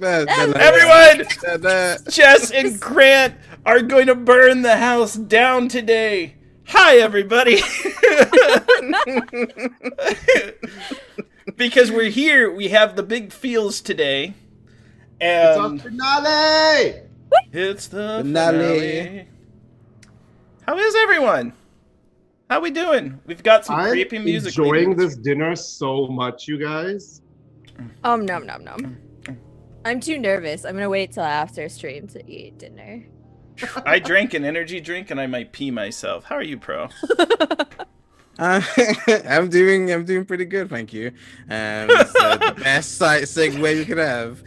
Everyone, Jess and Grant are going to burn the house down today. Hi, everybody. Because we're here, we have the big feels today. And it's our finale! It's the finale. How is everyone? How we doing? We've got some creepy music. I'm enjoying this dinner so much, you guys. Nom nom nom. I'm too nervous. I'm gonna wait till after stream to eat dinner. I drank an energy drink and I might pee myself. How are you, Pro? I'm doing pretty good, thank you. It's the best segue you could have.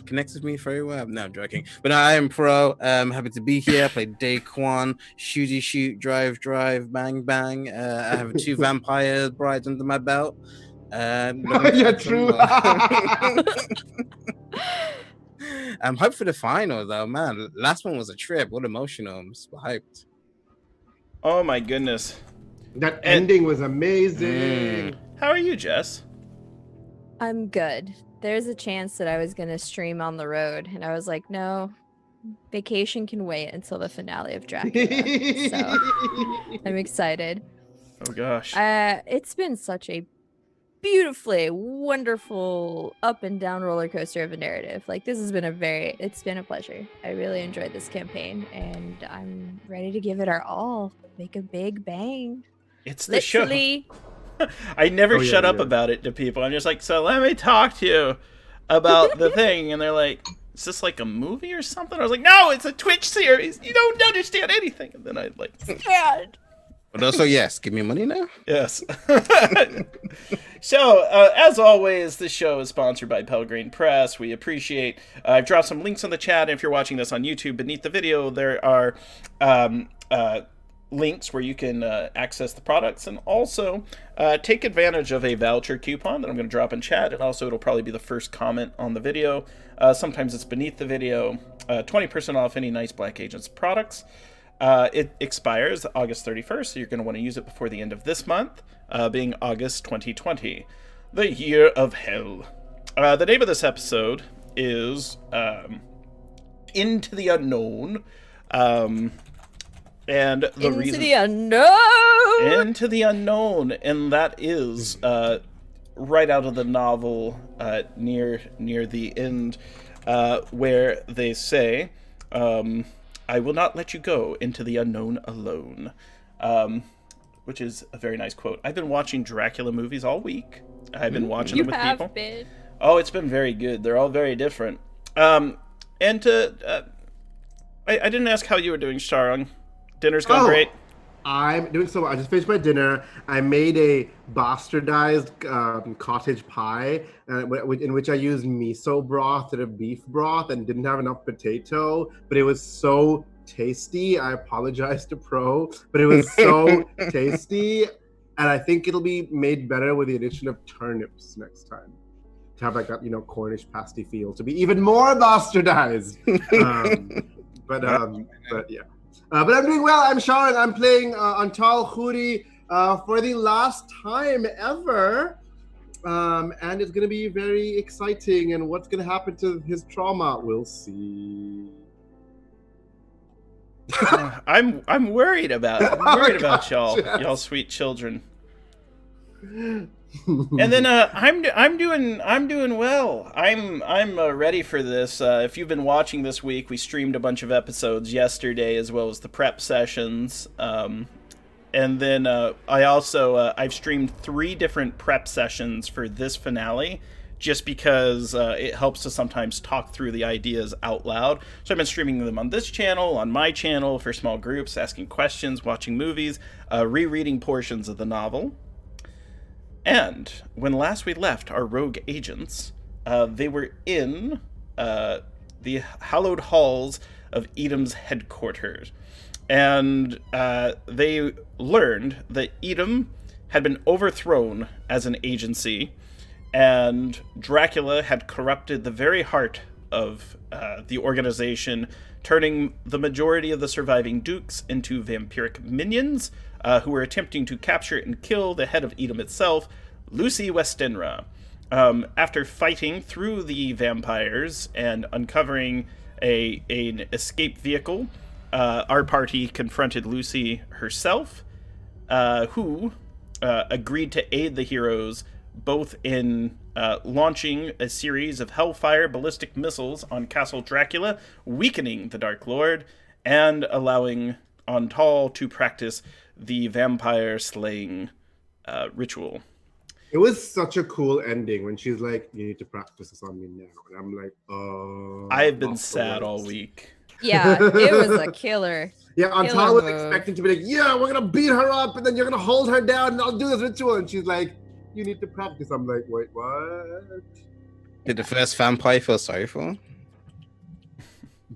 Connects with me very well. No, I'm joking. But I am Pro. Happy to be here. Play Daquan, shooty shoot, drive, bang bang. I have 2 vampire brides under my belt. Yeah, true. I'm hyped for the final though, man. Last one was a trip. What emotional. I'm super hyped. Oh my goodness. That ending was amazing. How are you, Jess? I'm good. There's a chance that I was going to stream on the road, and I was like, no, vacation can wait until the finale of Dracula. So I'm excited. Oh gosh. It's been such a beautifully wonderful up and down roller coaster of a narrative. Like, this has been it's been a pleasure. I really enjoyed this campaign, and I'm ready to give it our all. Make a big bang. It's the show. I never shut up about it to people. I'm just like, so let me talk to you about the thing. And they're like, is this like a movie or something? I was like, no, it's a Twitch series. You don't understand anything. And then I like, God. But also, yes, give me money now. Yes. So, as always, this show is sponsored by Pelgrane Press. We appreciate. I've dropped some links in the chat. If you're watching this on YouTube, beneath the video, there are links where you can access the products and also take advantage of a voucher coupon that I'm going to drop in chat. And also, it'll probably be the first comment on the video. Sometimes it's beneath the video. 20% off any Nice Black Agents products. It expires August 31st, so you're going to want to use it before the end of this month, being August 2020, the year of hell. The name of this episode is Into the Unknown, and the reason... Into the Unknown, and that is right out of the novel near the end, where they say... I will not let you go into the unknown alone, which is a very nice quote. I've been watching Dracula movies all week. I've been watching them with people. Been. Oh, it's been very good. They're all very different. And I didn't ask how you were doing, Sharung. Dinner's going great. I'm doing so well. I just finished my dinner. I made a bastardized cottage pie in which I used miso broth instead of beef broth and didn't have enough potato, but it was so tasty. I apologize to Pro, but it was so tasty, and I think it'll be made better with the addition of turnips next time. To have like that, Cornish pasty feel, to be even more bastardized. But yeah. But I'm doing well. I'm Sharon. I'm playing Antal Khoury for the last time ever. And it's going to be very exciting. And what's going to happen to his trauma, we'll see. I'm worried about it. I'm worried about y'all sweet children. And then I'm doing well. I'm ready for this. If you've been watching this week, we streamed a bunch of episodes yesterday as well as the prep sessions. And then I also I've streamed 3 different prep sessions for this finale, just because it helps to sometimes talk through the ideas out loud. So I've been streaming them on this channel, on my channel for small groups, asking questions, watching movies, rereading portions of the novel. And when last we left our rogue agents, they were in the hallowed halls of Edom's headquarters. And they learned that Edom had been overthrown as an agency, and Dracula had corrupted the very heart of the organization, turning the majority of the surviving dukes into vampiric minions, who were attempting to capture and kill the head of Edom itself, Lucy Westenra. after fighting through the vampires and uncovering an escape vehicle, our party confronted Lucy herself, who agreed to aid the heroes both in launching a series of Hellfire ballistic missiles on Castle Dracula, weakening the Dark Lord, and allowing Antal to practice the vampire slaying ritual. It was such a cool ending when she's like, "You need to practice this on me now," and I'm like, "Oh." I've been sad all week. Yeah, it was a killer. Yeah, Antal Killer was move. expecting to be like, "Yeah, we're gonna beat her up, and then you're gonna hold her down, and I'll do this ritual," and she's like, "You need to practice." I'm like, "Wait, what?" Did the first vampire feel sorry for him?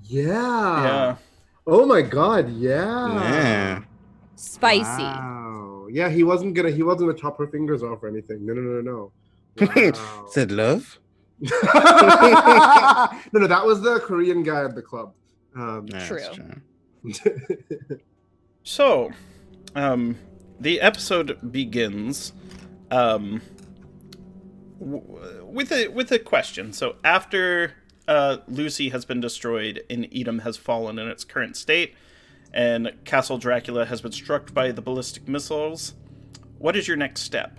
Yeah. Oh my god, yeah. Spicy. Wow. Yeah, he wasn't gonna chop her fingers off or anything. No. Wow. Said love? No, that was the Korean guy at the club. Yeah, True. that's true. So, the episode begins with a question. So after Lucy has been destroyed and Edom has fallen in its current state, and Castle Dracula has been struck by the ballistic missiles, what is your next step?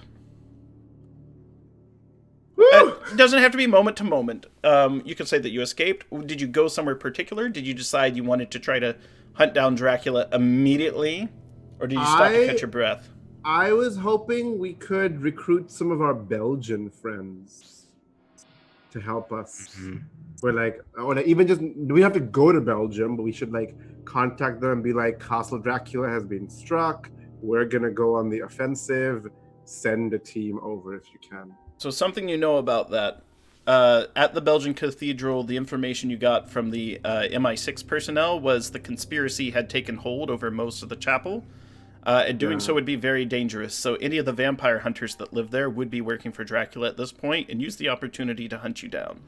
It doesn't have to be moment to moment. You can say that you escaped. Did you go somewhere particular? Did you decide you wanted to try to hunt down Dracula immediately? Or did you stop to catch your breath? I was hoping we could recruit some of our Belgian friends to help us. Mm-hmm. We're like, or even just, we have to go to Belgium, but we should like contact them and be like, Castle Dracula has been struck. We're gonna go on the offensive. Send a team over if you can. So something you know about that. At the Belgian Cathedral, the information you got from the MI6 personnel was the conspiracy had taken hold over most of the chapel. And doing so would be very dangerous. So any of the vampire hunters that live there would be working for Dracula at this point and use the opportunity to hunt you down.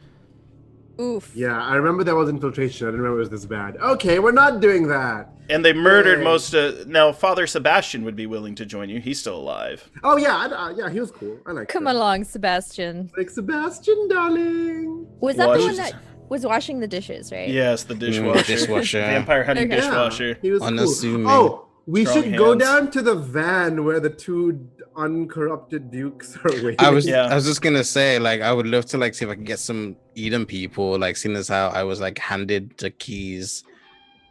Oof. Yeah, I remember there was infiltration. I didn't remember it was this bad. Okay, we're not doing that. And they murdered most of... Now, Father Sebastian would be willing to join you. He's still alive. Oh, yeah, yeah, he was cool. I like Come him. along, Sebastian. Like, Sebastian, darling. Was that the Wash- one that was washing the dishes, right? Yes, the dishwasher. Dishwasher. Vampire hunting Okay. dishwasher. Yeah, he was Unassuming. cool. Oh, we Strong should go hands. down to the van where the two uncorrupted dukes are waiting. I was Yeah. just gonna say, like, I would love to like see if I can get some Eden people, like, seeing as how I was like handed the keys,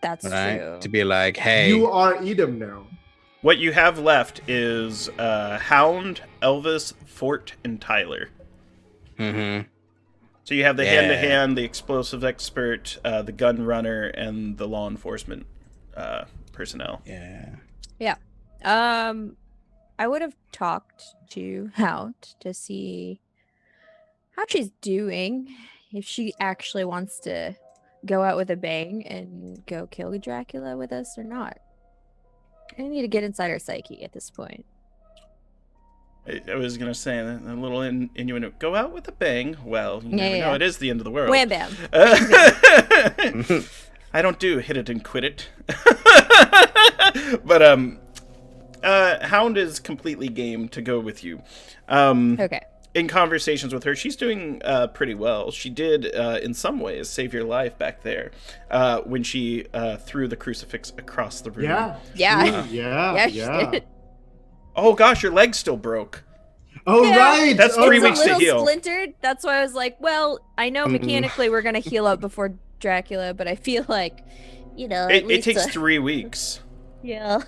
That's right? true. To be like, hey, You are Edom now. What you have left is Hound, Elvis, Fort, and Tyler. mm-hmm. So you have the Yeah. hand-to-hand, the explosive expert, the gun runner, and the law enforcement personnel. Yeah. I would have talked to Hound to see how she's doing, if she actually wants to go out with a bang and go kill Dracula with us or not. I need to get inside her psyche at this point. I was going to say a little innuendo. Go out with a bang. Well, you never know. Yeah. It is the end of the world. Wham bam. I don't do hit it and quit it. But Hound is completely game to go with you. Okay. In conversations with her, she's doing pretty well. She did, in some ways, save your life back there when she threw the crucifix across the room. Yeah. Yeah. Yeah. She did. Oh gosh, your leg's still broke. Oh, Yeah. right. That's Oh, 3 It's weeks a to little heal. splintered. That's why I was like, well, I know mechanically we're gonna heal up before Dracula, but I feel like, at It least takes 3 weeks. yeah.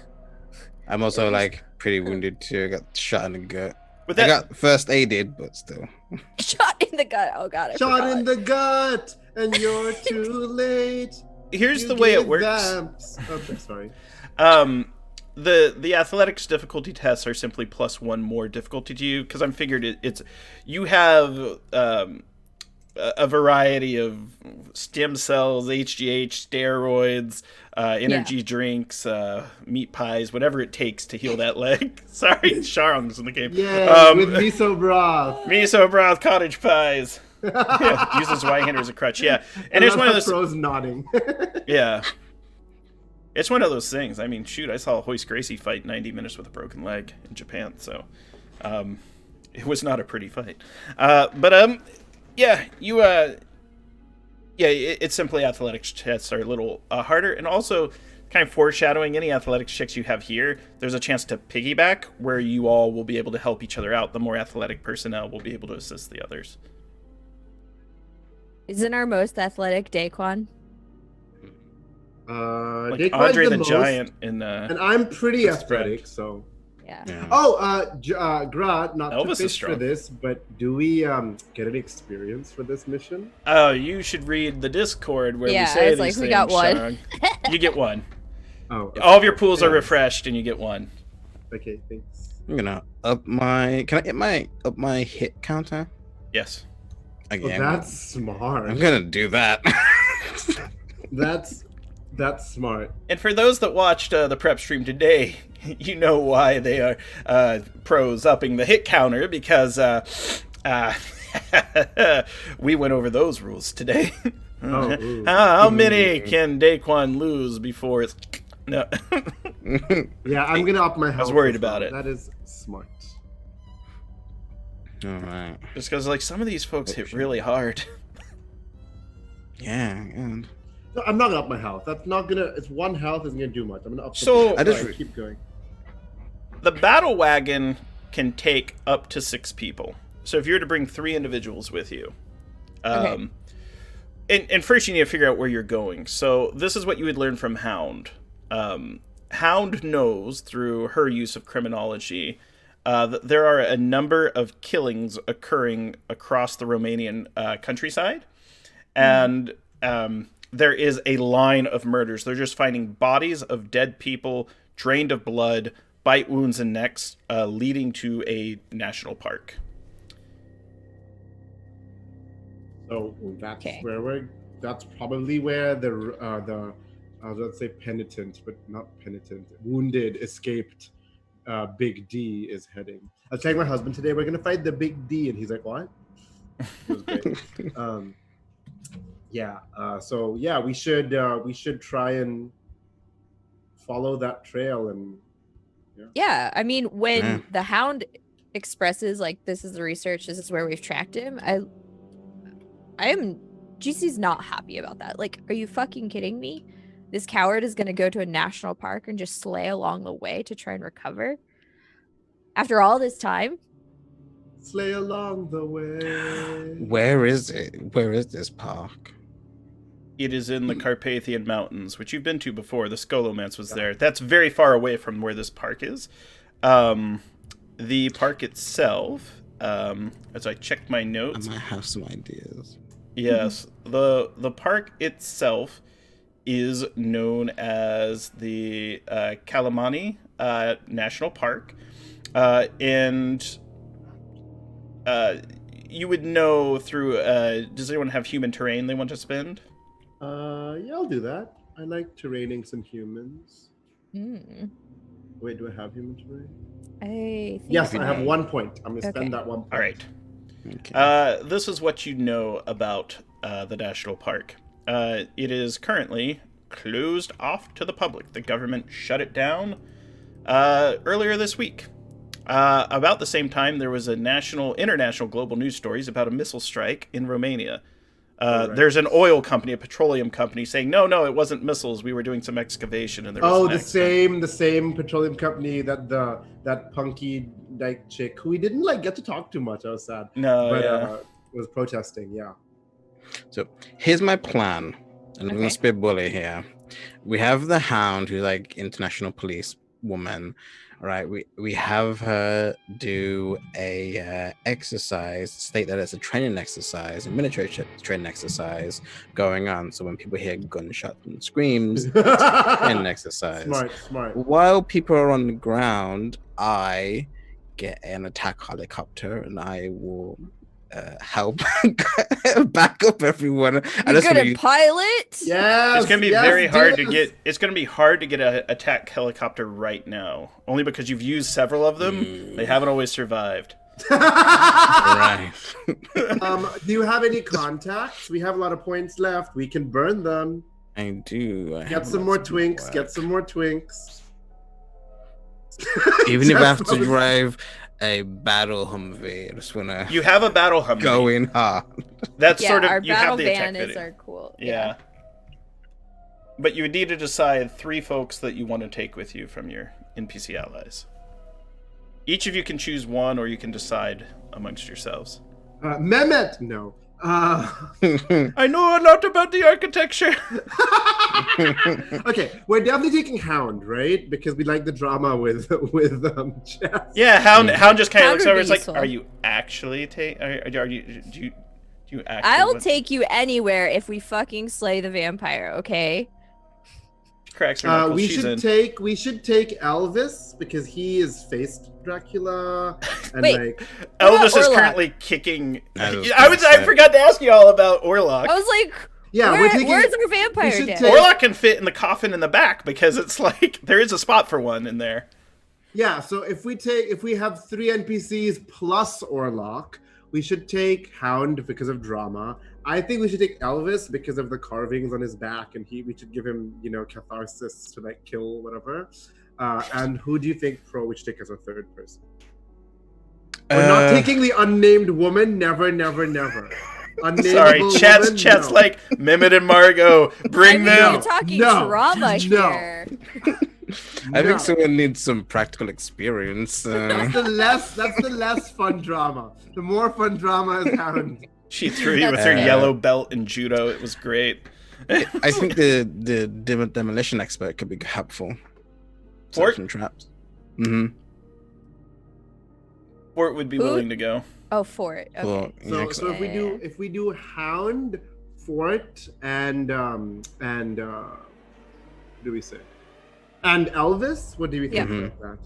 I'm also like pretty wounded too. I got shot in the gut. With I that, got first aided, but still. Shot in the gut. Oh god, I Shot forgot. in the gut, and you're too late. here's You the way it gave works. vamps. Okay, sorry. The athletics difficulty tests are simply +1 more difficulty to you because I'm figured it's you have a variety of stem cells, HGH, steroids, energy drinks, meat pies, whatever it takes to heal that leg. Sorry, Sharong's in the game. Yeah, with miso broth. Miso broth, cottage pies. Yeah, uses Zweihander as a crutch. Yeah, and it's one of those. Pros nodding. Yeah. It's one of those things. I mean, shoot, I saw Hoist Gracie fight 90 minutes with a broken leg in Japan. So, It was not a pretty fight. Yeah, it's simply athletics tests are a little harder, and also kind of foreshadowing any athletics checks you have here. There's a chance to piggyback where you all will be able to help each other out. The more athletic personnel will be able to assist the others. Isn't our most athletic Daquan? Like Daquan's Andre the most, Giant and I'm pretty athletic, so. Yeah. Oh, Grat, not Elvis to is fish for strong. this, but do we get any experience for this mission? Oh, you should read the Discord where Yeah, we say it's these like, things. we got one. Sean. You get one. Oh, okay. All of your pools are Yeah. refreshed, and you get one. Okay, thanks. I'm gonna up my. Can I up my hit counter? Yes. Oh, Again. that's smart. I'm gonna do that. That's smart. And for those that watched the prep stream today, you know why they are pros upping the hit counter, because we went over those rules today. Ooh. How many can Daquan lose before it's... No. Yeah, I'm gonna up my health. I was worried as well. about it. That is smart. All right. Just because, like, some of these folks hit really hard. Yeah. And No, I'm not gonna up my health. That's not gonna. It's one health isn't gonna do much. I'm gonna up. So- I just Alright, keep going. The battle wagon can take up to 6 people. So if you were to bring 3 individuals with you, Okay. and first you need to figure out where you're going. So this is what you would learn from Hound. Hound knows through her use of criminology that there are a number of killings occurring across the Romanian countryside, and there is a line of murders. They're just finding bodies of dead people, drained of blood, bite wounds and necks, leading to a national park. So that's Okay. where we're. That's probably where the let's say penitent, but not penitent, wounded, escaped Big D is heading. I was telling my husband today we're gonna fight the Big D, and he's like, "What?" It was great. So yeah, we should try and follow that trail and. Yeah, I mean, when Yeah. the Hound expresses like, this is the research, this is where we've tracked him, I am GC's not happy about that. Like, are you fucking kidding me? This coward is gonna go to a national park and just slay along the way to try and recover after all this time. Slay along the way. where is it? Where is this park? It is in the Carpathian Mountains, which you've been to before. The Scholomance was there. That's very far away from where this park is. The park itself, as I checked my I notes, might have some ideas. yes, the park itself is known as the Kalamani National Park, and you would know through. Does anyone have human terrain they want to spend? Yeah, I'll do that. I like terraining some humans. Mm, Wait, do I have human terrain? I think Yes, I have I- 1 point. I'm gonna Okay. spend that 1 point. All right. Okay. This is what you know about the national park. It is currently closed off to the public. The government shut it down earlier this week. About the same time, there was a international global news stories about a missile strike in Romania. Right. There's an oil company, a petroleum company, saying, no, it wasn't missiles. We were doing some excavation, and there was Oh, an the accident." the same petroleum company that punky like chick who we didn't like get to talk too much. I was sad, No, but yeah. was protesting. Yeah. So here's my plan, and I'm Okay. gonna spitball it here. We have the Hound, who's like international police woman, right? We have her do a exercise, state that it's a training exercise, a military training exercise going on. So when people hear gunshots and screams, it's a training exercise. Smart. While people are on the ground, I get an attack helicopter, and I will help back up everyone. You're good at pilot? Yes. It's gonna be yes, very hard to yes. get. It's gonna be hard to get a attack helicopter right now, only because you've used several of them. They haven't always survived. Right. Do you have any contacts? We have a lot of points left. We can burn them. I do. I Get have some more lots of twinks. work. Get some more twinks. Even if I have to Just- drive a battle Humvee. I just wanna You have a battle Humvee. go in hard. That's Yeah, sort of our you battle have the attack van is video. our cool. Yeah. But you would need to decide 3 folks that you want to take with you from your NPC allies. Each of you can choose one, or you can decide amongst yourselves. Mehmet, no. I know a lot about the architecture. Okay, we're definitely taking Hound, right? Because we like the drama with Chess. Yeah, Hound just kind of Hound looks would over. be It's like, useful. are you actually do you actually? I'll want-" take you anywhere if we fucking slay the vampire, okay? She cracks her knuckles. We She's should in. take Elvis because he has faced Dracula and Wait. like Elvis is Orlok? currently kicking. I was I gonna say. forgot to ask you all about Orlok. I was like, yeah, where, we're taking. where's our vampire should dead? take- Orlok can fit in the coffin in the back because it's like there is a spot for one in there. Yeah, so if we have 3 NPCs plus Orlok, we should take Hound because of drama. I think we should take Elvis because of the carvings on his back, and we should give him, catharsis to like kill whatever. And who do you think, Pro, we should take as a 3rd person? We're not taking the unnamed woman. Never, never, never. Sorry, Unnameable Chet's woman, no. like Mehmet and Margot. Bring I mean, them. we're talking No. drama No. here. I No. think someone needs some practical experience. That's the less fun drama. The more fun drama is Hound. She threw you with her yellow belt in judo. It was great. I think the demolition expert could be helpful. Set Fort? some traps. Mm-hmm. Fort would be Who- willing to go. Oh, Fort. Okay. Well, yeah, So, 'cause so if we do Hound, Fort, and what do we say? And Elvis, what do we think Yeah. about that?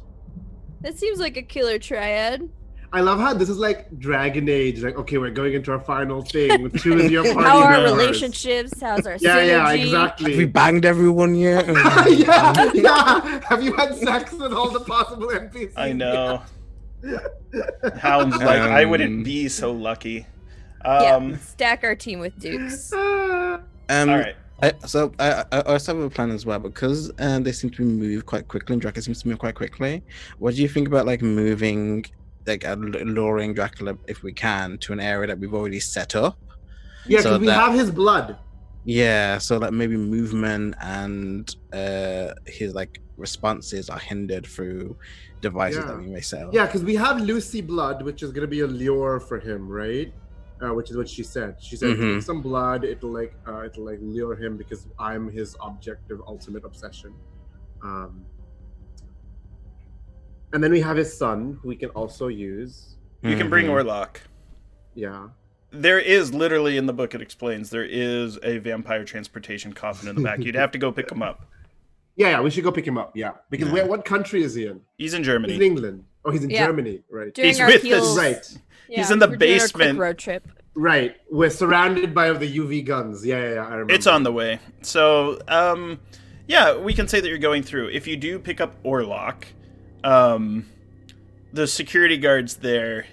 That seems like a killer triad. I love how this is like Dragon Age. Like, okay, we're going into our final thing. Choose your party How are our members. relationships? How's our Yeah, synergy? yeah, have we exactly. banged everyone yet? yeah, yeah. Have you had sex with all the possible NPCs? I know. Hound's like, I wouldn't be so lucky. Yeah, stack our team with dukes. Ah. All right. I also have a plan as well because they seem to move quite quickly and Dracula seems to move quite quickly. What do you think about like moving, like luring Dracula if we can to an area that we've already set up? Yeah, because So we that- have his blood. Yeah, so like maybe movement and his like responses are hindered through devices Yeah. that we may set up. Yeah, because we have Lucy blood, which is gonna be a lure for him, right? Which is what she said. She said, Mhm. "Take some blood. It'll like lure him because I'm his object of ultimate obsession." And then we have his son, who we can also use. You can bring Mhm. Orlok. Yeah. There is literally in the book, it explains there is a vampire transportation coffin in the back. You'd have to go pick him up. Yeah, we should go pick him up. Yeah, because Yeah. what country is he in? He's in He's Germany. in England. Oh, he's in Yeah. Germany, right? During He's our with heels, this- Right, He's in the we're doing our quick basement. road trip. right. We're surrounded by the UV guns. Yeah, I remember. It's on the way. So, yeah, we can say that you're going through. If you do pick up Orlok, the security guards there,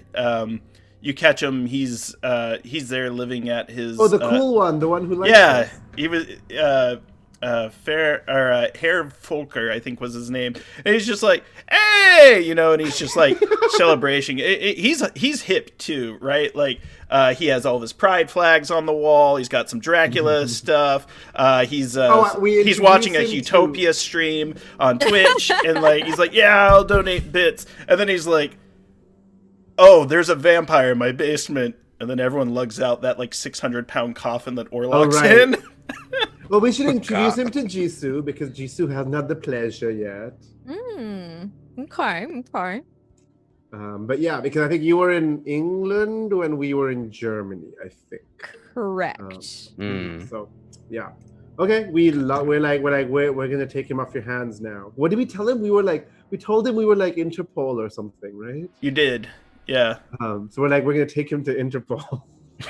you catch him. He's there living at his. Oh, the cool one, the one who likes Yeah, us. he was Herr Folker, I think was his name, and he's just like, hey, and he's just like celebration. He's hip too, right? Like he has all of his pride flags on the wall. He's got some Dracula stuff. He's watching a introduced him Utopia stream on Twitch, and like he's like, yeah, I'll donate bits, and then he's like, oh, there's a vampire in my basement. And then everyone lugs out that like 600-pound coffin that Orlok's right. in. Well, we should introduce him to Jisoo because Jisoo hasn't had the pleasure yet. Okay. But yeah, because I think you were in England when we were in Germany, I think. Correct. So yeah, okay. We're gonna take him off your hands now. What did we tell him? We told him we were like Interpol or something, right? You did, yeah. So we're gonna take him to Interpol.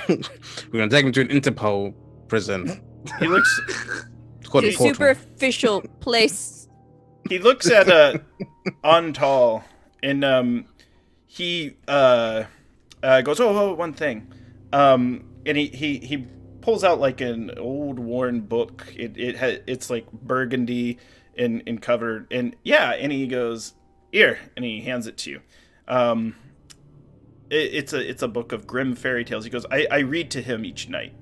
We're gonna take him to an Interpol prison. He looks. It's called a It's a portal. super official place. He looks at Antall, and he goes, "Oh, one thing," and he pulls out like an old worn book. It's like burgundy and covered, and yeah, and he goes, "Here," and he hands it to you. it's a book of grim fairy tales. He goes, I read to him each night.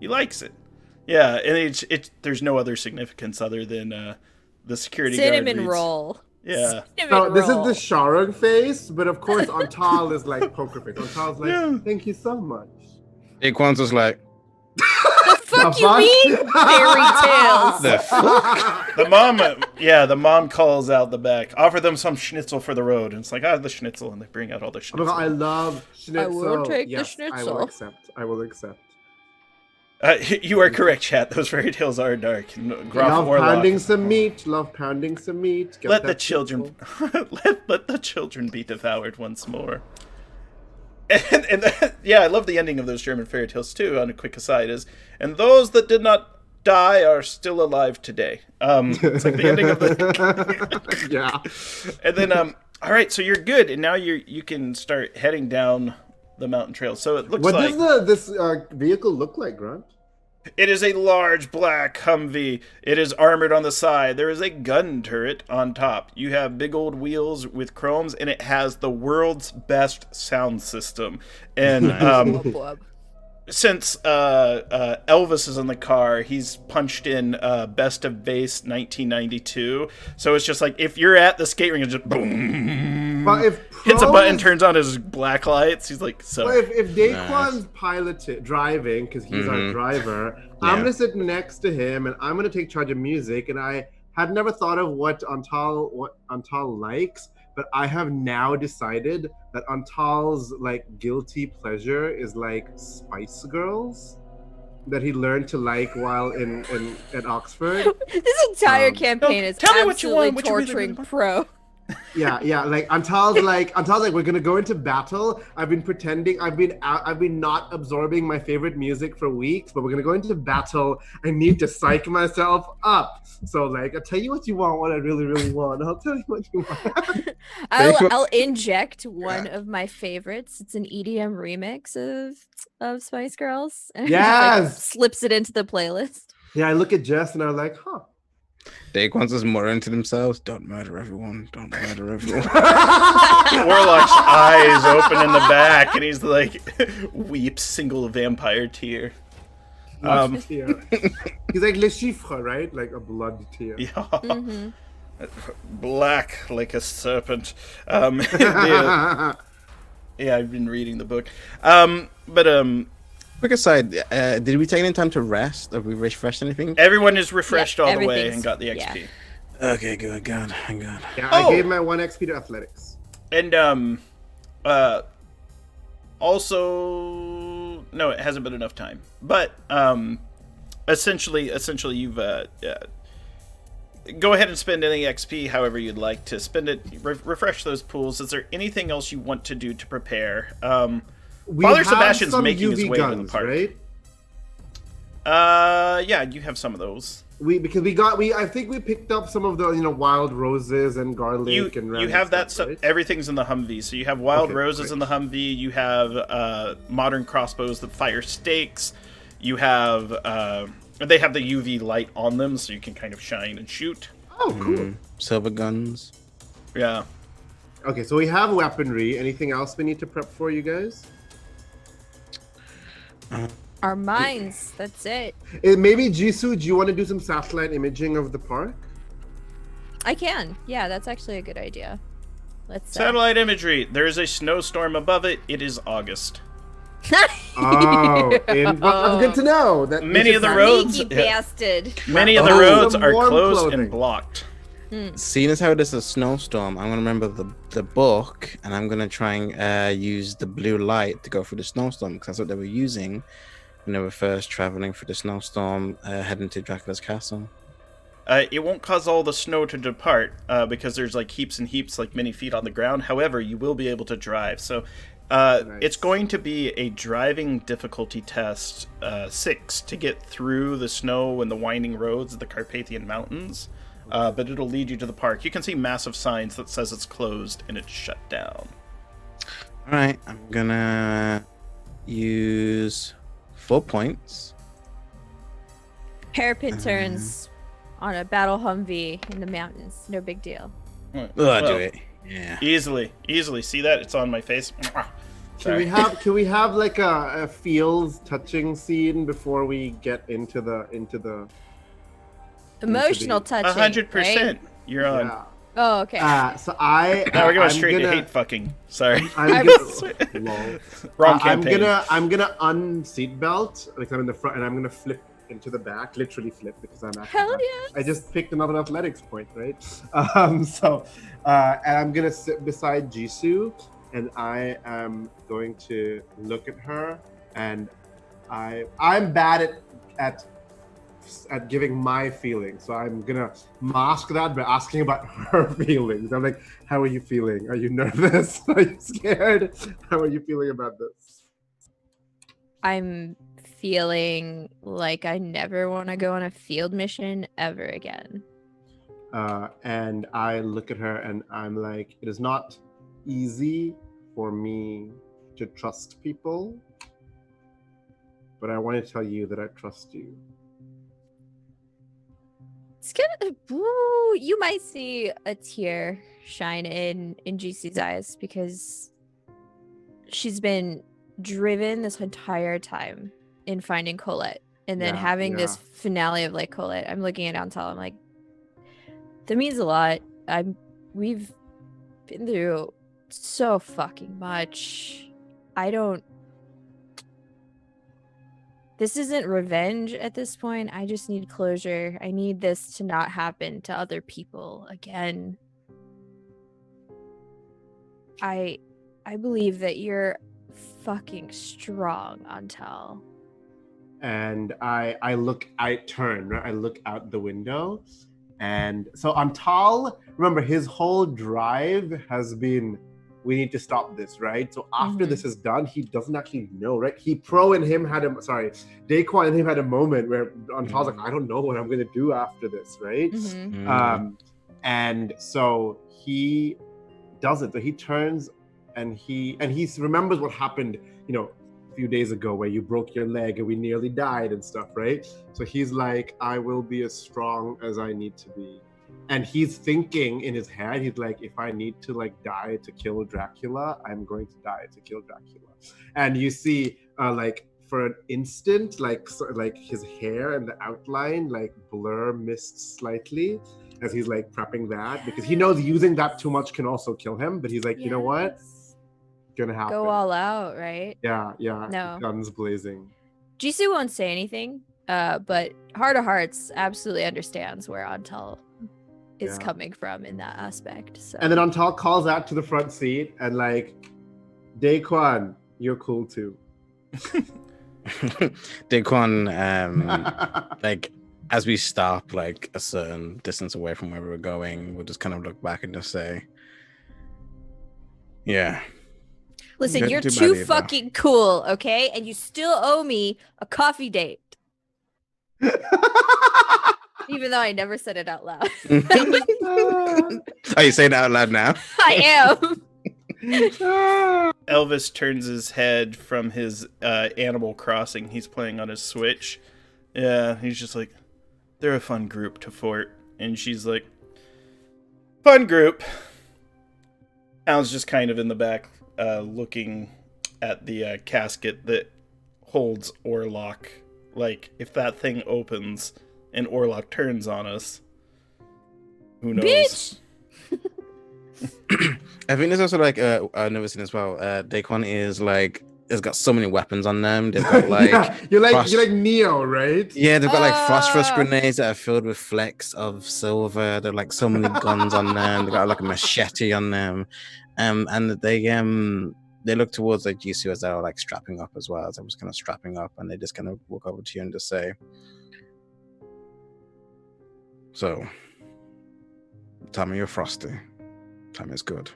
He likes it. Yeah, and there's no other significance other than the security guard Cinnamon reads. roll. Yeah. So this is the Sharug face, but of course Antal is like poker face. Antal's like, thank you so much. Daquan's just like, The fuck you mean? Fairy tales. the fuck? The mom calls out the back, offer them some schnitzel for the road, and it's like, the schnitzel, and they bring out all the Oh my schnitzel. God, I love schnitzel. I will take the Yes, schnitzel. I will accept. You are correct, chat. Those fairy tales are dark. Love pounding some meat. Love pounding some meat. Get Let the that children schnitzel. let the children be devoured once more. And yeah, I love the ending of those German fairy tales too. On a quick aside, and those that did not die are still alive today. It's like the ending of the Yeah. And then all right, so you're good, and now you can start heading down the mountain trail. So it looks What like does this vehicle look like, Grunt? it is a large black Humvee. It is armored on the side. There is a gun turret on top. You have big old wheels with chromes, and it has the world's best sound system. And since Elvis is in the car, he's punched in Best of Bass 1992. So it's just like if you're at the skate ring, it's just boom. But if hits a button, turns on his black lights. He's like, so. But if Daquan's driving, because he's our driver, I'm gonna sit next to him and I'm gonna take charge of music. And I had never thought of what Antal likes, but I have now decided that Antal's like guilty pleasure is like Spice Girls that he learned to like while at Oxford. This entire campaign is tell me what you absolutely want, what you really torturing want. Pro. Yeah. Like Antal's like we're gonna go into battle. I've been pretending. I've been not absorbing my favorite music for weeks, but we're gonna go into battle. I need to psych myself up. So like, I'll tell you what you want, what I really, really want. I'll tell you what you want. I'll inject one of my favorites. It's an EDM remix of Spice Girls. And Yes! slips it into the playlist. Yeah, I look at Jess and I'm like, huh. Daquan's just muttering to themselves, don't murder everyone, don't murder everyone. Warlock's eyes open in the back, and he's like, weeps single vampire tear. Tear. He's like Le Chiffre, right? Like a blood tear. Yeah. Mm-hmm. Black like a serpent. Yeah, I've been reading the book. Quick aside, did we take any time to rest? Have we refreshed anything? Everyone is refreshed all the way everything's- and got the XP. yeah. Okay, good, God. Yeah, Oh! I gave my 1 XP to athletics. And also, no, it hasn't been enough time. But essentially, you've go ahead and spend any XP however you'd like to spend it. Refresh those pools. Is there anything else you want to do to prepare? Father have Sebastian's some making his UV way to guns, the park. right? Yeah, you have some of those. I think we picked up some of the wild roses and garlic You and have that stuff, stuff. right? Everything's in the Humvee. So you have wild Okay, roses great. in the Humvee. You have modern crossbows that fire stakes. You have they have the UV light on them, so you can kind of shine and shoot. Oh, cool. Silver guns. Yeah. Okay, so we have weaponry. Anything else we need to prep for, you guys? Our minds. That's it. Maybe Jisoo, do you want to do some satellite imaging of the park? I can. Yeah, that's actually a good idea. Let's Satellite imagery. There is a snowstorm above it. It is August. Oh, well, good to know. That Many of the roads, Sneaky bastard. many of the Oh, roads some are warm closed clothing. and blocked. Seeing as how it is a snowstorm, I'm gonna remember the book, and I'm gonna try and use the blue light to go through the snowstorm, because that's what they were using when they were first traveling through the snowstorm, heading to Dracula's castle. It won't cause all the snow to depart because there's like heaps and heaps, like many feet on the ground. However, you will be able to drive. So it's going to be a driving difficulty test 6 to get through the snow and the winding roads of the Carpathian Mountains. But it'll lead you to the park. You can see massive signs that says it's closed and it's shut down. All right, I'm gonna use 4 points. Hairpin turns on a battle Humvee in the mountains. No big deal. Oh, I'll do it. Yeah. Easily. See that? It's on my face. Sorry. Can we have like a feels touching scene before we get into the Emotional touching. 100%. Right? You're on. Yeah. Oh, okay. So I Now we're going I'm straight gonna, to hate fucking. Sorry. I'm gonna, lol. Wrong campaign. I'm gonna unseat belt, like I'm in the front, and I'm gonna flip into the back, literally flip because I'm actually. Hell yes. I just picked another athletics point, right? And I'm gonna sit beside Jisoo, and I am going to look at her, and I'm bad at giving my feelings, so I'm gonna mask that by asking about her feelings. I'm like, how are you feeling? Are you nervous? Are you scared? How are you feeling about this? I'm feeling like I never want to go on a field mission ever again. And I look at her and I'm like, it is not easy for me to trust people, but I want to tell you that I trust you. It's gonna. Ooh, you might see a tear shine in GC's eyes because she's been driven this entire time in finding Colette, and then having this finale of like Colette. I'm looking at Antal. I'm like, that means a lot. We've been through so fucking much. This isn't revenge at this point. I just need closure. I need this to not happen to other people again. I believe that you're fucking strong, Antal. And I turn, right? I look out the window. And so Antal, remember, his whole drive has been, we need to stop this, right? So after this is done, he doesn't actually know, right? Daquan and him had a moment where Antal's like, I don't know what I'm going to do after this, right? And so he does it. So he turns and he remembers what happened, a few days ago where you broke your leg and we nearly died and stuff, right? So he's like, I will be as strong as I need to be. And he's thinking in his head, he's like, if I need to like die to kill Dracula, I'm going to die to kill Dracula. And you see like for an instant, like his hair and the outline like blur mist slightly as he's like prepping that, because he knows using that too much can also kill him. But he's like, you know what? Gonna happen. Go all out, right? Yeah. No. Guns blazing. Jisoo won't say anything, but Heart of Hearts absolutely understands where Antal is coming from in that aspect. So. And then Antal calls out to the front seat and like, Daquan, you're cool too. Daquan, like as we stop like a certain distance away from where we were going, we'll just kind of look back and just say, yeah. Listen, you're too fucking cool, okay? And you still owe me a coffee date. Even though I never said it out loud. Are you saying it out loud now? I am. Elvis turns his head from his Animal Crossing he's playing on his Switch. Yeah, he's just like, they're a fun group to fort. And she's like, fun group. Alan's just kind of in the back looking at the casket that holds Orlok. Like, if that thing opens and Orlok turns on us, who knows? Bitch! I think there's also like another scene as well. Daquan is like, has got so many weapons on them. They've got like you're like Neo, right? Yeah, they've got like phosphorus grenades that are filled with flecks of silver. They're like so many guns on them. They've got like a machete on them, and they look towards like Jisoo as they're like strapping up as well. As I was kind of strapping up, and they just kind of walk over to you and just say, "So, tell me you're frosty. Tell me it's good."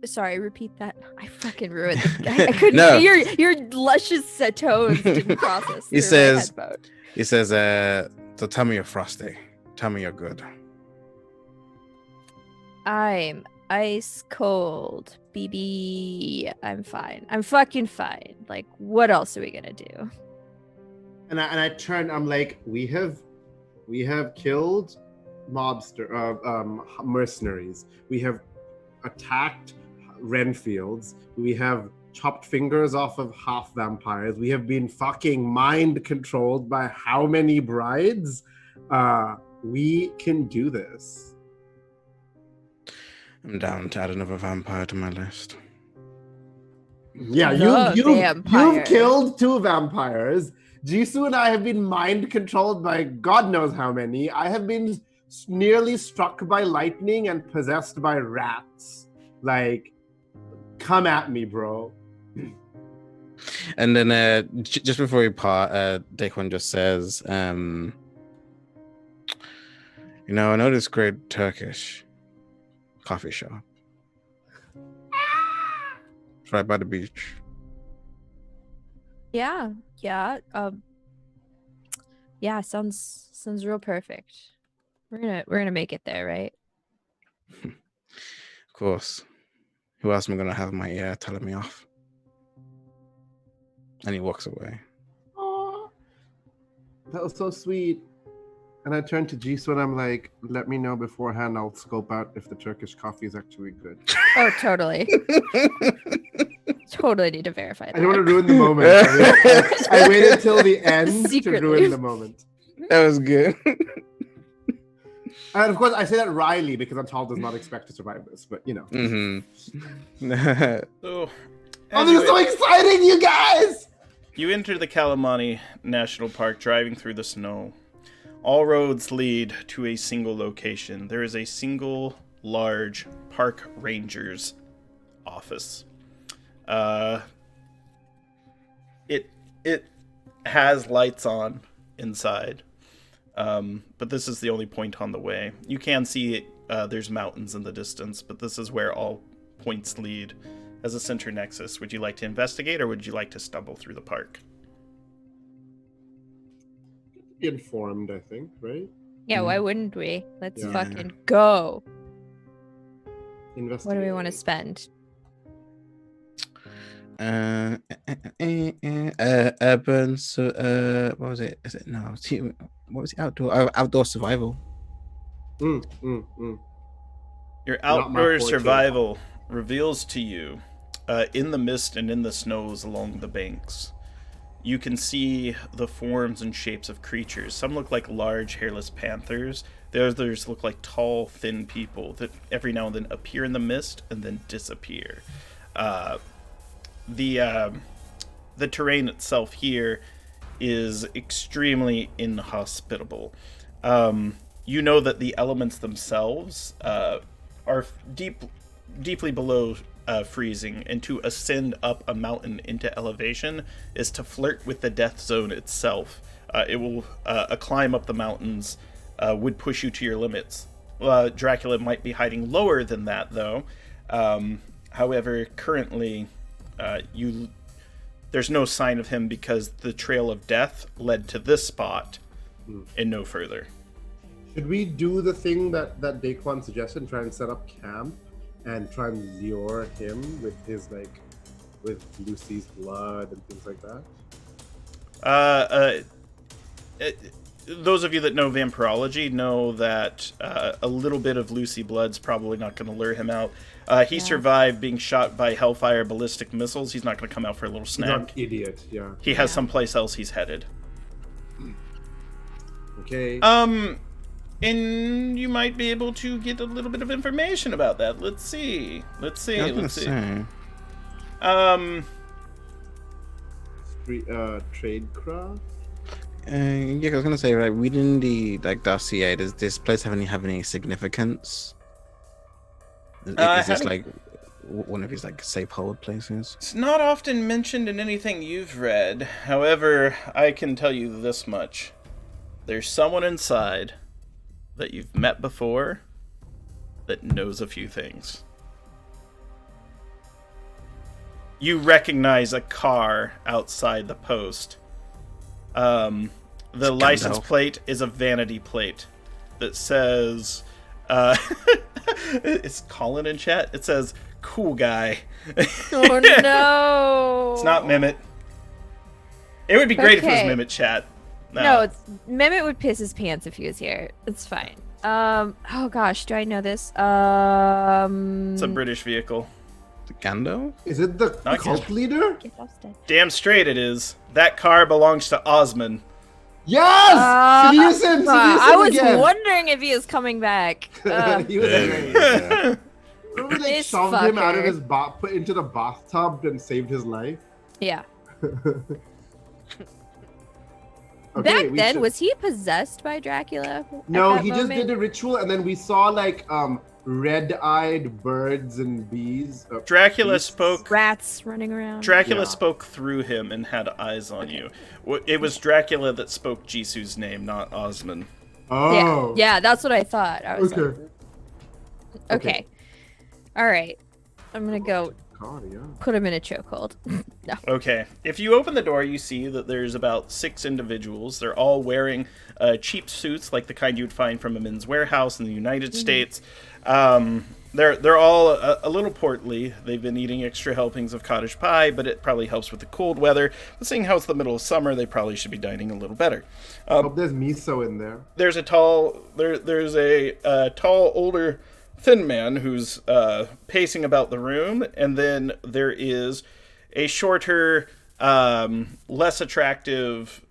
Sorry, repeat that. I fucking ruined it. I couldn't. No. Your luscious tones didn't process. He says, so tell me you're frosty. Tell me you're good. I'm ice cold, BB. I'm fine. I'm fucking fine. Like, what else are we gonna do? and I turn. I'm like, we have killed mercenaries. We have attacked Renfields. We have chopped fingers off of half vampires. We have been fucking mind controlled by how many brides? We can do this. I'm down to add another vampire to my list. Yeah, The you've vampire. killed 2 vampires. Jisoo and I have been mind controlled by God knows how many. I have been nearly struck by lightning and possessed by rats. Like, come at me, bro. And then just before we part, Daquan just says, I know this great Turkish coffee shop. It's right by the beach. Yeah. Yeah. Yeah, sounds real perfect. We're gonna make it there, right? Of course. Who else am I gonna have in my ear telling me off? And he walks away. Aww. That was so sweet. And I turned to Jisoo and I'm like, let me know beforehand. I'll scope out if the Turkish coffee is actually good. Oh, totally. Totally need to verify that. I don't want to ruin the moment. I waited till the end Secretly. to ruin the moment. That was good. And of course, I say that wryly because Antal does not expect to survive this, but you know. So, Oh, this is so exciting, you guys! you enter the Kalamani National Park driving through the snow. All roads lead to a single location. There is a single large park ranger's office. It has lights on inside, but this is the only point on the way. You can see it, there's mountains in the distance, but this is where all points lead as a center nexus. Would you like to investigate, or would you like to stumble through the park? Informed, I think, right? Yeah, why wouldn't we? Let's Yeah. fucking go. Investigate. What do we want to spend? Urban. So, what was it? Is it no? What was it? Outdoor survival. Your Not my outdoor forte. survival reveals to you, in the mist and in the snows along the banks, you can see the forms and shapes of creatures. Some look like large, hairless panthers. The others look like tall, thin people that every now and then appear in the mist and then disappear. The terrain itself here is extremely inhospitable. You know that the elements themselves are deeply below freezing, and to ascend up a mountain into elevation is to flirt with the death zone itself. It will a climb up the mountains would push you to your limits. Dracula might be hiding lower than that, though. However, currently, there's no sign of him because the trail of death led to this spot and no further. Should we do the thing that Daquan suggested and try and set up camp and try and lure him with his with Lucy's blood and things like that? Those of you that know vampirology know that a little bit of Lucy blood's probably not going to lure him out. He survived being shot by Hellfire ballistic missiles. He's not going to come out for a little He's not an snack. idiot, yeah. He has someplace else he's headed. Okay. And you might be able to get a little bit of information about that. Let's see. Tradecraft? Yeah, I was gonna say, right, reading the dossier, does this place have any significance? Is this like one of his safe hold places? It's not often mentioned in anything you've read. However, I can tell you this much. There's someone inside that you've met before that knows a few things. You recognize a car outside the post. The license plate is a vanity plate that says, it's Colin in chat. It says, "Cool guy." Oh no! It's not Mimit. It would be great if it was Okay. Mimit chat. No, it's Mehmet would piss his pants if he was here. It's fine. Oh gosh, do I know this? It's a British vehicle. The Gandalf? Is it the Not cult leader? Get off stage. Damn straight it is. That car belongs to Osman. Yes! Seduce him I was again. wondering if he is coming back. He was great. Remember they This shoved him out of fucker. his put into the bathtub and saved his life? Yeah. Okay, Back we then, should- was he possessed by Dracula? at No, that he just moment? did a ritual, and then we saw like red-eyed birds and bees. Dracula beasts. spoke. Rats running around. Dracula Yeah. spoke through him and had eyes on you. It was Dracula that spoke Jisu's name, not Osman. Oh. Yeah, that's what I thought. I was Okay. like, okay. All right. I'm gonna go God, yeah. put him in a chokehold. No. Okay. If you open the door, you see that there's about 6 individuals. They're all wearing cheap suits, like the kind you'd find from a Men's Warehouse in the United States. They're all a little portly. They've been eating extra helpings of cottage pie, but it probably helps with the cold weather. But seeing how it's the middle of summer, they probably should be dining a little better. Hope there's miso in there. There's a tall older thin man who's pacing about the room, and then there is a shorter, less attractive,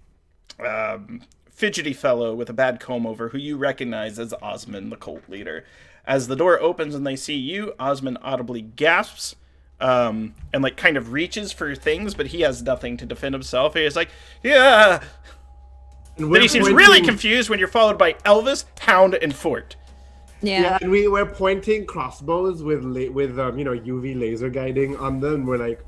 fidgety fellow with a bad comb over who you recognize as Osman, the cult leader. As the door opens and they see you, Osman audibly gasps and like kind of reaches for things, but he has nothing to defend himself. He's like, yeah. And Then he seems really confused when you're followed by Elvis, Hound, and Fort. Yeah. Yeah, and we're pointing crossbows with UV laser guiding on them. We're like,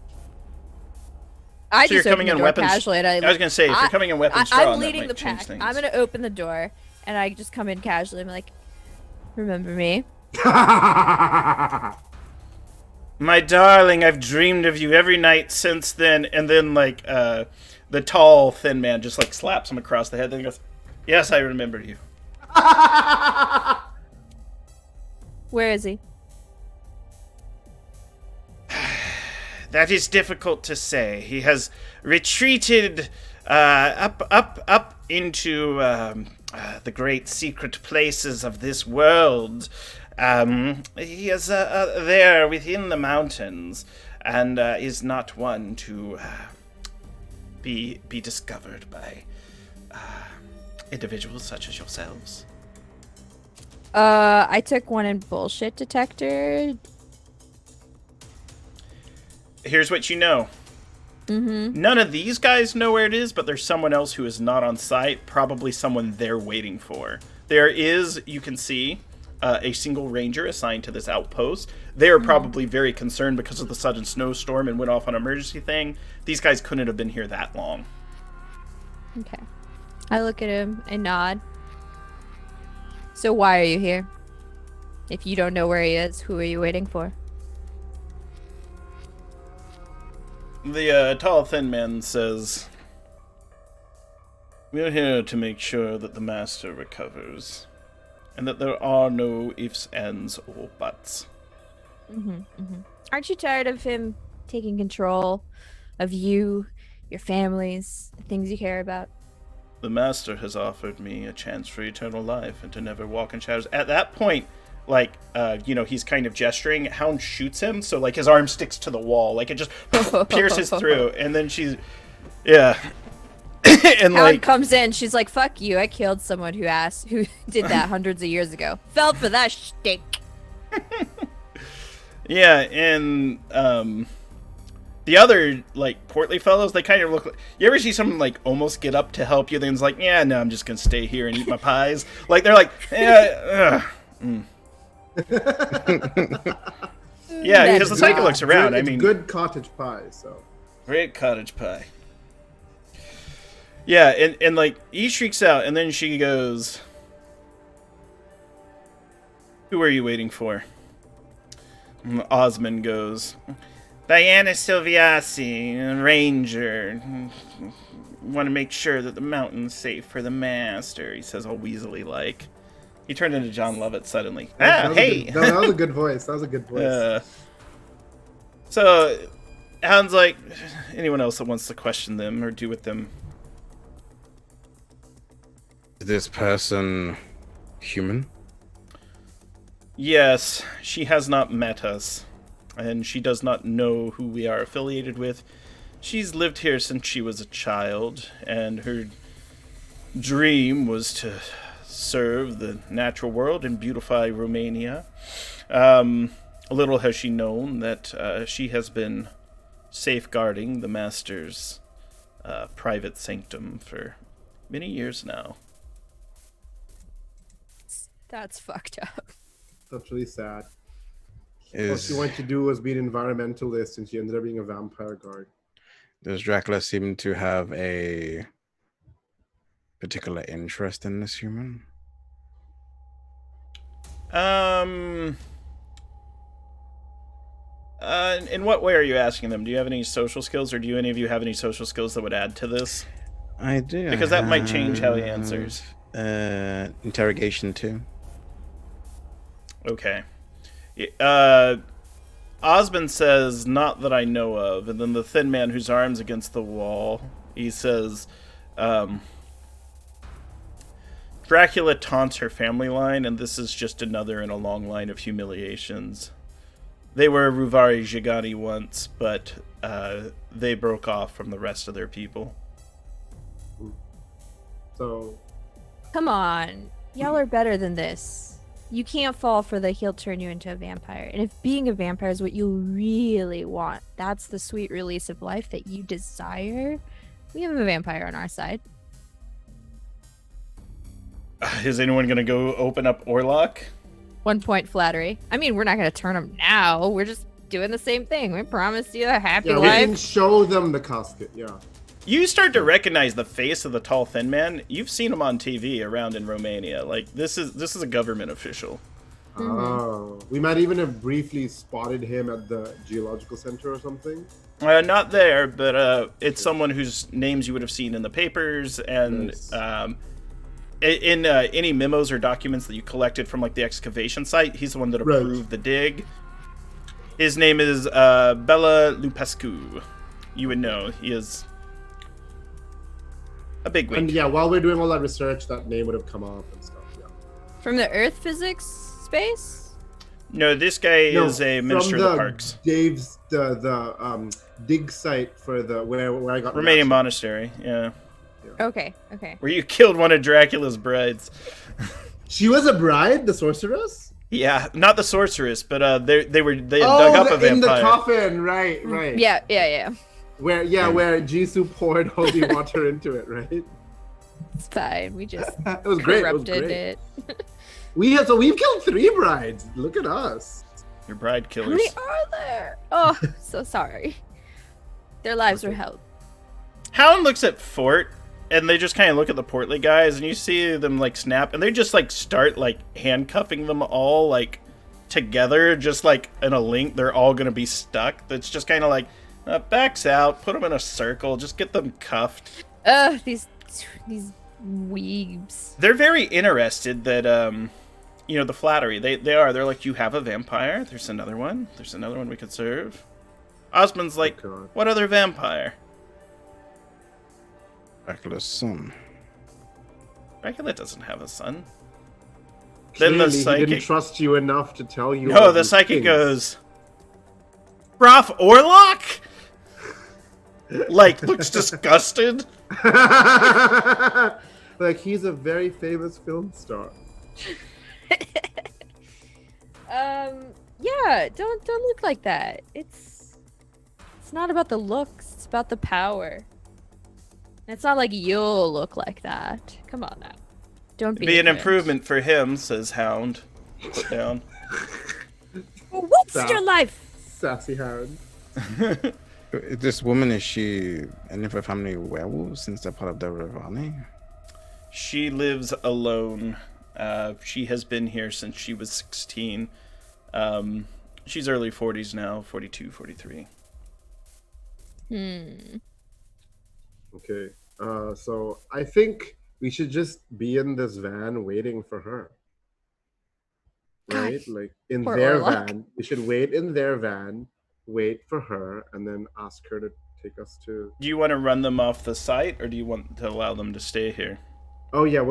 I So just you're coming opened in the door weapons. casually. And I was gonna say if you're coming in weapons drawn, I'm that leading might the change pack. things. I'm gonna open the door, and I just come in casually. I'm like, remember me? My darling, I've dreamed of you every night since then. And then like the tall thin man just like slaps him across the head. Then he goes, "Yes, I remember you." Where is he? That is difficult to say. He has retreated up into the great secret places of this world. He is there within the mountains, and is not one to be discovered by individuals such as yourselves. I took one in bullshit detector. Here's what you know. Mm-hmm. None of these guys know where it is, but there's someone else who is not on site, probably someone they're waiting for. There is, you can see, a single ranger assigned to this outpost. They are probably very concerned because of the sudden snowstorm and went off on an emergency thing. These guys couldn't have been here that long. Okay. I look at him and nod. So why are you here? If you don't know where he is, who are you waiting for? The tall, thin man says, "We're here to make sure that the master recovers, and that there are no ifs, ands, or buts." Aren't you tired of him taking control of you, your families, the things you care about? The master has offered me a chance for eternal life and to never walk in shadows. At that point, like, he's kind of gesturing. Hound shoots him, so, like, his arm sticks to the wall. Like, it just pierces through. And then she's... Yeah. And, Hound like... comes in, she's like, fuck you, I killed someone who did that hundreds of years ago. Fell for that shtick. Yeah, and, the other, like, portly fellows, they kind of look like... You ever see someone, like, almost get up to help you, then it's like, yeah, no, I'm just gonna stay here and eat my pies? Like, they're like, yeah, Yeah, because the cycle looks around. It's I mean, good cottage pie. So great cottage pie. Yeah, and like he shrieks out, and then she goes, "Who are you waiting for?" And Osmond goes, "Diana Silviasi, Ranger. Want to make sure that the mountain's safe for the master," he says all weaselly like. He turned into John Lovett suddenly. Hey! That was a good voice. That was a good voice. So, Hound's like, anyone else that wants to question them or do with them Is this person human? Yes, she has not met us, and she does not know who we are affiliated with. She's lived here since she was a child, and her dream was to serve the natural world and beautify Romania. Little has she known that she has been safeguarding the Master's private sanctum for many years now. That's fucked up. That's really sad. All she wanted to do was be an environmentalist, and she ended up being a vampire guard. Does Dracula seem to have a particular interest in this human? In what way are you asking them? Do you have any social skills, or do any of you have any social skills that would add to this? I do. Because that might change how he answers. Interrogation 2. Okay. Osmond says, "Not that I know of." And then the thin man whose arm's against the wall, he says, Dracula taunts her family line, and this is just another in a long line of humiliations. They were Ruvari Gigani once, but they broke off from the rest of their people. So, Come on. Y'all are better than this. You can't fall for the he'll turn you into a vampire. And if being a vampire is what you really want, that's the sweet release of life that you desire, we have a vampire on our side. Is anyone going to go open up Orlok? 1 point flattery. I mean, we're not going to turn him now. We're just doing the same thing. We promised you a happy yeah, we life. can show them the casket. Yeah. You start to recognize the face of the tall, thin man. You've seen him on TV around in Romania. Like, this is a government official. Oh, we might even have briefly spotted him at the geological center or something. Not there, but it's someone whose names you would have seen in the papers and Nice. in any memos or documents that you collected from like the excavation site. He's the one that approved the dig. His name is Bela Lupescu. You would know. He is a big wig. And yeah, while we're doing all that research, that name would have come up and stuff. Yeah. From the Earth physics space? No, this guy is a minister of the parks. Dave's the dig site for the where I got Romanian monastery, yeah. Okay. Where you killed one of Dracula's brides. She was a bride, the sorceress? Yeah, not the sorceress, but they had dug up a vampire. In the coffin, right. Yeah. Where Jisoo poured holy water into it, right? It's fine. We just It was great. corrupted it. We've killed 3 brides. Look at us. Your bride How killers. many are there? Oh, so sorry. Their lives were held. Hound looks at Fort, and they just kind of look at the portly guys, and you see them like snap, and they just like start like handcuffing them all like together, just like in a link. They're all gonna be stuck. That's just kind of like backs out, put them in a circle, just get them cuffed. These weebs. They're very interested that the flattery. They're like, you have a vampire? There's another one we could serve. Osmond's like, God. what other vampire? Dracula's son. Dracula doesn't have a son. Clearly, Then the psychic he didn't trust you enough to tell you. No, all the these psychic things. goes, Prof Orlok? Like, looks disgusted. Like, he's a very famous film star. Yeah, don't look like that. It's not about the looks, it's about the power. It's not like you'll look like that. Come on now. Don't be Be an ignorant. improvement for him, says Hound. Put down. Well, what's Stop. your life? Sassy Hound. This woman, is she any of her family werewolves since they're part of the Ravani? She lives alone. She has been here since she was 16. She's early 40s now, 42, 43. Okay. So I think we should just be in this van waiting for her. Right? Like in poor their Orlok. van. We should wait in their van, wait for her, and then ask her to take us to. Do you want to run them off the site, or do you want to allow them to stay here? Oh yeah,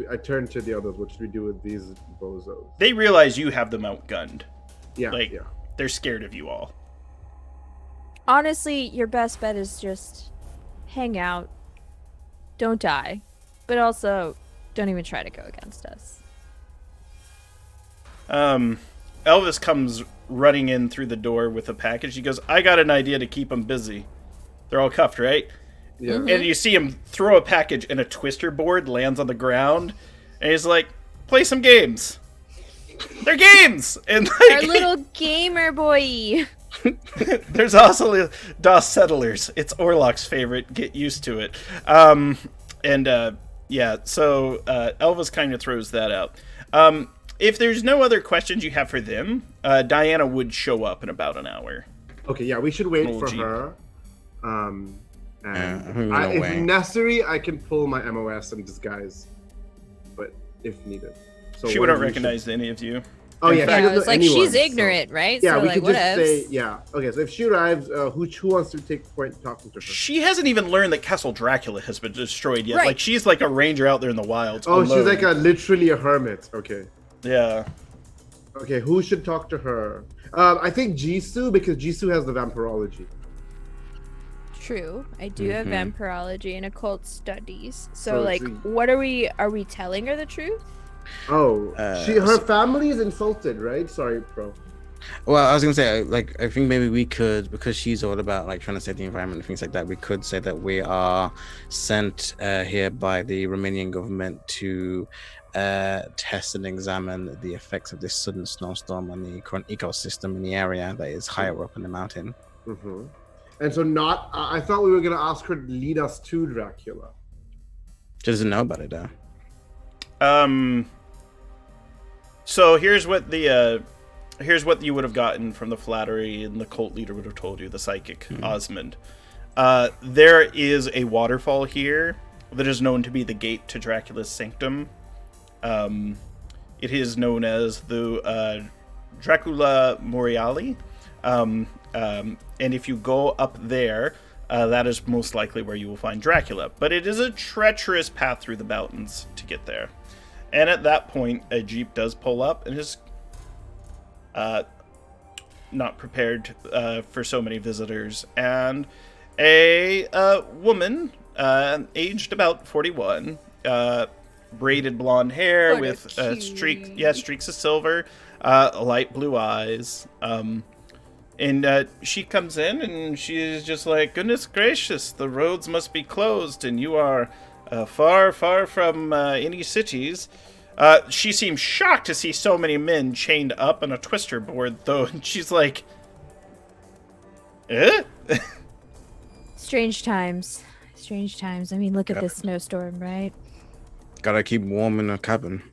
I turn to the others. What should we do with these bozos? They realize you have them outgunned. Yeah, Like, yeah. they're scared of you all. Honestly, your best bet is just hang out. Don't die. But also, don't even try to go against us. Elvis comes running in through the door with a package. He goes, I got an idea to keep them busy. They're all cuffed, right? Yeah. Mm-hmm. And you see him throw a package and a twister board lands on the ground. And he's like, play some games. They're games! And like, Our little gamer boy. there's also DOS Settlers. It's Orlok's favorite. Get used to it. Yeah, so Elvis kind of throws that out. If there's no other questions you have for them, Diana would show up in about an hour. Okay, yeah, we should wait Little for Jeep. her. And no if way. necessary, I can pull my MOS and disguise, but if needed. So She one wouldn't of you should- recognize any of you. Oh In yeah, fact- she Yeah, doesn't it's know like anyone, she's so- ignorant, right? Yeah, so we like, could just whatevs. say yeah. Okay, so if she arrives, who wants to take point talking to her? She hasn't even learned that Castle Dracula has been destroyed yet. Right. Like, she's like a ranger out there in the wilds. Oh, she's alone. like literally a hermit. Okay. Yeah. Okay, who should talk to her? I think Jisoo, because Jisoo has the vampirology. True. I do have vampirology and occult studies. So, So like, it's what are we telling her the truth? Oh, her so- family is insulted, right? Sorry, Pro. Well, I was gonna say, like, I think maybe we could, because she's all about like trying to save the environment and things like that. We could say that we are sent here by the Romanian government to test and examine the effects of this sudden snowstorm on the current ecosystem in the area that is higher up in the mountain. Mm-hmm. And so, I thought we were gonna ask her to lead us to Dracula. She doesn't know about it though. So here's what you would have gotten from the flattery, and the cult leader would have told you, the psychic Osmond. There is a waterfall here that is known to be the gate to Dracula's sanctum. It is known as the Dracula Moriali. And if you go up there, that is most likely where you will find Dracula. But it is a treacherous path through the mountains to get there. And at that point, a jeep does pull up and is not prepared for so many visitors. And a woman, aged about 41, braided blonde hair What a with cutie. streaks of silver, light blue eyes. And she comes in and she's just like, goodness gracious, the roads must be closed and you are far, far from any cities. She seems shocked to see so many men chained up on a twister board, though, and she's like, eh? Strange times. Strange times. I mean, look at this snowstorm, right? Gotta keep warm in a cabin.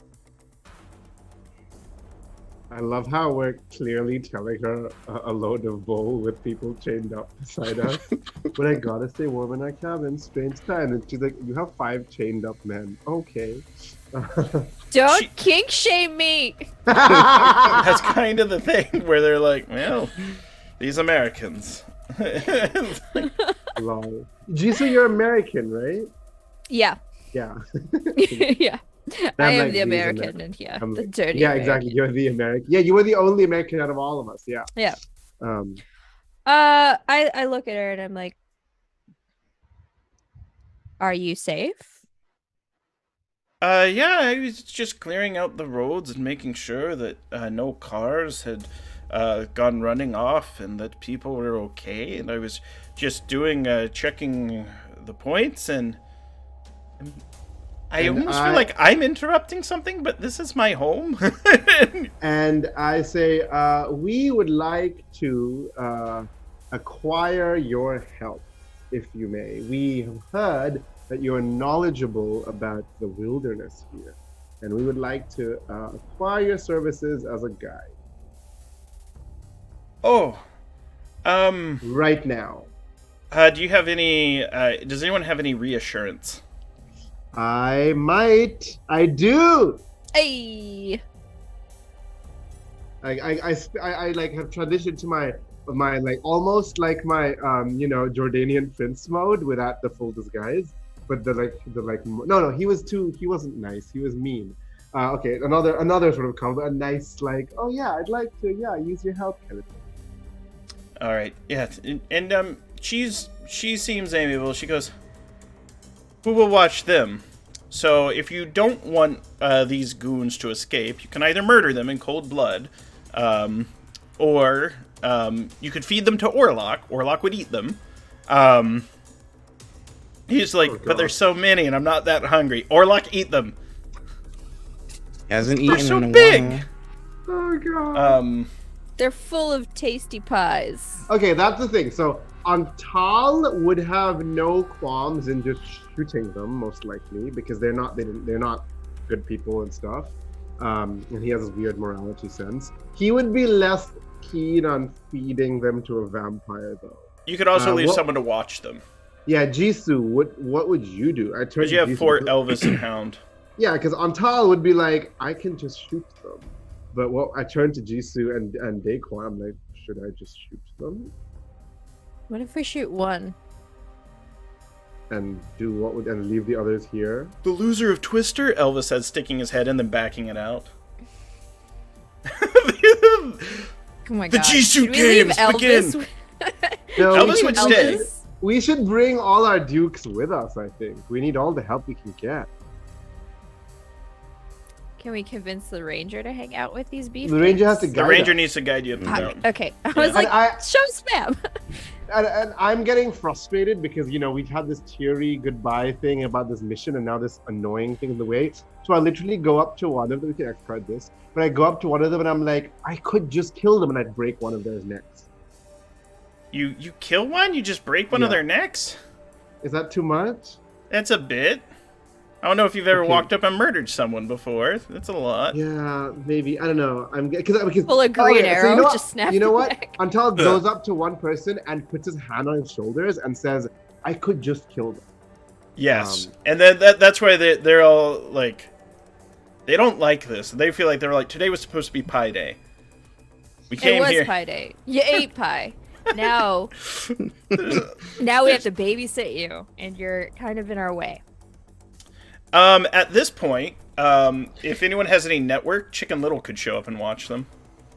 I love how we're clearly telling her a load of bull with people chained up beside us. But I gotta stay warm in our cabin, strange time. And she's like, you have 5 chained up men. Okay. Don't kink shame me. That's kind of the thing where they're like, well, these Americans. Lol. Jisoo, you're American, right? Yeah. Yeah. Yeah. I am like, the these American, and yeah, I'm the like, dirty. yeah, American. exactly. You're the American. Yeah, you were the only American out of all of us. Yeah. Yeah. Um, I look at her and I'm like, "Are you safe?" Yeah, I was just clearing out the roads and making sure that no cars had gone running off and that people were okay. And I was just doing checking the points, and I almost feel like I'm interrupting something, but this is my home. and I say, we would like to acquire your help, if you may. We have heard that you're knowledgeable about the wilderness here, and we would like to acquire your services as a guide Oh, right now. do you have any? Does anyone have any reassurance? I might. I do. Hey. I like have transitioned to my like almost like my Jordanian prince mode without the full disguise. but no, he wasn't nice. He was mean. Okay, another sort of compliment, a nice like, oh yeah, I'd like to use your help kind of thing. All right, yeah, and she seems amiable. She goes, "Who will watch them?" So if you don't want these goons to escape, you can either murder them in cold blood, or you could feed them to Orlok. Orlok would eat them. He's like, but there's so many, and I'm not that hungry. Orlok, eat them. He hasn't They're eaten so in a big. while. Oh god. They're full of tasty pies. Okay, that's the thing. So Antal would have no qualms in just shooting them, most likely, because they're not good people and stuff. And he has this weird morality sense. He would be less keen on feeding them to a vampire, though. You could also leave someone to watch them. Yeah, Jisoo, what would you do? Because you have Fort Elvis and Hound. Yeah, because Antal would be like, I can just shoot them. But I turned to Jisoo and Daquan, I'm like, should I just shoot them? What if we shoot one? And and leave the others here? The loser of Twister, Elvis said, sticking his head in, then backing it out. Oh my god. The Jisoo Should we leave games begin. No, Elvis would stay. We should bring all our dukes with us, I think. We need all the help we can get. Can we convince the ranger to hang out with these beefcakes? The ranger has to guide The ranger us. needs to guide you up the mountain. Okay, I was like, show spam. And I'm getting frustrated because, we've had this teary goodbye thing about this mission and now this annoying thing in the way. So I literally go up to one of them. We can expert this. But I go up to one of them and I'm like, I could just kill them and I'd break one of their necks. You kill one? You just break one of their necks? Is that too much? That's a bit. I don't know if you've ever walked up and murdered someone before. That's a lot. Yeah, maybe. I don't know. Because Pull a green arrow, you know just snap. You know what? Neck. Antal goes up to one person and puts his hand on his shoulders and says, I could just kill them. Yes. And then that's why they're all like, they don't like this. They feel like they're like, today was supposed to be pie day. We came here. It was pie day. You ate pie. Now we have to babysit you, and you're kind of in our way. At this point, if anyone has any network, Chicken Little could show up and watch them.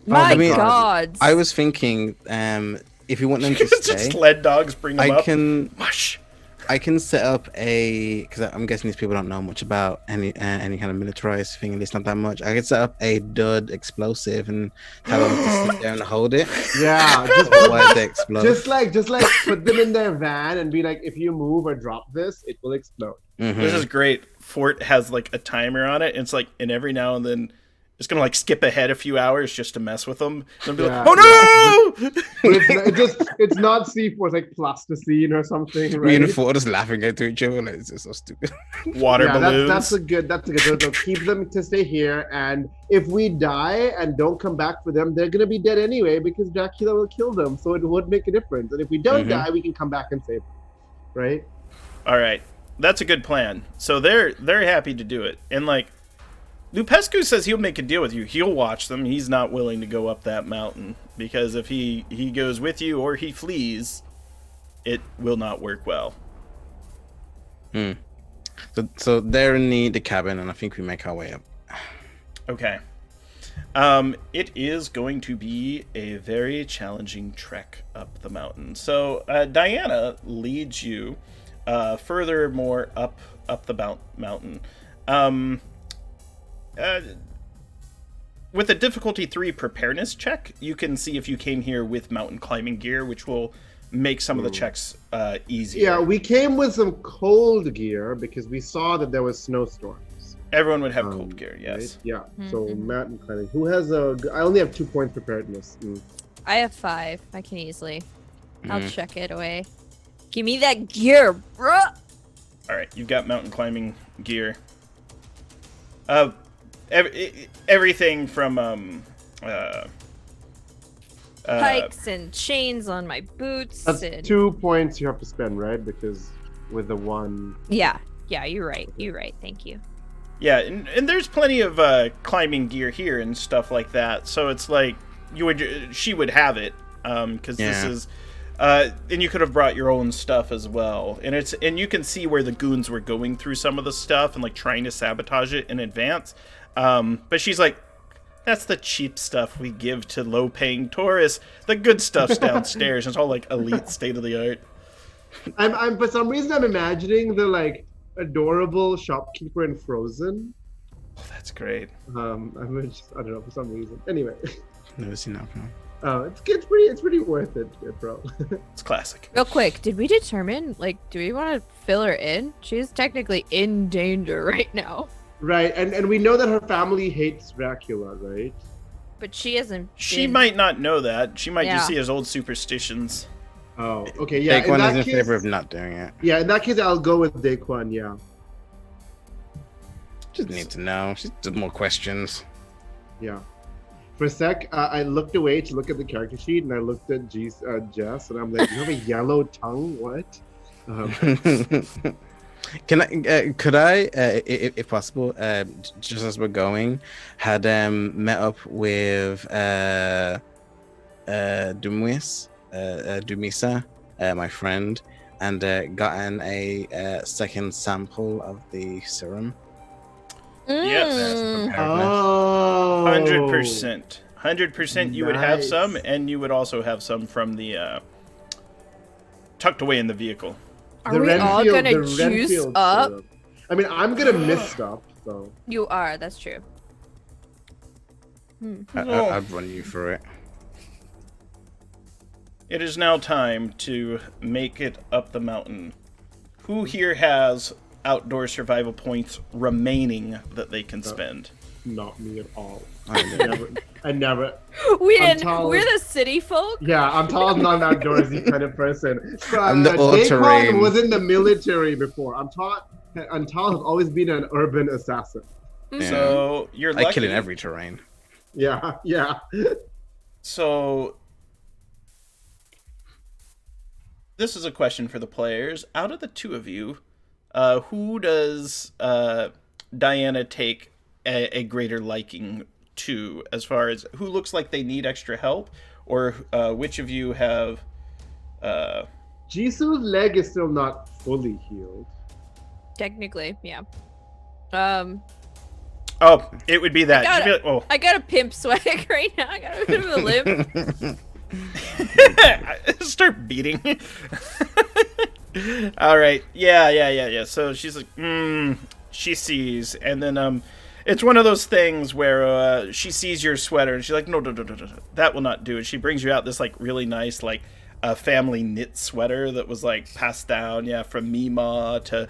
My God! I was thinking, if you want them to stay, just sled dogs bring them up. I can set up because I'm guessing these people don't know much about any kind of militarized thing, at least not that much. I could set up a dud explosive and tell them to sit there and hold it. Yeah, they explode. Just like put them in their van and be like, if you move or drop this, it will explode. Mm-hmm. This is great. Fort has like a timer on it. And it's like, and every now and then it's gonna like skip ahead a few hours just to mess with them. And be like, oh no! It's not C4, it's like plasticine or something. Right? Me and Ford just laughing at each other. Like, it's just so stupid. Water balloons. That's a good. So keep them to stay here, and if we die and don't come back for them, they're gonna be dead anyway because Dracula will kill them. So it would make a difference. And if we don't die, we can come back and save them. Right? All right, that's a good plan. So they're happy to do it, and like. Lupescu says he'll make a deal with you. He'll watch them. He's not willing to go up that mountain because if he goes with you or he flees, it will not work well. So they're in the cabin, and I think we make our way up. Okay. It is going to be a very challenging trek up the mountain. So Diana leads you furthermore up the mountain. With a difficulty 3 preparedness check, you can see if you came here with mountain climbing gear, which will make some of the checks easier. Yeah, we came with some cold gear because we saw that there was snowstorms. Everyone would have cold gear, yes. Right? Yeah, so mountain climbing. Who has I only have 2 points preparedness. I have 5. I can easily. I'll check it away. Give me that gear, bruh! Alright, you've got mountain climbing gear. Everything from pikes and chains on my boots. That's and... 2 points you have to spend, right? Because with the one. Yeah, you're right. You're right. Thank you. Yeah, and there's plenty of climbing gear here and stuff like that. So it's like she would have it because this is And you could have brought your own stuff as well. And you can see where the goons were going through some of the stuff and like trying to sabotage it in advance. But she's like, that's the cheap stuff we give to low-paying tourists. The good stuff's downstairs. It's all like elite, state of the art. I'm for some reason I'm imagining the like adorable shopkeeper in Frozen. Oh, that's great. I don't know, for some reason. Anyway. Never seen that film. Oh, it's pretty worth it, bro. It's classic. Real quick, did we determine, like, do we want to fill her in? She's technically in danger right now. Right, and we know that her family hates Dracula, right? But she hasn't. She might not know that. She might just Yeah. see his old superstitions. Oh, okay, yeah. Daquan is in case, favor of not doing it. Yeah, in that case, I'll go with Daquan. Yeah. Just need to know. Just more questions. Yeah. For a sec, I looked away to look at the character sheet, and I looked at Jess, and I'm like, "You have a yellow tongue? What?" Could I, if possible, just as we're going, had met up with Dumisa, my friend, and gotten a second sample of the serum? Yes. Oh. 100%. 100% you would have Nice. some, and you would also have some from the tucked away in the vehicle. Are we all gonna juice Renfield up? syrup. I mean, I'm gonna miss stuff, so. You are. That's true. I'd run you through it. It is now time to make it up the mountain. Who here has outdoor survival points remaining that they can spend? Not me at all. I never. We I'm didn't. tall. We're the city folk. Yeah, I'm tall, not an outdoorsy kind of person. I'm the Daquan all-terrain. was in the military before. I'm tall has always been an urban assassin. Yeah. So you're I lucky. kill in every terrain. Yeah, yeah. So this is a question for the players. Out of the two of you, who does Diana take a greater liking to, as far as who looks like they need extra help, or which of you have Jisoo's leg is still not fully healed. Technically, yeah. Oh, it would be that. I She'd be like, oh. I got a pimp swag right now. I got a bit of a limp. Start beating. All right. Yeah. So she's like, she sees, and then it's one of those things where she sees your sweater, and she's like, no, that will not do it. She brings you out this like really nice like family knit sweater that was like passed down, from Mima to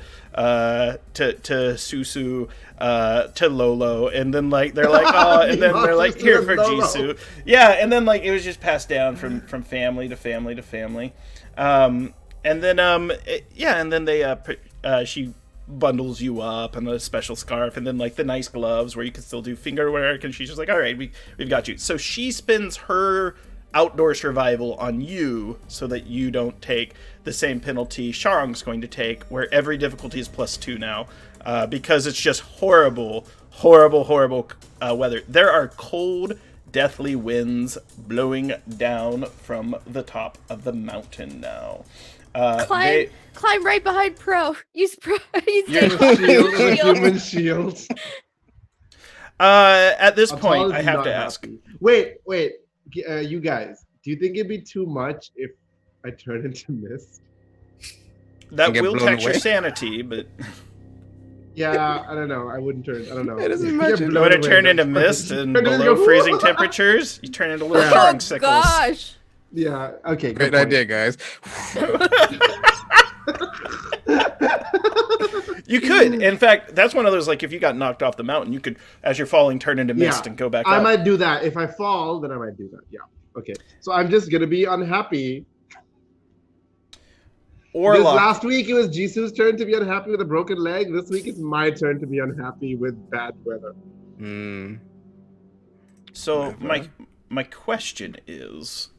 Susu to Lolo, and then like they're like, oh, and then they're like, here for Jisoo, and then like it was just passed down from family to family to family, and then she bundles you up in a special scarf, and then like the nice gloves where you can still do finger work, and she's just like, all right, we've got you. So she spends her outdoor survival on you so that you don't take the same penalty Sharong's going to take, where every difficulty is +2 now, because it's just horrible weather. There are cold, deathly winds blowing down from the top of the mountain now. Climb right behind Pro. Use Pro. Use Human shield. At this Atal point, is I have not to ask. happy. Wait. You guys, do you think it'd be too much if I turn into mist? That get will blown tax your away. sanity, but Yeah, I don't know. I wouldn't turn. I don't know. It doesn't You matter. get you blown want to away, turn into that's mist fine. and Turn into below go, freezing "Whoa!" temperatures? You turn into little Oh Sharong sickles. gosh. Yeah. Okay. Great good point. idea, guys. You could. In fact, that's one of those, like, if you got knocked off the mountain, you could, as you're falling, turn into mist and go back I up. might do that. If I fall, then I might do that. Yeah. Okay. So I'm just gonna be unhappy. Or Because lock. last week it was Jisoo's turn to be unhappy with a broken leg. This week it's my turn to be unhappy with bad weather. So my question is,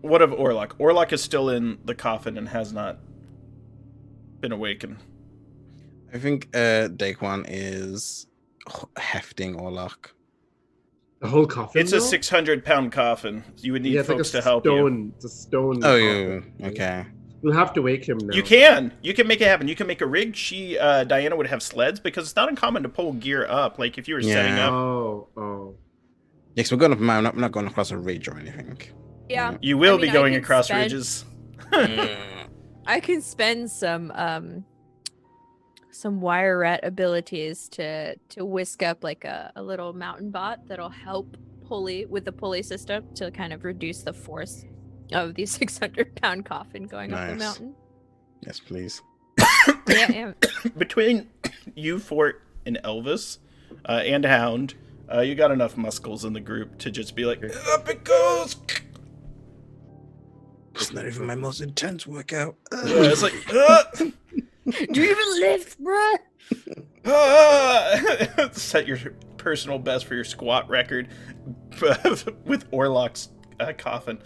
what of Orlok? Orlok is still in the coffin and has not been awakened. I think Daquan is hefting Orlok. The whole coffin. It's a though? 600-pound coffin. You would need Yeah, it's folks like to help you. stone. It's a stone. Oh, coffin. you okay? We'll have to wake him now. You can make it happen. You can make a rig. Diana would have sleds because it's not uncommon to pull gear up. Like if you were setting Yeah. up, Oh. Yeah, 'cause we're going up. I'm not going across a ridge or anything. Yeah. you will I be mean, I going can across spend- ridges. I can spend some wire rat abilities to whisk up like a little mountain bot that'll help pulley with the pulley system to kind of reduce the force of the 600-pound coffin going up the Nice. mountain. Yes, please. Yeah. Between you, Fort, and Elvis, and Hound, you got enough muscles in the group to just be like, up it goes. It's not even my most intense workout. Yeah, it's like, Do you even lift, bruh? set your personal best for your squat record with Orlok's coffin.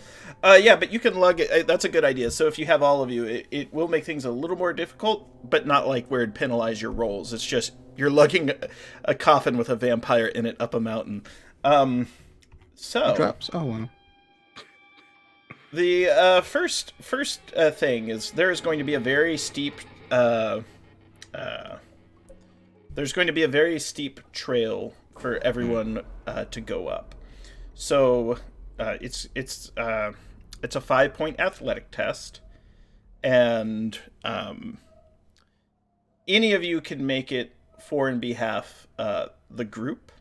Yeah, but you can lug it. That's a good idea. So if you have all of you, it will make things a little more difficult, but not like where it'd penalize your rolls. It's just you're lugging a coffin with a vampire in it up a mountain. So Drops. Oh well. the first thing is there is going to be a very steep trail for everyone to go up. So it's a 5-point athletic test, and any of you can make it for and behalf the group.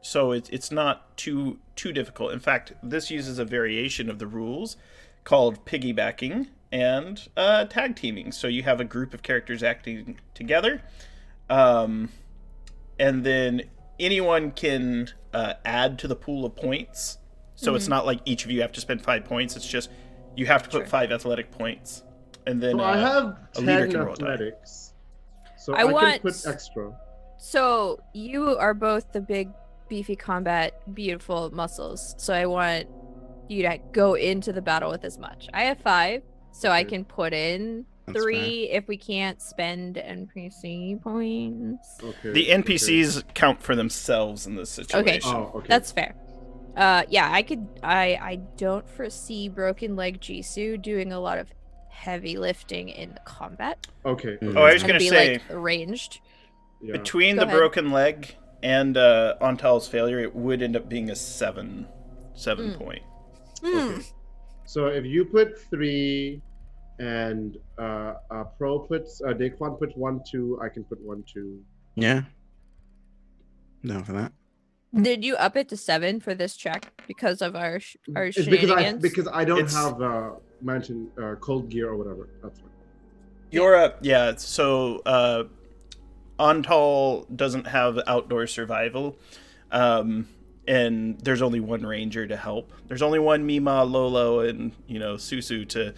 So it's not too difficult. In fact, this uses a variation of the rules called piggybacking and tag teaming. So you have a group of characters acting together, and then anyone can add to the pool of points. So it's not like each of you have to spend 5 points. It's just you have to put 5 athletic points, and then So I have a leader 10 can roll a die. athletics. So I I want- can put extra. So you are both the big, beefy combat, beautiful muscles. So I want you to go into the battle with as much. I have 5, so I can put in That's 3 if we can't spend NPC points. Okay. The NPCs count for themselves in this situation. Oh, okay. That's fair. Yeah, I could. I don't foresee Broken Leg Jisoo doing a lot of heavy lifting in the combat. Okay. Mm. Oh, I was And gonna be say like ranged. Yeah. between Go the ahead. broken leg and Ontal's failure, it would end up being a 7 point. Okay. So if you put 3 and Pro puts Daquan puts 1, 2, I can put 1, 2. Yeah. No for that. Did you up it to 7 for this check because of our It's shenanigans? because I don't It's- have mountain cold gear or whatever. That's fine. You're yeah. So Ontal doesn't have outdoor survival, and there's only one ranger to help. There's only one Mima, Lolo, and Susu to.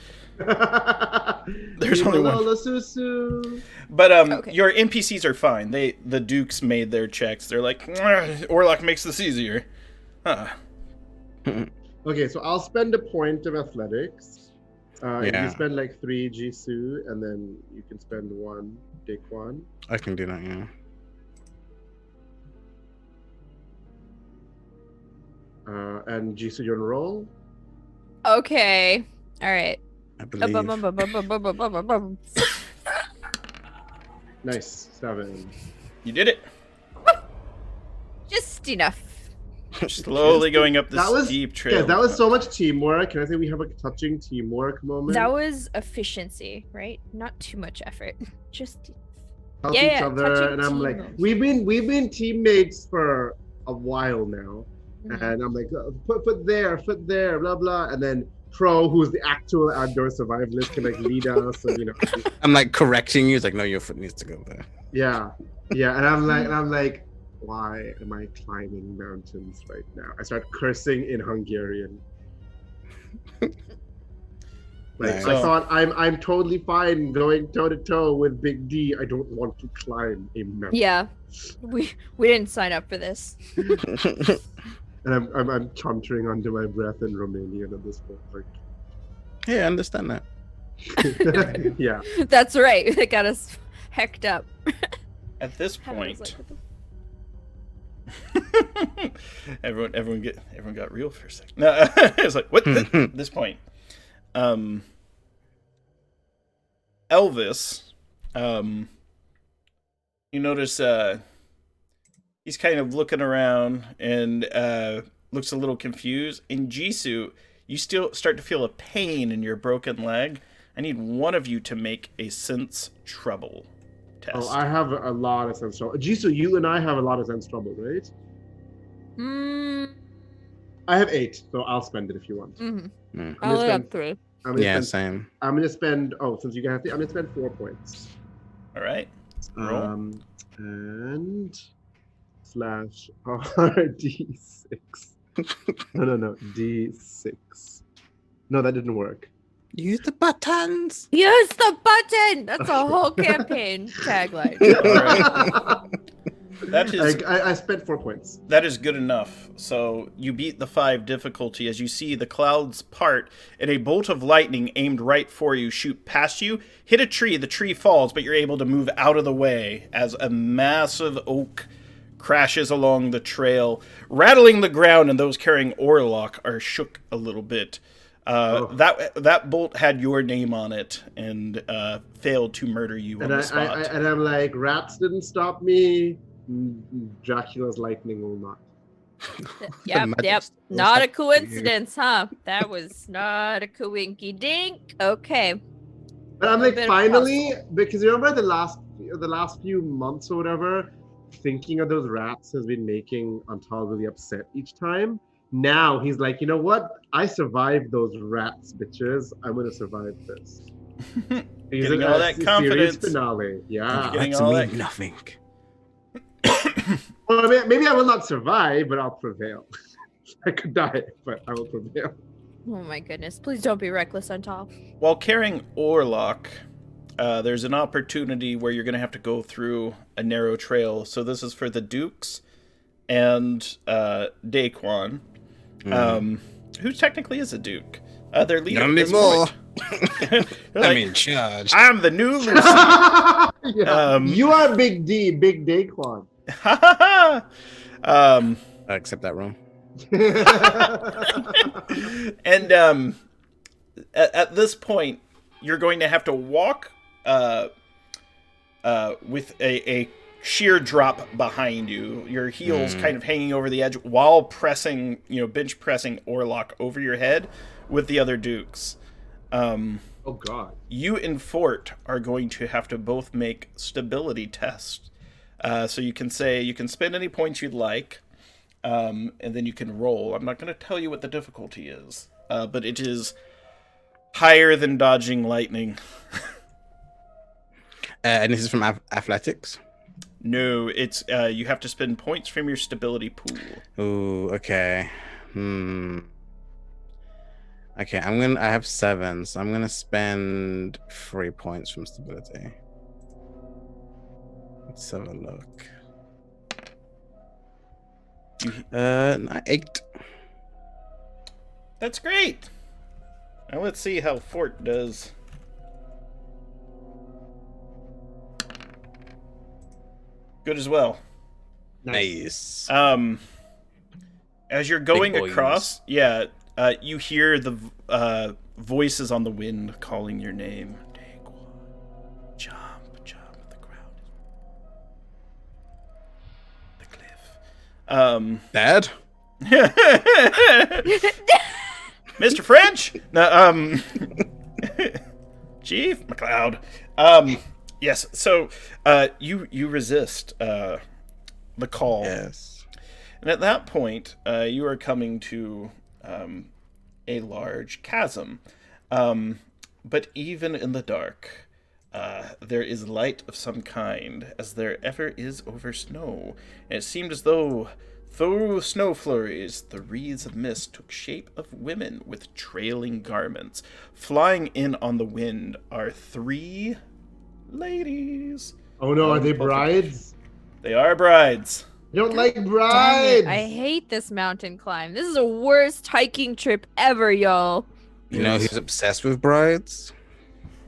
There's only one. Lola Susu. But Okay. your NPCs are fine. The Dukes made their checks. They're like, Orlok makes this easier. Huh. Okay, so I'll spend a point of athletics. Yeah. You spend like 3 Jisoo, and then you can spend 1 Daquan. I can do that. Yeah. And Jisoo, you're on roll. Okay. All right. I believe. Nice, 7. You did it. Just enough. Slowly going up That this was steep trail. Yeah, that was so much teamwork. Can I say we have a touching teamwork moment? That was efficiency, right? Not too much effort. Just Help yeah, each yeah, other, touching and I'm like, teamwork. we've been teammates for a while now, Mhm. and I'm like, foot there, blah blah, and then Pro, who's the actual outdoor survivalist, can like lead us, and I'm like correcting you. It's like, no, your foot needs to go there. yeah, and I'm like, why am I climbing mountains right now? I start cursing in Hungarian. Like Nice. I thought I'm totally fine going toe to toe with Big D. I don't want to climb a mountain. Yeah. We didn't sign up for this. And I'm chuntering under my breath in Romanian at this point. Like, Yeah, I understand that. yeah. That's right. They got us hecked up. At this I was point, like, what everyone got real for a second. No, it's like what? This point, Elvis, you notice he's kind of looking around and looks a little confused. In Jisoo, you still start to feel a pain in your broken leg. I need one of you to make a sense trouble test. Oh, I have a lot of sense trouble. Jisoo, you and I have a lot of sense trouble, right? I have 8, so I'll spend it if you want. I'll have 3. Same. I'm gonna spend. Oh, since you guys, I'm gonna spend 4 points. All right. Roll. And slash RD6. No, D6. No, that didn't work. Use the buttons. Use the button. That's a whole campaign tagline. All right. That is. I spent 4 points. That is good enough. So you beat the 5 difficulty as you see the clouds part and a bolt of lightning aimed right for you shoot past you, hit a tree. The tree falls, but you're able to move out of the way as a massive oak crashes along the trail, rattling the ground, and those carrying Orlock are shook a little bit. That bolt had your name on it and failed to murder you on the spot. And I'm like, rats didn't stop me. Dracula's lightning will not. Yep. Not a coincidence, huh? That was not a coinky dink. Okay. But I'm like, finally, because remember the last few months or whatever, thinking of those rats has been making Antal really upset each time. Now he's like, you know what? I survived those rats, bitches. I'm gonna survive this. He's Getting all that confidence. Finale. Yeah. Getting all that. Nothing. Well, maybe I will not survive, but I'll prevail. I could die, but I will prevail. Oh my goodness. Please don't be reckless, Antal. While carrying Orlock, there's an opportunity where you're going to have to go through a narrow trail. So this is for the Dukes and Daquan, who technically is a Duke. Their leader at this point. I'm in charge. I'm the new Lucy. Yeah. You are Big D, Big Daquan. I accept that wrong. And at this point, you're going to have to walk with a sheer drop behind you. Your heels kind of hanging over the edge while pressing, bench pressing Orlock over your head with the other Dukes. Oh God! You and Fort are going to have to both make stability tests. So you can spend any points you'd like, and then you can roll. I'm not going to tell you what the difficulty is, but it is higher than dodging lightning. And this is from athletics? No, it's you have to spend points from your stability pool. Ooh, okay. Okay, I have 7, so I'm gonna spend 3 points from stability. Let's have a look. 8. That's great. Now let's see how Fort does. Good as well. Nice. As you're going across, you hear the voices on the wind calling your name. Daquan, jump. The ground is the cliff. Dad? Mr. French? No, Chief McLeod. Yes, so you resist the call. Yes. And at that point, you are coming to a large chasm. But even in the dark, there is light of some kind, as there ever is over snow. And it seemed as though through snow flurries, the wreaths of mist took shape of women with trailing garments. Flying in on the wind are 3 ladies. Oh no, are they brides? They are brides. I don't like brides. I hate this mountain climb. This is the worst hiking trip ever, y'all. You know who's obsessed with brides?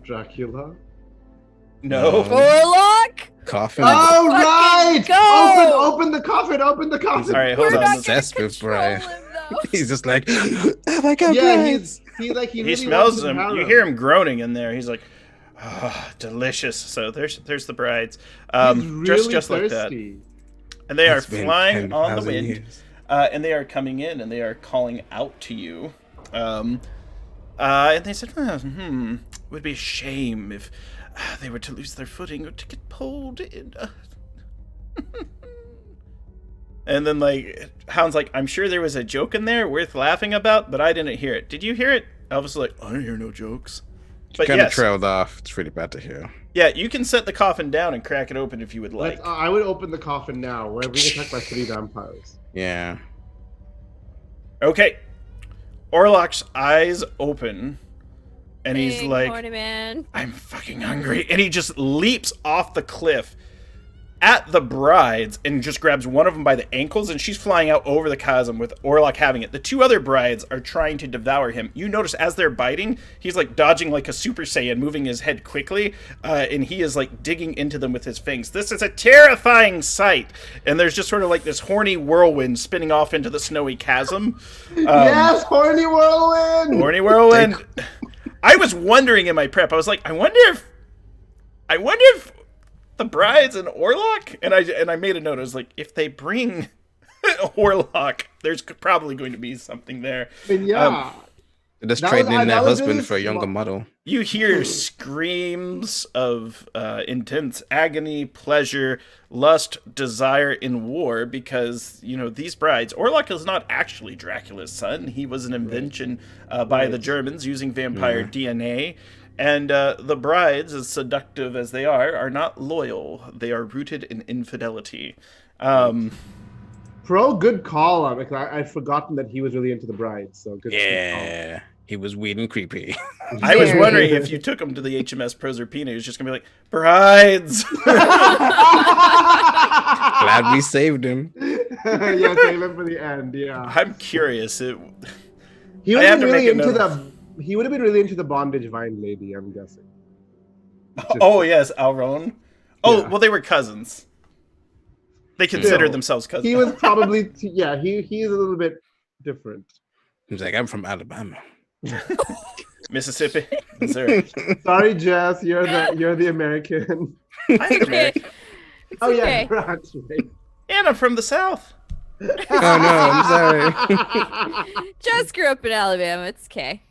Dracula. No. Orlock? Coffin. Oh right! go! Open the coffin! Open the coffin! All right, hold We're on. not gonna Obsessed with control Brian. him, though. He's just like, oh my god, Yeah, brides. he's like he He really smells wants to them. have You them. hear him groaning in there. He's like, "Oh, delicious." So there's the brides, He's really dressed just like that, thirsty. and they are It's been flying on the 10,000 wind, years. and they are coming in and they are calling out to you, and they said, it would be a shame if they were to lose their footing or to get pulled in. And then, like, Hound's like, I'm sure there was a joke in there worth laughing about, but I didn't hear it. Did you hear it? Elvis was like, I didn't hear no jokes. But Kind of yes, trailed off. It's really bad to hear. yeah, you can set the coffin down and crack it open if you would like. I would open the coffin now. We're being attacked by 3 vampires. Yeah. Okay. Orlok's eyes open, and he's Big like, horny man. I'm fucking hungry. And he just leaps off the cliff at the brides and just grabs one of them by the ankles, and she's flying out over the chasm with Orlok having it. The 2 other brides are trying to devour him. You notice as they're biting, he's like dodging like a Super Saiyan, moving his head quickly, and he is like digging into them with his fangs. This is a terrifying sight. And there's just sort of like this horny whirlwind spinning off into the snowy chasm. Yes, horny whirlwind! Horny whirlwind. I was wondering in my prep, I was like, I wonder if the brides and Orlok, and I made a note. I was like, if they bring Orlok, there's probably going to be something there. I mean, yeah. They're just That trading was- in their that was husband really for a younger smart. model. You hear screams of intense agony, pleasure, lust, desire in war because, you know, these brides, Orlok is not actually Dracula's son. He was an invention by the Germans using vampire DNA. And the brides, as seductive as they are not loyal. They are rooted in infidelity. Pro, good call on because I'd forgotten that he was really into the brides. So good. Yeah. He was weird and creepy. I was Very. wondering if you took him to the HMS Proserpina, he was just going to be like, brides! Glad we saved him. Yeah, save him for the end. Yeah. I'm curious. He I would had have to been really make a into note. He would have been really into the bondage vine lady. I'm guessing. Oh, yes, Alron. Oh, Yeah. well, they were cousins. They considered Still, themselves cousins. He was probably yeah. He's a little bit different. He's like, I'm from Alabama. Mississippi, Missouri. Sorry, Jess. You're the American. I'm Okay. American. It's Oh okay. yeah, you're actually. And I'm from the South. Oh no, I'm sorry. Just grew up in Alabama. It's okay.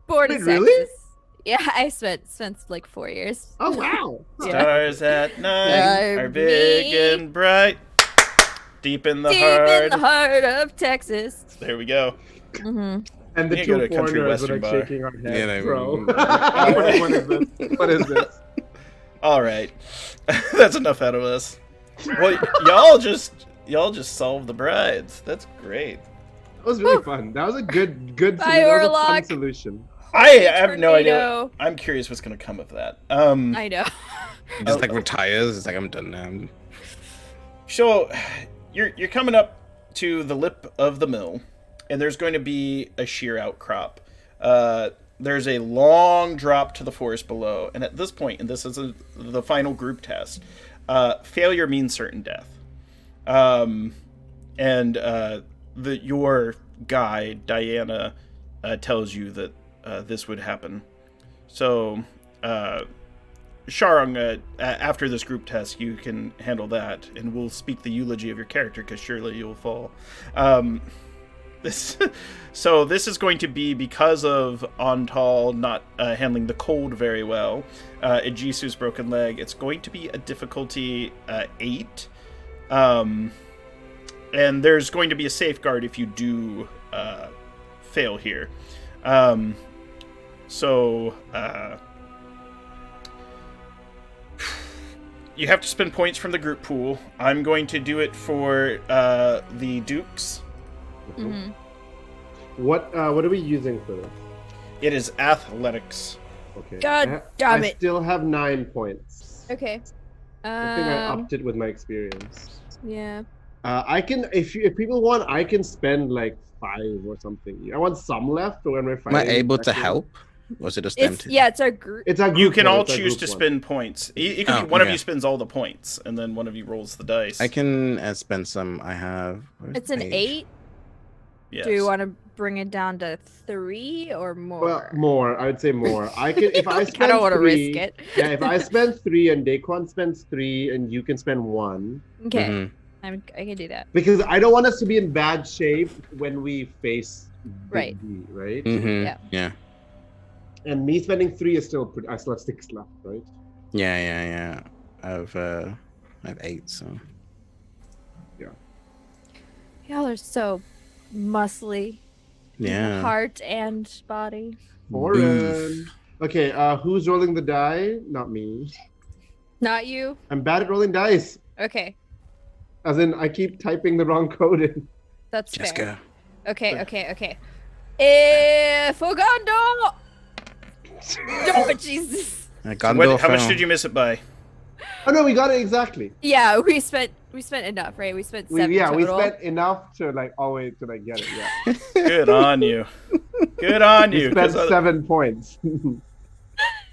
Born in Wait, really? Texas. Yeah, I spent like 4 years. Oh wow. Yeah. Stars at night Are are big big. and bright. Deep in the Deep heart. in the heart of Texas. There we go. Hmm And the You go to two a country foreigners were western like bar. shaking our Yeah, heads, they bro. were. What is this? What is this? All right. That's enough out of us. Well, y'all just solved the brides. That's great. That was really fun. That was a good Bye, solution. That was a fun Orlok. solution. I have no idea. Tornado. I'm curious what's going to come of that. I know. He just like retires. It's like, I'm done now. So, you're coming up to the lip of the mill, and there's going to be a sheer outcrop. There's a long drop to the forest below, and at this point, and this is the final group test, failure means certain death. Your guide, Diana, tells you that this would happen. So, Sharung, after this group test, you can handle that, and we'll speak the eulogy of your character, because surely you'll fall. This is going to be because of Antal not handling the cold very well, and Jisu's broken leg. It's going to be a difficulty 8, and there's going to be a safeguard if you do fail here. You have to spend points from the group pool. I'm going to do it for the Dukes. Hmm What are we using for this? It is athletics. Okay. God damn I it. still have 9 points. Okay. I think I upped it with my experience. Yeah. I can if people want, I can spend like 5 or something. I want some left for when we're Am I fighting. able to help? Or is it just It's them two? yeah, it's our group. It's a group You can one, all it's a choose group to one. spend points. It could Oh, be one of okay. you spends all the points, and then one of you rolls the dice. I can spend some. I have. Where's It's the an page? 8. Yes. Do you want to bring it down to 3 or more? Well, more. I would say more. I can if I Like, spend I don't want to risk 3. it. Yeah, if I spend 3 and Daquan spends 3 and you can spend 1. Okay, Mhm. I can do that. Because I don't want us to be in bad shape when we face Right. Big D, right? Mhm. Yeah. Yeah. And me spending 3 is still pretty. I still have 6 left, right? Yeah. I have 8. So. Y'all are so muscly. Yeah. Heart and body. Foreign. Okay, who's rolling the die? Not me. Not you? I'm bad at rolling dice. Okay, As in, I keep typing the wrong code in. that's fair. Jessica. Okay. Fogando! Oh, Jesus. How much did you miss it by? Oh no, we got it exactly. Yeah, we spent enough, right? We spent 7 We total. spent enough to always to get it. Yeah. Good on you. Good on We you. spent 'cause 7 points.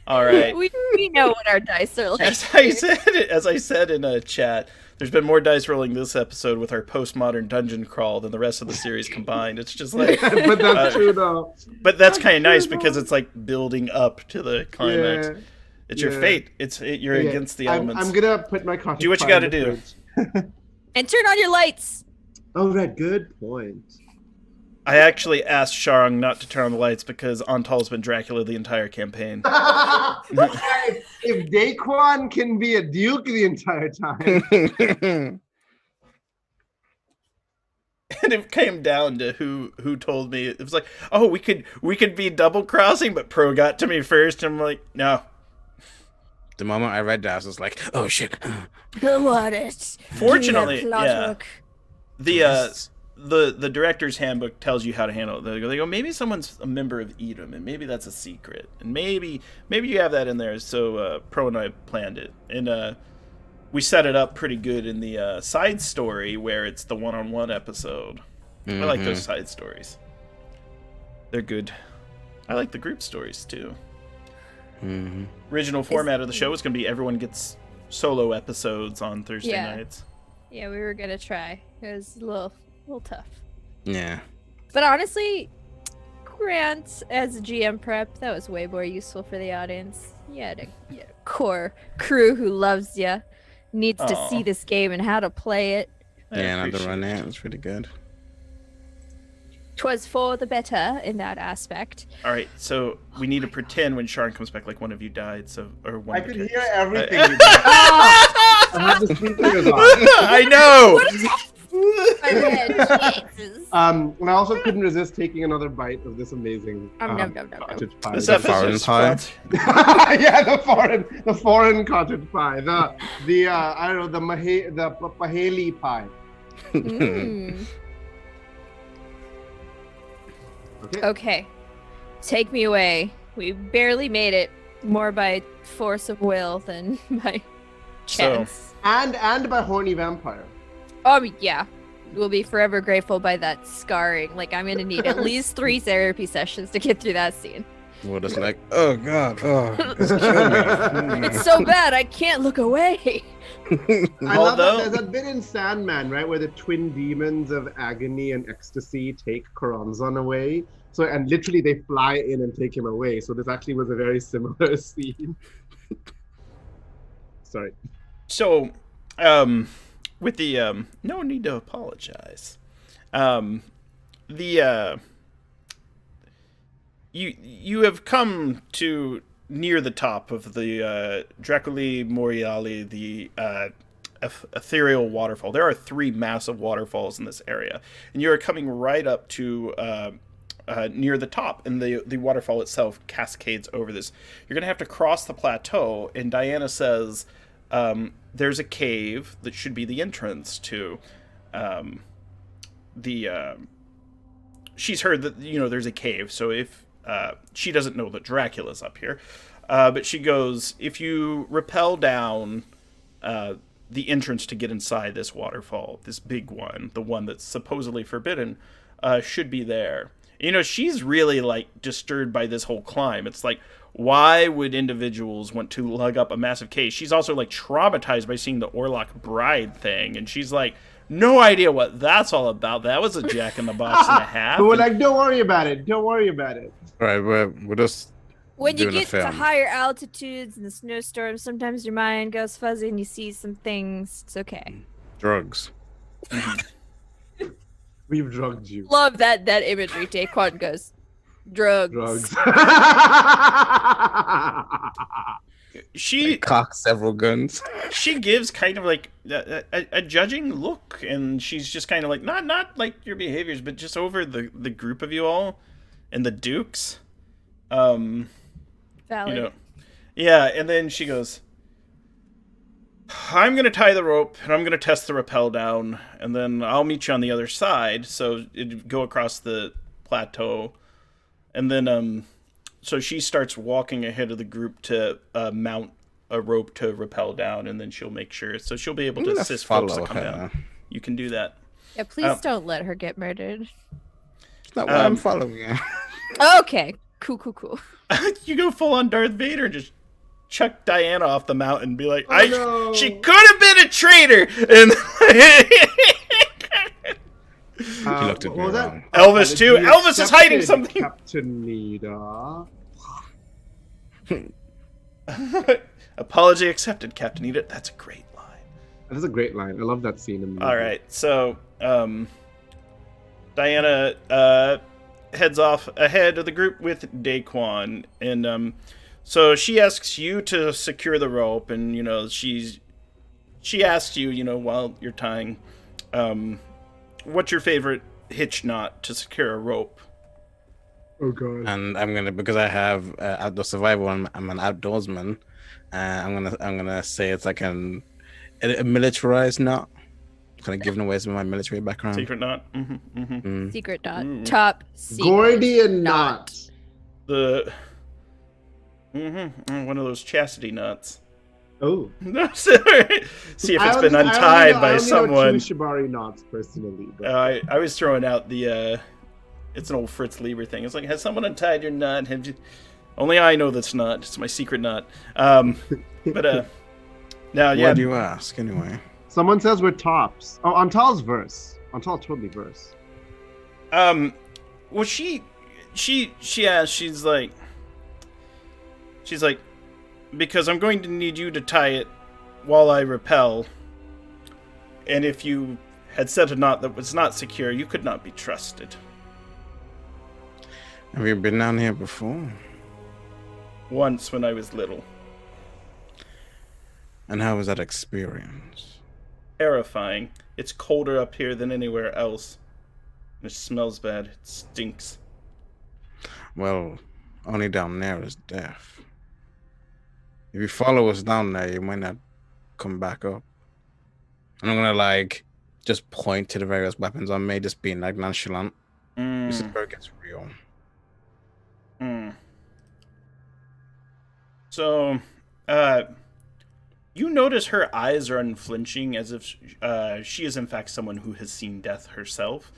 all right. we know what our dice are like. As I said in a chat, there's been more dice rolling this episode with our postmodern dungeon crawl than the rest of the series combined. It's just like, But that's true though. but that's kind of nice because it's like building up to the climax. Yeah. It's your Yeah. fate. You're Okay, against the I'm elements. gonna put my cottage Do what you pie gotta in the do. fridge. And turn on your lights. Oh right, good point. I actually asked Sharang not to turn on the lights because Antal's been Dracula the entire campaign. If Daquan can be a duke the entire time, And it came down to who told me. It was like, oh, we could be double crossing, but Pro got to me first. And I'm like, no. The moment I read that, I was just like, "Oh shit!" The what? Fortunately, yeah. Twists. The director's handbook tells you how to handle it. They go, maybe someone's a member of Edom, and maybe that's a secret, and maybe you have that in there. So Pro and I planned it, and we set it up pretty good in the side story where it's the one-on-one episode. I like those side stories. They're good. I like the group stories too. Mhm. Original format of the show is going to be everyone gets solo episodes on Thursday Yeah. nights. Yeah, we were gonna try. It was a little tough. Yeah. But honestly, Grant as a GM prep, that was way more useful for the audience. You had a core crew who loves you, needs to Aw. see this game and how to play it. I Yeah, and the appreciate run it. out it was pretty good. 'Twas for the better in that aspect. All right, so we need to pretend when Sharon comes back like one of you died. So or one I of could you hear died. everything. You did. I have the speakers on. I know. My head, Jesus. And I also couldn't resist taking another bite of this amazing Nom, nom, nom, nom, nom. cottage pie. This The episode foreign is pie. sponsored- Yeah, the foreign cottage pie. The I don't know the Paheli pie. Mm. Okay. Okay, take me away. We barely made it, more by force of will than by chance. And by horny vampire. Yeah. We'll be forever grateful by that scarring. Like, I'm gonna need at least 3 therapy sessions to get through that scene. We're just like, "Oh god, oh, it's killing me." It's so bad, I can't look away. I love that. Although- There's that bit in Sandman, right, where the twin demons of agony and ecstasy take Coronzon away. So, and literally they fly in and take him away. So this actually was a very similar scene. Sorry. So, with the no need to apologize. You have come to near the top of the Dracula Moriali, the ethereal waterfall. There are 3 massive waterfalls in this area, and you are coming right up to near the top, and the waterfall itself cascades over this. You're gonna have to cross the plateau, and Diana says there's a cave that should be the entrance to she's heard that there's a cave, so if she doesn't know that Dracula's up here, but she goes, if you rappel down the entrance to get inside this waterfall, this big one, the one that's supposedly forbidden, should be there. she's really like disturbed by this whole climb. It's like, why would individuals want to lug up a massive case? She's also like traumatized by seeing the Orlok bride thing, and she's like, no idea what that's all about. That was a Jack in the Box and a half. But we're like, don't worry about it. Don't worry about it. Right, we're just When you doing a get to film. higher altitudes and the snowstorms, sometimes your mind goes fuzzy and you see some things. It's okay. Drugs. We've drugged you. Love that imagery. Daquan goes, drugs. Drugs. She Cock several guns. she gives kind of like a judging look, and she's just kind of like not like your behaviors, but just over the group of you all and the Dukes. Valid. Yeah, and then she goes, I'm gonna tie the rope and I'm gonna test the rappel down, and then I'll meet you on the other side. So it'd go across the plateau, and then so she starts walking ahead of the group to mount a rope to rappel down, and then she'll make sure. So she'll be able I'm to gonna assist folks to follow come her. down. You can do that. Yeah, please don't let her get murdered. It's not why I'm following you. Okay. Cool. You go full on Darth Vader and just chuck Diana off the mountain and be like, no. she could have been a traitor. And looked at what me was that? wrong. Elvis too. You Elvis is hiding accepted, something. Captain Nita. Apology accepted, Captain Edith. That's a great line. That is a great line. I love that scene in the movie. All right, so Diana heads off ahead of the group with Daquan, and so she asks you to secure the rope, and she asks you, while you're tying, what's your favorite hitch knot to secure a rope? Oh god. And I'm gonna, because I have outdoor survival and I'm an outdoorsman. I'm gonna say it's like a militarized knot. Kind of giving away some of my military background. Secret knot. Secret knot. Top secret. Gordian knot. The one of those chastity knots. Oh. See if it's been untied by someone. I don't know two shibari knots personally. But... I was throwing out the. It's an old Fritz Lieber thing. It's like, has someone untied your knot? Only I know that's not. It's my secret knot. But now, yeah. Why do you ask anyway? Someone says we're tops. Oh, Antal's verse. Antal totally verse. Well, she asks. She's like, because I'm going to need you to tie it while I rappel. And if you had set a knot that was not secure, you could not be trusted. Have you been down here before? Once when I was little. And how was that experience? Terrifying. It's colder up here than anywhere else. It smells bad. It stinks. Well, only down there is death. If you follow us down there, you might not come back up. And I'm gonna just point to the various weapons on me, just being nonchalant. This is where it gets real. So, you notice her eyes are unflinching, as if she is in fact someone who has seen death herself,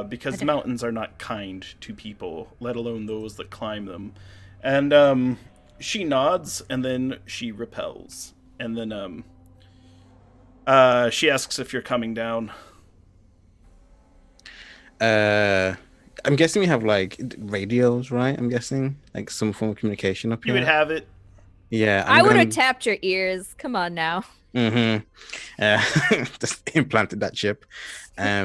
because the mountains are not kind to people, let alone those that climb them. And she nods, and then she repels. And then she asks if you're coming down. I'm guessing we have radios, right? I'm guessing some form of communication up here. You would have it. Yeah, I would have tapped your ears. Come on now. Just implanted that chip. I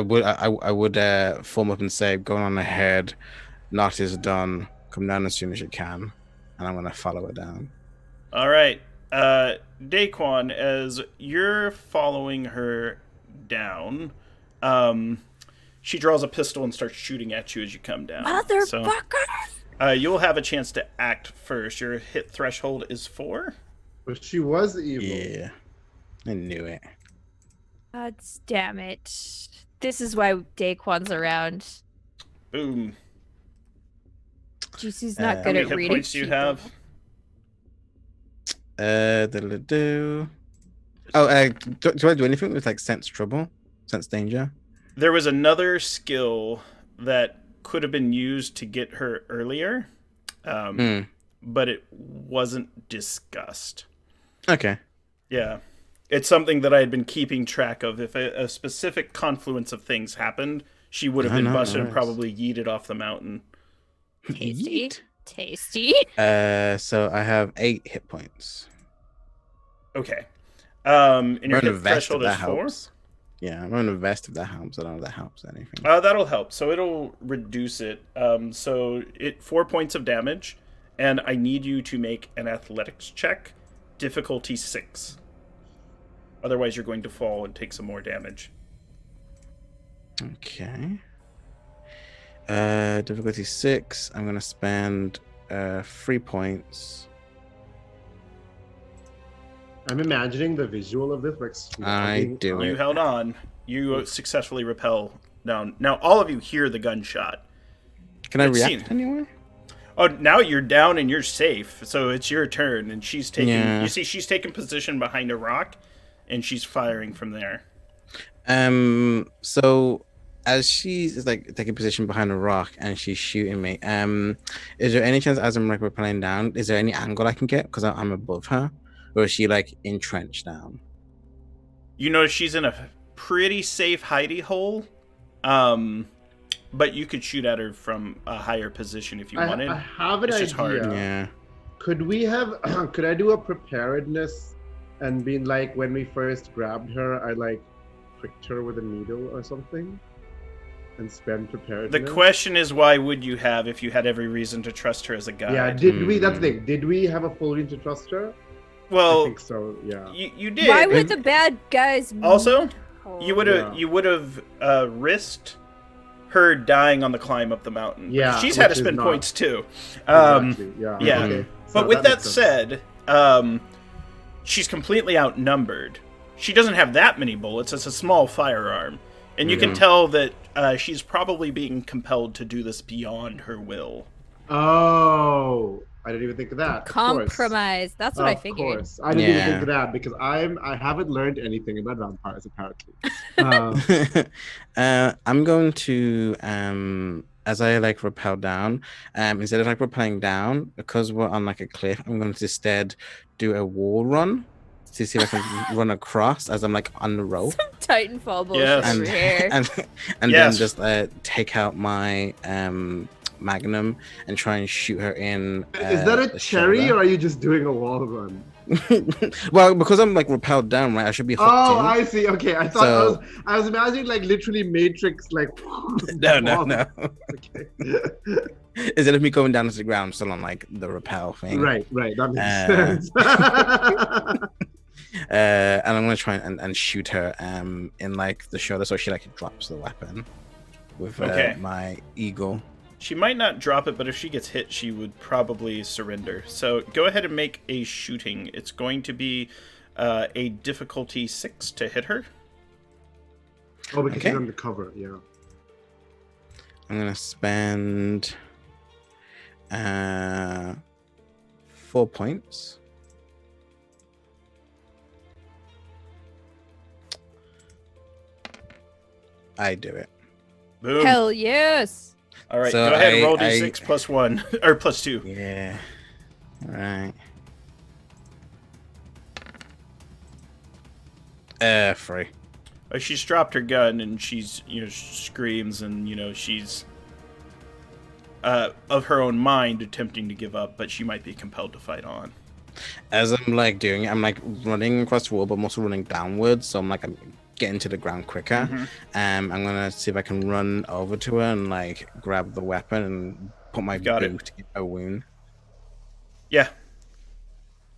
would form up and say, going on ahead, knot is done, come down as soon as you can, and I'm gonna follow it down. All right, Daquan, as you're following her down, she draws a pistol and starts shooting at you as you come down. Motherfucker! So, you'll have a chance to act first. Your hit threshold is 4. But she was evil. Yeah, I knew it. God damn it. This is why Daquan's around. Boom. Juicy's not How good many at hit reading points do you people. have? Do I do anything with sense trouble, sense danger? There was another skill that could have been used to get her earlier, but it wasn't discussed. Okay. Yeah. It's something that I had been keeping track of. If a specific confluence of things happened, she would have been busted and probably yeeted off the mountain. Tasty. Yeet. Tasty. So I have 8 hit points. Okay. And your Wearing a hit vest, threshold if is that 4? helps. Yeah, I'm wearing a vest if that helps. I don't know if that helps anything. That'll help. So it'll reduce it. So 4 points of damage, and I need you to make an athletics check, difficulty 6. Otherwise, you're going to fall and take some more damage. Okay. Difficulty 6. I'm gonna spend 3 points. I'm imagining the visual of this, like I do You it. held on. You successfully repel down. Now, all of you hear the gunshot. Can I Let's react see. anyway? Oh, now you're down and you're safe. So it's your turn, and she's taking. Yeah. You see, she's taking position behind a rock, and she's firing from there. So as she's like taking position behind a rock and she's shooting me, is there any chance as I'm like rappelling down, is there any angle I can get because I'm above her, or is she like entrenched down? You know she's in a pretty safe hidey hole, but you could shoot at her from a higher position if you wanted. I have an It's idea. just hard. Yeah. Could we have? Could I do a preparedness and being like when we first grabbed her, I like pricked her with a needle or something, and spend preparedness. The question is, why would you have if you had every reason to trust her as a guide? Yeah, did we? That's the thing. Did we have a full reason to trust her? I Well, think so. Yeah. you did. Why would the bad guys Also, Oh. you would have risked her dying on the climb up the mountain. Yeah, Because she's had to which is spend not- points too. Exactly. Yeah. yeah. Okay. But So with that makes sense. said, she's completely outnumbered. She doesn't have that many bullets. It's a small firearm. And you can tell that she's probably being compelled to do this beyond her will. Oh, I didn't even think of that. Of course. Compromise. That's what I Of figured. course. I didn't even Yeah. think of that because I haven't learned anything about vampires apparently. I'm going to as I like rappel down, instead of like rappelling down, because we're on like a cliff, I'm going to instead do a wall run to see if I can run across as I'm like on the rope. Titanfall bullshit Yes. over here. And Yes. then just take out my magnum and try and shoot her in. Is that a the cherry shoulder. or are you just doing a wall run? Well, because I'm like rappelled down, right? I should be hooked Oh, in. I see. Okay, I thought So- I was imagining like literally Matrix, like. No. Okay. Instead of me going down to the ground, I'm still on like the rappel thing. Right. That makes Uh, sense. And I'm gonna try and shoot her in like the shoulder, so she like drops the weapon with Okay. my eagle. She might not drop it, but if she gets hit, she would probably surrender. So go ahead and make a shooting. It's going to be a difficulty 6 to hit her. Oh, because Okay. she's undercover. Yeah. I'm gonna spend 4 points. I do it. Boom. Hell yes. All right, So go ahead and roll I- d6 plus 1, or plus 2. Yeah. All right. 3. She's dropped her gun and she's, screams and, she's of her own mind attempting to give up, but she might be compelled to fight on. As I'm like doing it, I'm like running across the wall, but I'm also running downwards. So I'm getting to the ground quicker. I'm gonna see if I can run over to her and like grab the weapon and put my Got it. boot in her wound. Yeah.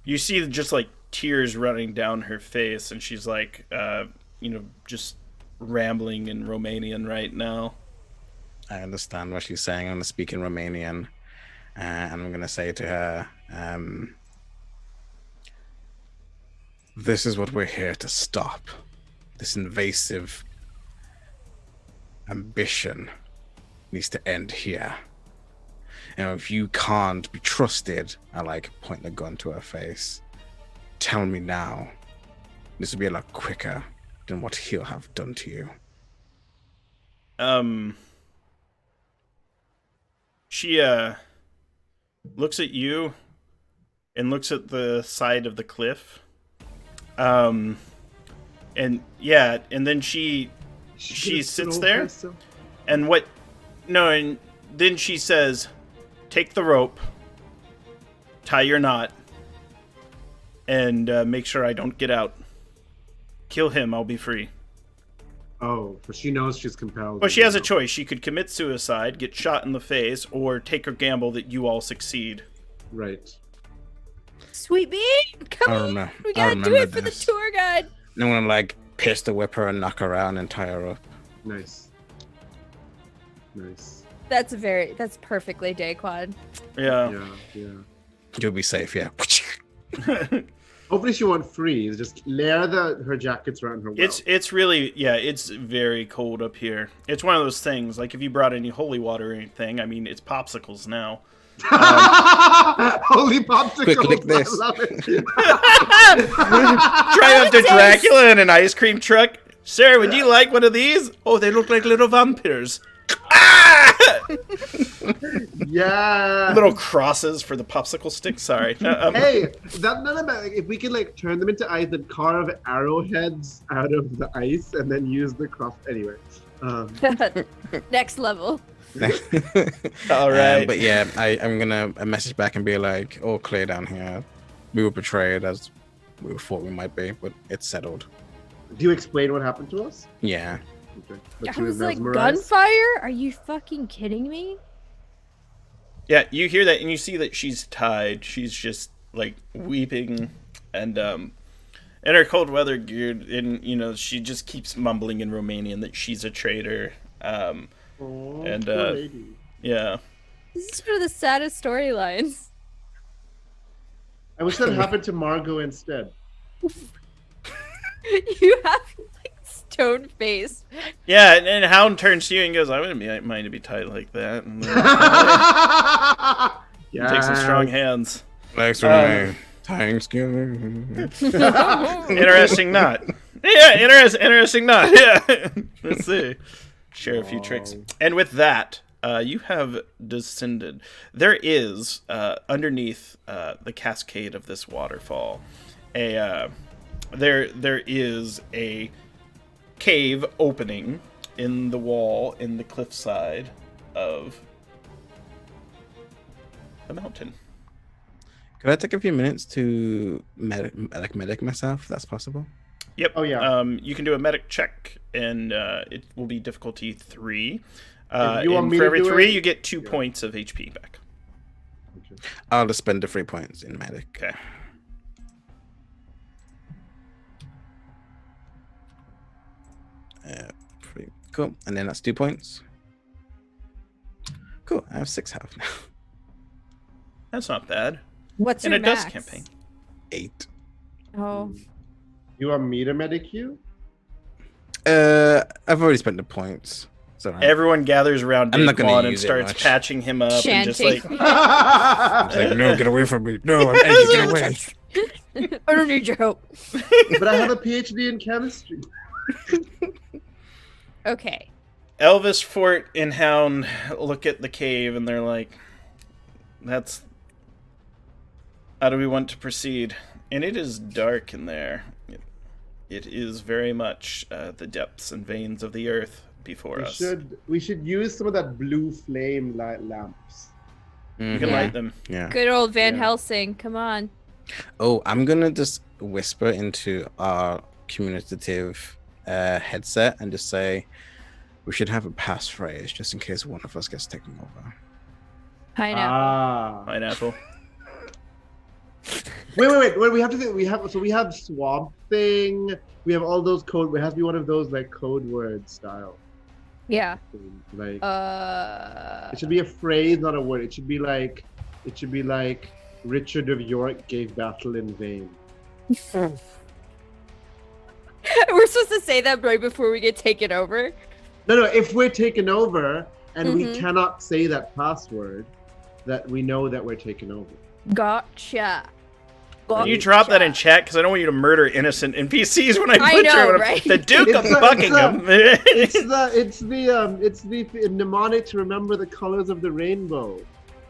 You see just like tears running down her face, and she's like, just rambling in Romanian right now. I understand what she's saying. I'm gonna speak in Romanian, and I'm gonna say to her, "This is what we're here to stop. This invasive ambition needs to end here. If you can't be trusted," I like point the gun to her face. "Tell me now. This will be a lot quicker than what he'll have done to you." she looks at you and looks at the side of the cliff. And then she sits there, and and then she says, "Take the rope, tie your knot, and make sure I don't get out. Kill him, I'll be free." Oh, but she knows she's compelled. Well, she has a choice. She could commit suicide, get shot in the face, or take a gamble that you all succeed. Right. Sweet bean, come on. We gotta do it for the tour guide. I'm gonna like pistol whip her and knock her out and tie her up. Nice. That's perfectly Daquan. Yeah. You'll be safe, yeah. Hopefully she won't freeze. Just layer her jackets around her well. It's really, it's very cold up here. It's one of those things, like if you brought any holy water or anything, I mean, it's popsicles now. Holy popsicles! Quick, lick this. I love it. Drive up to Dracula in an ice cream truck. Sir, would you like one of these? Oh, they look like little vampires. Yeah. Little crosses for the popsicle stick. Sorry. Hey, that's not about. If we could like turn them into ice and carve arrowheads out of the ice and then use the cross. Anyway. Next level. All right. But yeah, I'm gonna message back and be like, "All clear down here. We were betrayed as we thought we might be, but it's settled." Do you explain what happened to us? Yeah. Okay. I was like, gunfire? Are you fucking kidding me? Yeah, you hear that and you see that she's tied. She's just like weeping and in her cold weather gear, and she just keeps mumbling in Romanian that she's a traitor. Poor and lady. yeah. This is one of the saddest storylines. I wish that happened to Margot instead. You have like stone face. Yeah, and Hound turns to you and goes, "I wouldn't mind to be tied like that." And then, take some strong hands. Thanks for my tying skill. Interesting knot. Yeah, interesting knot. Yeah. Let's see. Share a few tricks. And with that, you have descended. There is, underneath the cascade of this waterfall, there is a cave opening in the wall in the cliffside of the mountain. Could I take a few minutes to medic myself, if that's possible? Yep. Oh, yeah. You can do a medic check, and it will be difficulty 3. If you want and me for to every do 3, it? you get 2 points of HP back. Okay. I'll just spend the 3 points in medic. Okay. Pretty cool. And then that's 2 points. Cool. I have 6 health now. That's not bad. What's in your a max? dust campaign. 8. Oh. You want me to medic you? I've already spent the points. So Everyone gathers around I'm not gonna Daquan and use it starts much. patching him up and just like, It's like, no, get away from me. No, I'm edgy, get away. I don't need your help. But I have a PhD in chemistry. Okay. Elvis, Fort, and Hound look at the cave and they're like, how do we want to proceed? And it is dark in there. It is very much the depths and veins of the earth before us. We should use some of that blue flame light lamps. You can light them. Yeah. Good old Van Helsing. Come on. Oh, I'm gonna just whisper into our communicative headset and just say we should have a passphrase just in case one of us gets taken over. Pineapple. Pineapple. Wait. We have Swamp Thing. We have all those code. It has to be one of those like code word style. Yeah. Like. It should be a phrase, not a word. It should be like Richard of York gave battle in vain. We're supposed to say that right before we get taken over. No. If we're taken over and we cannot say that password, that we know that we're taken over. Gotcha. Can you drop that in chat? Because I don't want you to murder innocent NPCs when I butcher know, them. right? The Duke of Buckingham. It's the mnemonic to remember the colors of the rainbow.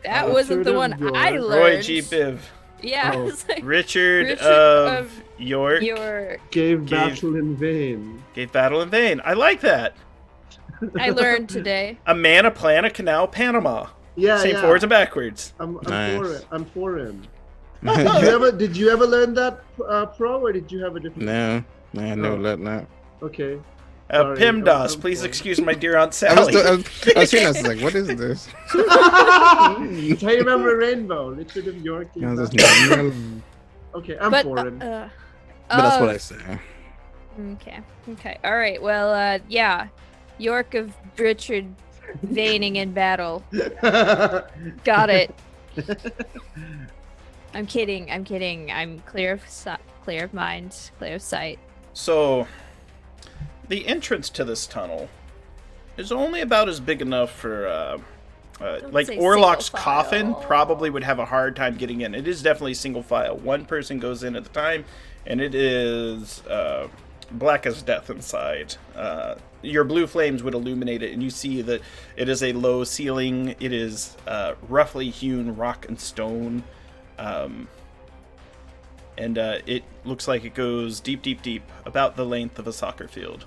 That wasn't the Richard one of York. I learned. Roy G. Biv. Yeah, Oh. it was like Richard, Richard of, of York your. Gave Gave- battle in vain. gave battle in vain. I like that. I learned today. A man, a plan, a canal, Panama. Yeah, Same yeah. forwards and backwards. I'm Nice. for it. I'm for him. Did you ever learn that, Pro, or did you have a different? No, I never learned that. Okay. Sorry, PIMDOS, I'm please sorry. excuse my dear Aunt I was, Sally. I was hearing that, I was like, what is this? That's how you remember Rainbow, Richard of York. I was But just like, I'm for him. but that's what oh, I say. Okay. All right. Well, yeah. York of Richard veining in battle. Got it. I'm kidding. I'm clear of mind, clear of sight. So, the entrance to this tunnel is only about as big enough for, like say Orlok's single coffin file. probably would have a hard time getting in. It is definitely single file. One person goes in at a time, and it is black as death inside. Your blue flames would illuminate it, and you see that it is a low ceiling. It is roughly hewn rock and stone. And it looks like it goes deep, deep, deep, about the length of a soccer field.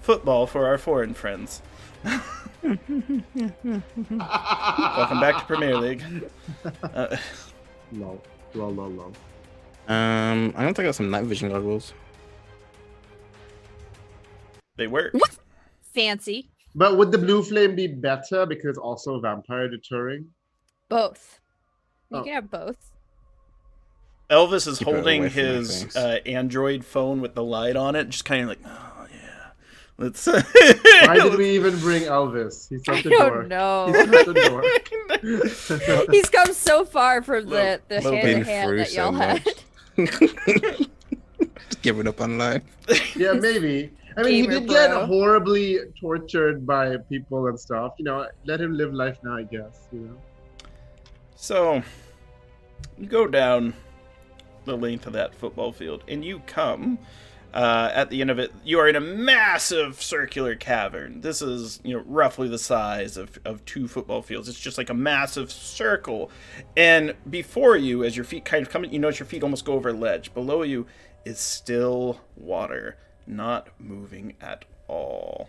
Football for our foreign friends. Welcome back to Premier League. No. I'm gonna take out some night vision goggles. They work. What? Fancy. But would the blue flame be better because also vampire deterring? Both. You Oh. can have both. Elvis is Keep it holding away from my his face. Android phone with the light on it, just kind of like, oh yeah, let's. Why did we even bring Elvis? He's I such a don't dork. know. He's such a dork. He's come so far from the Low hand been to hand through that so y'all had. much. Just giving up on life. Yeah, maybe. I mean, Gamer he did get bro. horribly tortured by people and stuff. You know, let him live life now, I guess. You know. So, you go down the length of that football field, and you come at the end of it. You are in a massive circular cavern. This is, roughly the size of 2 football fields. It's just like a massive circle. And before you, as your feet kind of come in, you notice your feet almost go over a ledge. Below you is still water, not moving at all.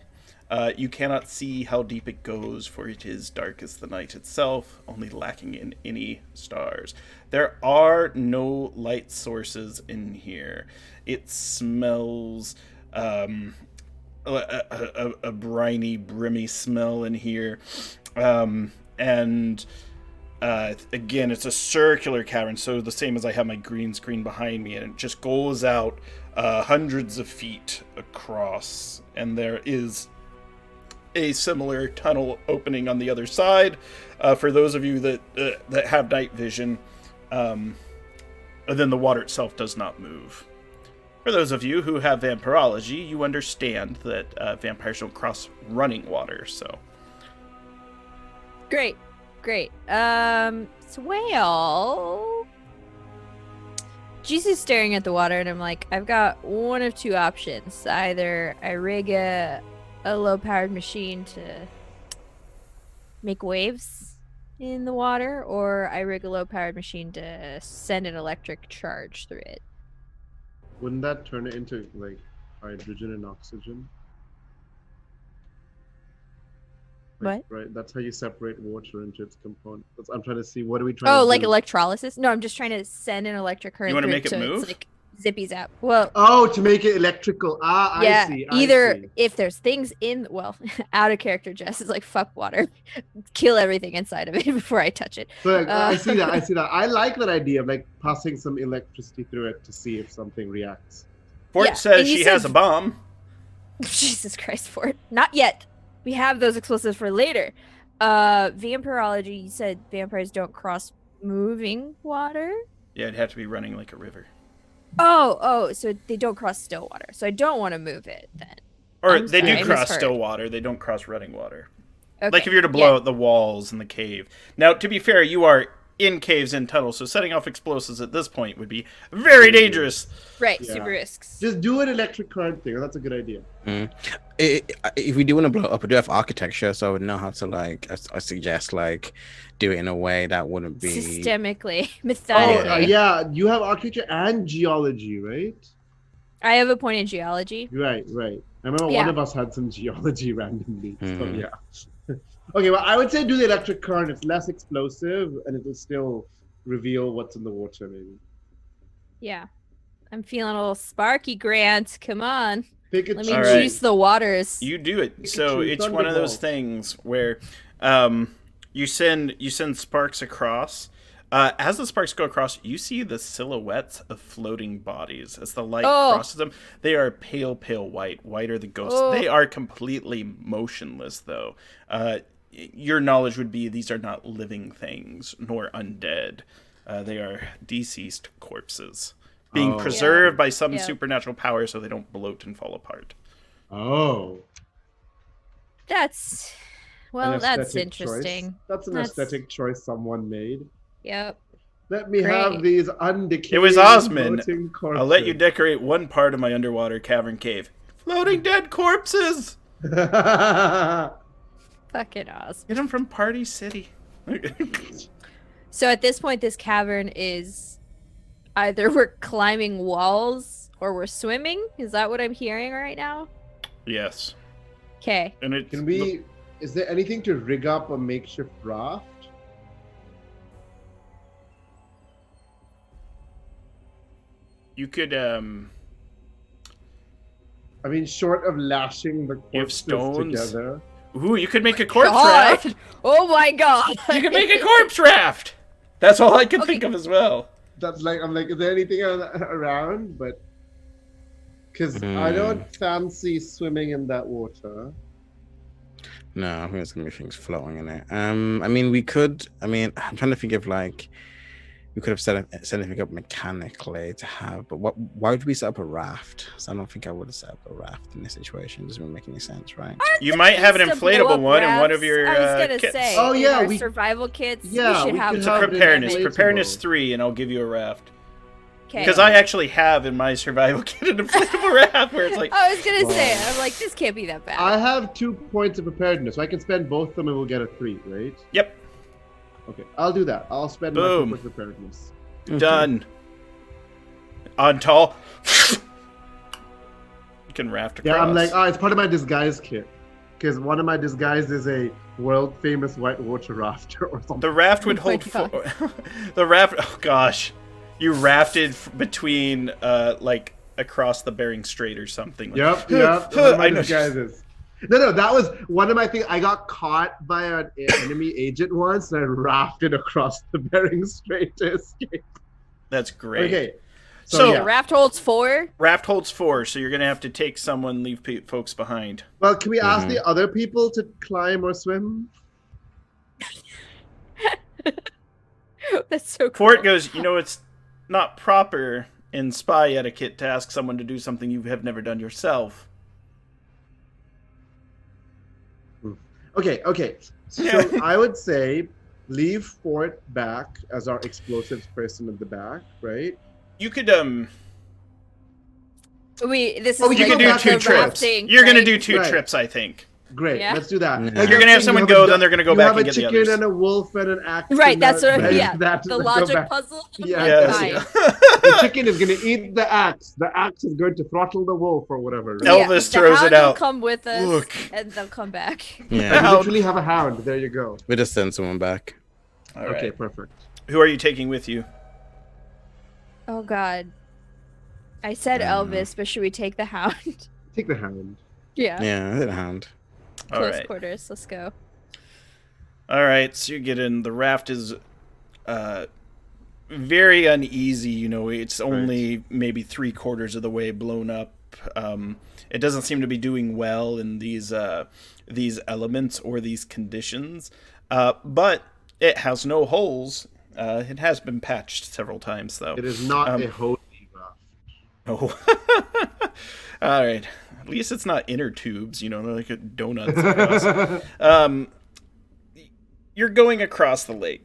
You cannot see how deep it goes, for it is dark as the night itself, only lacking in any stars. There are no light sources in here. It smells a briny, brimmy smell in here. And again, it's a circular cavern, so the same as I have my green screen behind me, and it just goes out hundreds of feet across, and there is a similar tunnel opening on the other side. For those of you that have night vision, and then the water itself does not move. For those of you who have vampirology, you understand that vampires don't cross running water. So Great. Swale. Jesus staring at the water, and I'm like, I've got one of 2 options. Either I rig a low-powered machine to make waves in the water, or I rig a low-powered machine to send an electric charge through it. Wouldn't that turn it into like hydrogen and oxygen? What? Right. That's how you separate water into its components. I'm trying to see what are we trying Oh, to like do? electrolysis? No, I'm just trying to send an electric current. You wanna through make it so move? It's like zippy zap. Well, Oh, to make it electrical. yeah. I see. Either I see. if there's things in, out of character, Jess is like, fuck water, kill everything inside of it before I touch it. So like, I see that. I like that idea of like passing some electricity through it to see if something reacts. Fort Yeah, says and you she said- has a bomb. Jesus Christ, Fort. Not yet. We have those explosives for later. Vampirology, you said vampires don't cross moving water? Yeah, it'd have to be running like a river. Oh, so they don't cross still water. So I don't want to move it then. Or I'm they sorry, do I cross misheard. still water. They don't cross running water. Okay. Like if you were to blow out the walls in the cave. Now, to be fair, you are in caves and tunnels, so setting off explosives at this point would be very dangerous. Right, Yeah. super risks. Just do an electric current thing. That's a good idea. If we do want to blow up, I do have architecture, so I would know how to like. I suggest like do it in a way that wouldn't be Systemically, Oh, methodically. yeah. You have architecture and geology, right? I have a point in geology. Right. I remember one Yeah. of us had some geology randomly. So Mhm. yeah. Okay, well, I would say do the electric current. It's less explosive, and it will still reveal what's in the water, maybe. Yeah. I'm feeling a little sparky, Grant. Come on. Pick a Let me All right. juice the waters. You do it. So Pikachu, it's one of those Thunderbolt. things where you send sparks across. As the sparks go across, you see the silhouettes of floating bodies. As the light Oh. crosses them, they are pale white. White are the ghosts. Oh. They are completely motionless, though. Your knowledge would be these are not living things, nor undead. They are deceased corpses being Oh. preserved by some Yeah. supernatural power so they don't bloat and fall apart. Oh. That's An that's aesthetic choice. interesting. That's an That's- aesthetic choice someone made. Yep. Let me Great. have these undecayed It was Osmond. floating corpses. I'll let you decorate one part of my underwater cavern cave. Floating dead corpses! Fucking awesome. Get them from Party City. So at this point, this cavern is either we're climbing walls or we're swimming. Is that what I'm hearing right now? Yes. Okay. And it Can we? Is there anything to rig up a makeshift raft? You could I mean, short of lashing the You have corpses stones? together. Ooh, you could make a corpse God! raft. Oh my god! You could make a corpse raft. That's all I could Okay. think of as well. That's like I'm like, is there anything around? But because I don't fancy swimming in that water. No, I think there's gonna be things floating in it. I mean, we could. I mean, I'm trying to think of like we could have set anything up mechanically to have, but why would we set up a raft? So I don't think I would have set up a raft in this situation. It doesn't make any sense, right? You might have an Just to blow inflatable up one in one rafts. of your I was gonna kits. say. Oh, in yeah, our we- survival kits. Yeah, we should we have could It's have a it preparedness. inflatable. Preparedness 3, and I'll give you a raft. Okay. Because I actually have in my survival kit an inflatable raft where it's like, I was gonna say. Wow. I'm like, this can't be that bad. I have 2 points of preparedness, so I can spend both of them and we'll get a 3, right? yep, Okay, I'll do that. I'll spend my 2 Boom. points of preparedness. done. On tall. You can raft across. Yeah, I'm like, oh, it's part of my disguise kit. Because one of my disguises is a world famous whitewater rafter or something. The raft would Oh my hold. The raft. Oh gosh, you rafted between like across the Bering Strait or something. Like, Yep, yep. One of my I know. disguises. No, that was one of my things. I got caught by an enemy agent once, and I rafted across the Bering Strait to escape. That's great. Okay, So- so The yeah. raft holds 4. Raft holds 4, so you're gonna have to take someone, leave folks behind. Well, can we ask the other people to climb or swim? That's so cool. Fort goes. You know, it's not proper in spy etiquette to ask someone to do something you have never done yourself. Okay. So I would say leave Fort back as our explosives person at the back, right? You could This is Oh, we you can could go do back 2 to trips. rafting, You're gonna right? do 2 Right. trips, I think. Great, Yeah. let's do that. Yeah. Like, You're gonna have you someone a go, du- then they're gonna go you back have and a get the chicken others. and a wolf and an axe. Right, and that's what. that- Yeah, that- the go logic back. puzzle. Yeah, Yes. Fine. The chicken is gonna eat the axe. The axe is going to throttle the wolf or whatever. Right? Elvis the throws hound it out. will come with us, Look. and they'll come back. Yeah, We Hound. literally have a hound. There you go. we just send someone back. All Okay, right. perfect. Who are you taking with you? Oh God. I said Elvis, but should we take the hound? Take the hound. Yeah. Yeah, I did a hand. All Close right. quarters. Let's go. All right, so you get in. The raft is very uneasy. You know, it's only maybe 3/4 of the way blown up. It doesn't seem to be doing well in these elements or these conditions. But it has no holes. It has been patched several times, though. It is not a holy raft. Oh. All right. At least it's not inner tubes, you know, like a donuts across. You're going across the lake.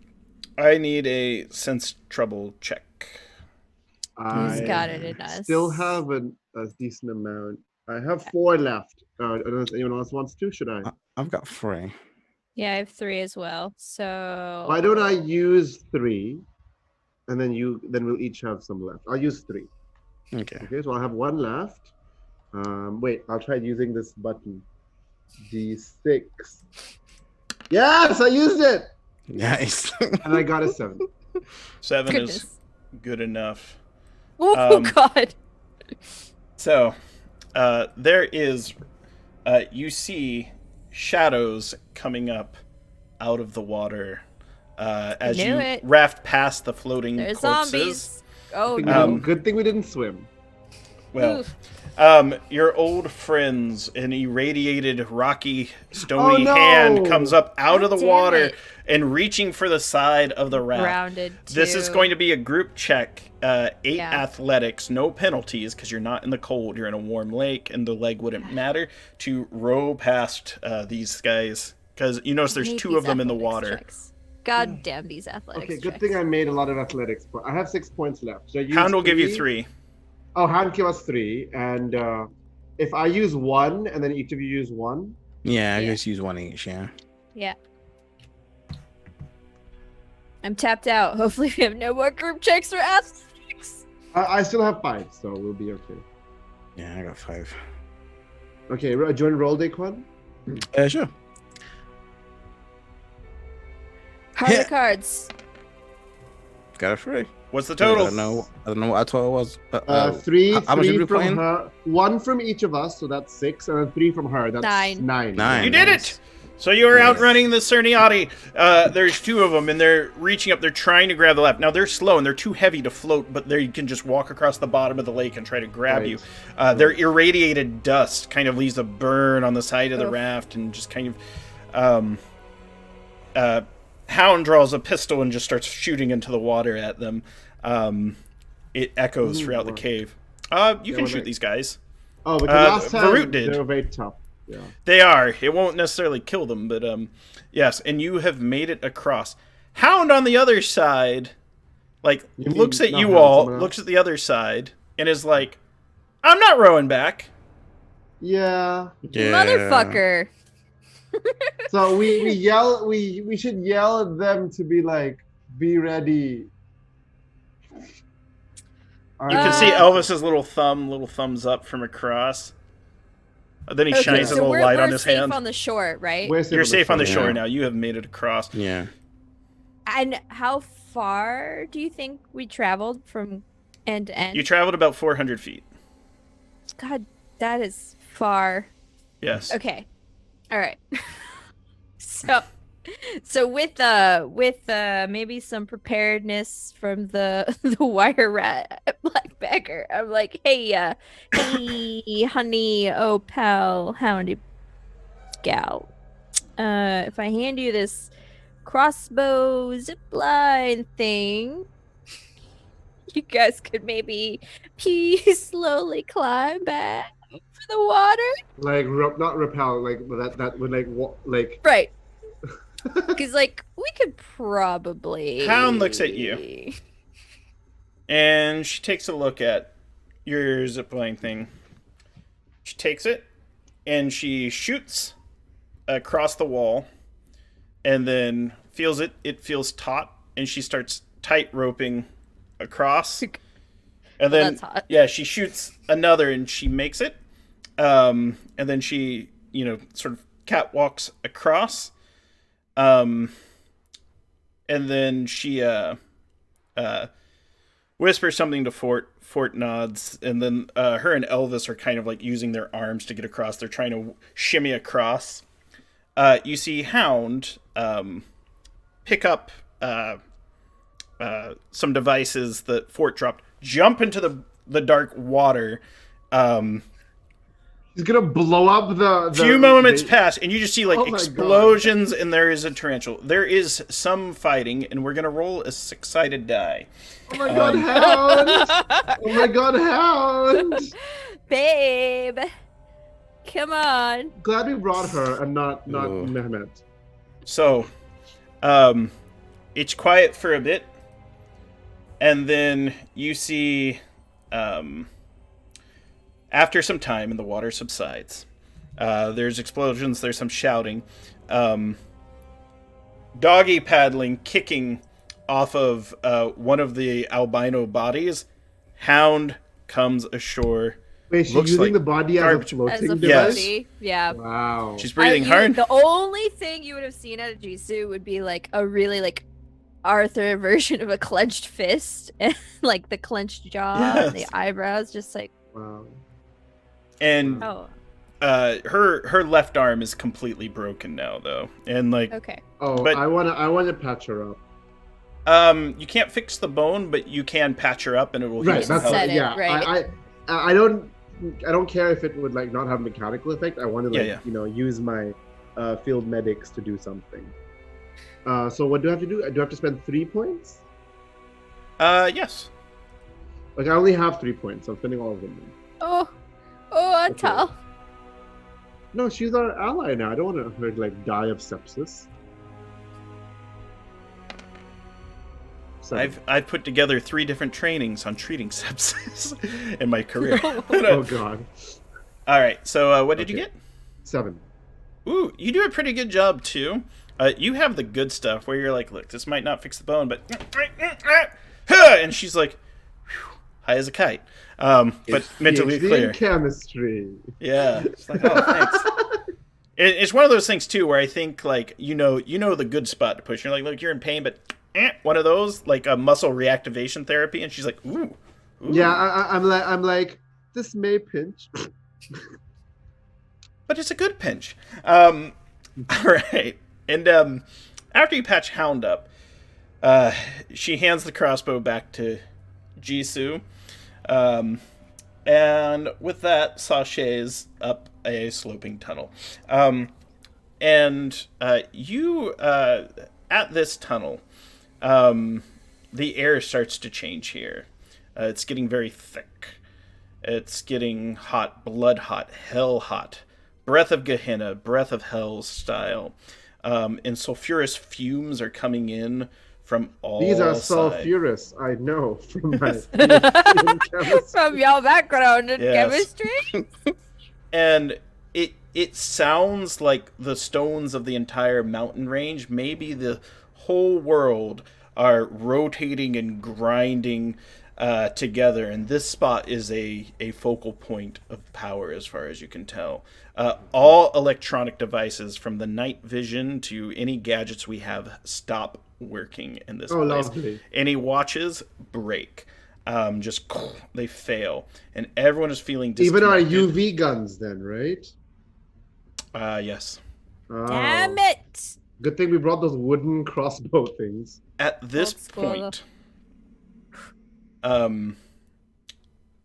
I need a sense trouble check. Who's got it in us? Still have a decent amount. I have 4 left. I don't know if anyone else wants to. Should I? I've got 3. Yeah, I have 3 as well. So Why don't I use 3, and then we'll each have some left. I'll use 3. Okay. Okay, so I'll have 1 left. Wait, I'll try using this button. D6. Yes, I used it, Nice. and I got a 7. 7 Goodness. is good enough. Oh God. So, there is, you see shadows coming up out of the water as Knew you it. raft past the floating There's corpses. zombies. Oh Good no. good thing we didn't swim. Well, Oof. your old friends, an irradiated, rocky, stony Oh, no! hand comes up out of the God damn water it. and reaching for the side of the raft. Grounded. This is too. going to be a group check. 8 Yeah. athletics, no penalties because you're not in the cold. You're in a warm lake, and the leg wouldn't matter to row past these guys because you notice there's hate 2 these of them in the athletics water. checks. God damn these athletics. Okay, good checks. thing I made a lot of athletics, but I have 6 points left. Should I use Hound will give you 3? 3. Oh, Hound give us 3, and if I use 1, and then each of you use 1. Yeah, I Yeah. just use 1 each. Yeah. Yeah. I'm tapped out. Hopefully we have no more group checks or athletics. I still have 5, so we'll be okay. Yeah, I got 5. Okay, do you want to roll, Daquan? Sure. Heart Yeah. of cards. Got a 3. What's the I total? don't know what I thought it was. 3, how much did 3 we from play in? her, 1 from each of us, so that's 6, and then 3 from her. That's 9. 9. 9. You did Nice. it! So you are Nice. outrunning the Cerniati. There's 2 of them, and they're reaching up. They're trying to grab the left. Now, they're slow, and they're too heavy to float, but they can just walk across the bottom of the lake and try to grab Right. you. Their irradiated dust kind of leaves a burn on the side of the Oof. raft and just kind of... Hound draws a pistol and just starts shooting into the water at them. It echoes Ooh, throughout the wow. cave. You can well, shoot they- these guys. Oh, but the last time, Varut did. they were very tough. Yeah. They are. It won't necessarily kill them, but yes. And you have made it across. Hound on the other side, like You mean looks at not you Hound, all, someone else? looks at the other side, and is like, "I'm not rowing back." Yeah. Yeah. Motherfucker. So we yell. We should yell at them to be like, be ready. You can see Elvis's little thumbs up from across. Then he shines a so little we're, light we're on his safe hand. on the shore, right? You're safe on the shore. shore Yeah. now. You have made it across. Yeah. And how far do you think we traveled from end to end? You traveled about 400 feet. God, that is far. Yes. Okay. All right. So with maybe some preparedness from the wire rat black beggar, I'm like, hey honey, oh pal, houndy gal, if I hand you this crossbow zipline thing, you guys could maybe slowly climb back for the water. Like not repel. Like that would like Right. Because, like, we could probably... Hound looks at you. And she takes a look at your zipline thing. She takes it, and she shoots across the wall, and then feels it. It feels taut, and she starts tight roping across. And then, That's hot. yeah, she shoots another, and she makes it. And then she, sort of catwalks across. And then she whispers something to Fort. Fort nods, and then her and Elvis are kind of like using their arms to get across. They're trying to shimmy across. You see Hound pick up some devices that Fort dropped, jump into the dark water. he's gonna blow up the. Few moments pass, and you just see like Oh my God. explosions, and there is a tarantula. There is some fighting, and we're gonna roll a 6-sided die. Oh my God, Hound! Oh my God, Hound! Babe, come on. Glad we brought her and not Ooh. Mehmet. So, it's quiet for a bit, and then you see, after some time, and the water subsides. There's explosions. There's some shouting. Doggy paddling, kicking off of one of the albino bodies. Hound comes ashore. Wait, she's Looks using like the body as a garbage. floating As a device? floaty, yeah. Wow. She's breathing hard. The only thing you would have seen at a Jisoo would be like a really like Arthur version of a clenched fist and like the clenched jaw and the Yes. eyebrows, just like Wow. And oh, her left arm is completely broken now, though, and like okay. Oh, But- I wanna patch her up. you can't fix the bone, but you can patch her up, and it will heal Right, some that's health. Set it, yeah. right. I don't care if it would like not have mechanical effect. I want to Yeah, yeah. use my field medics to do something. So what do I have to do? Do I have to spend 3 points? Yes. Like I only have 3 points. I'm spending all of them. Oh, Antal. No, she's our ally now. I don't want her to like die of sepsis. I've put together 3 different trainings on treating sepsis in my career. Oh god. All right. So what did you Okay. get? 7. Ooh, you do a pretty good job too. You have the good stuff where you're like, look, this might not fix the bone, but and she's like, whew, high as a kite, but mentally PhD clear. in chemistry. Yeah. It's like, oh, thanks. It's one of those things too where I think like you know the good spot to push. You're like, look, you're in pain, but one of those like a muscle reactivation therapy, and she's like, ooh. Yeah, I'm like this may pinch. But it's a good pinch. All right. And after you patch Hound up, she hands the crossbow back to Jisoo. And with that, sachets up a sloping tunnel. And you, at this tunnel, the air starts to change here. It's getting very thick. It's getting hot, blood hot, hell hot. Breath of Gehenna, breath of hell style. And sulfurous fumes are coming in from all These are sides. sulfurous, I know from my PhD in chemistry. From your background in Yes. chemistry. And it sounds like the stones of the entire mountain range, maybe the whole world, are rotating and grinding together, and this spot is a focal point of power as far as you can tell. All electronic devices, from the night vision to any gadgets we have, stop working in this Oh, place. lovely. Any watches break. Just they fail, and everyone is feeling Even our disconnected. UV guns, then, right? Yes. Oh. Damn it! Good thing we brought those wooden crossbow things. At this Old school. point,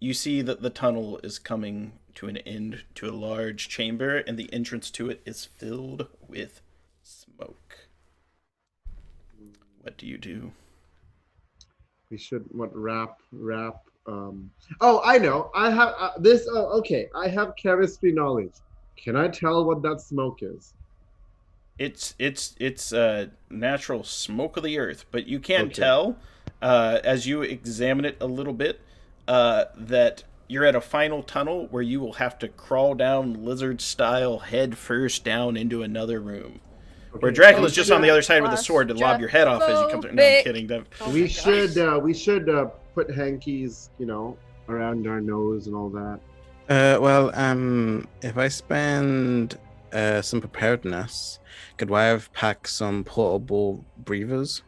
you see that the tunnel is coming to an end to a large chamber, and the entrance to it is filled with smoke. What do you do? We should wrap. Oh, I know. I have this. Oh, okay. I have chemistry knowledge. Can I tell what that smoke is? It's natural smoke of the earth, but you can Okay. tell as you examine it a little bit that you're at a final tunnel where you will have to crawl down lizard style head first down into another room. Where Okay. Dracula's just on the other side with a Plus sword to lob your head off as you come through. No, I'm kidding. We should put hankies, around our nose and all that. If I spend some preparedness, could I have packed some portable breathers?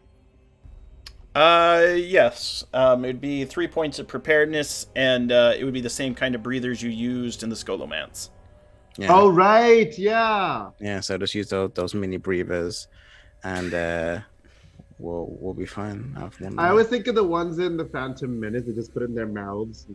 Yes. It'd be 3 points of preparedness, and it would be the same kind of breathers you used in the Skolomance. Yeah. Oh right, yeah. Yeah, so just use those mini breathers, and we'll be fine. I always think of the ones in the Phantom Menace. They just put it in their mouths,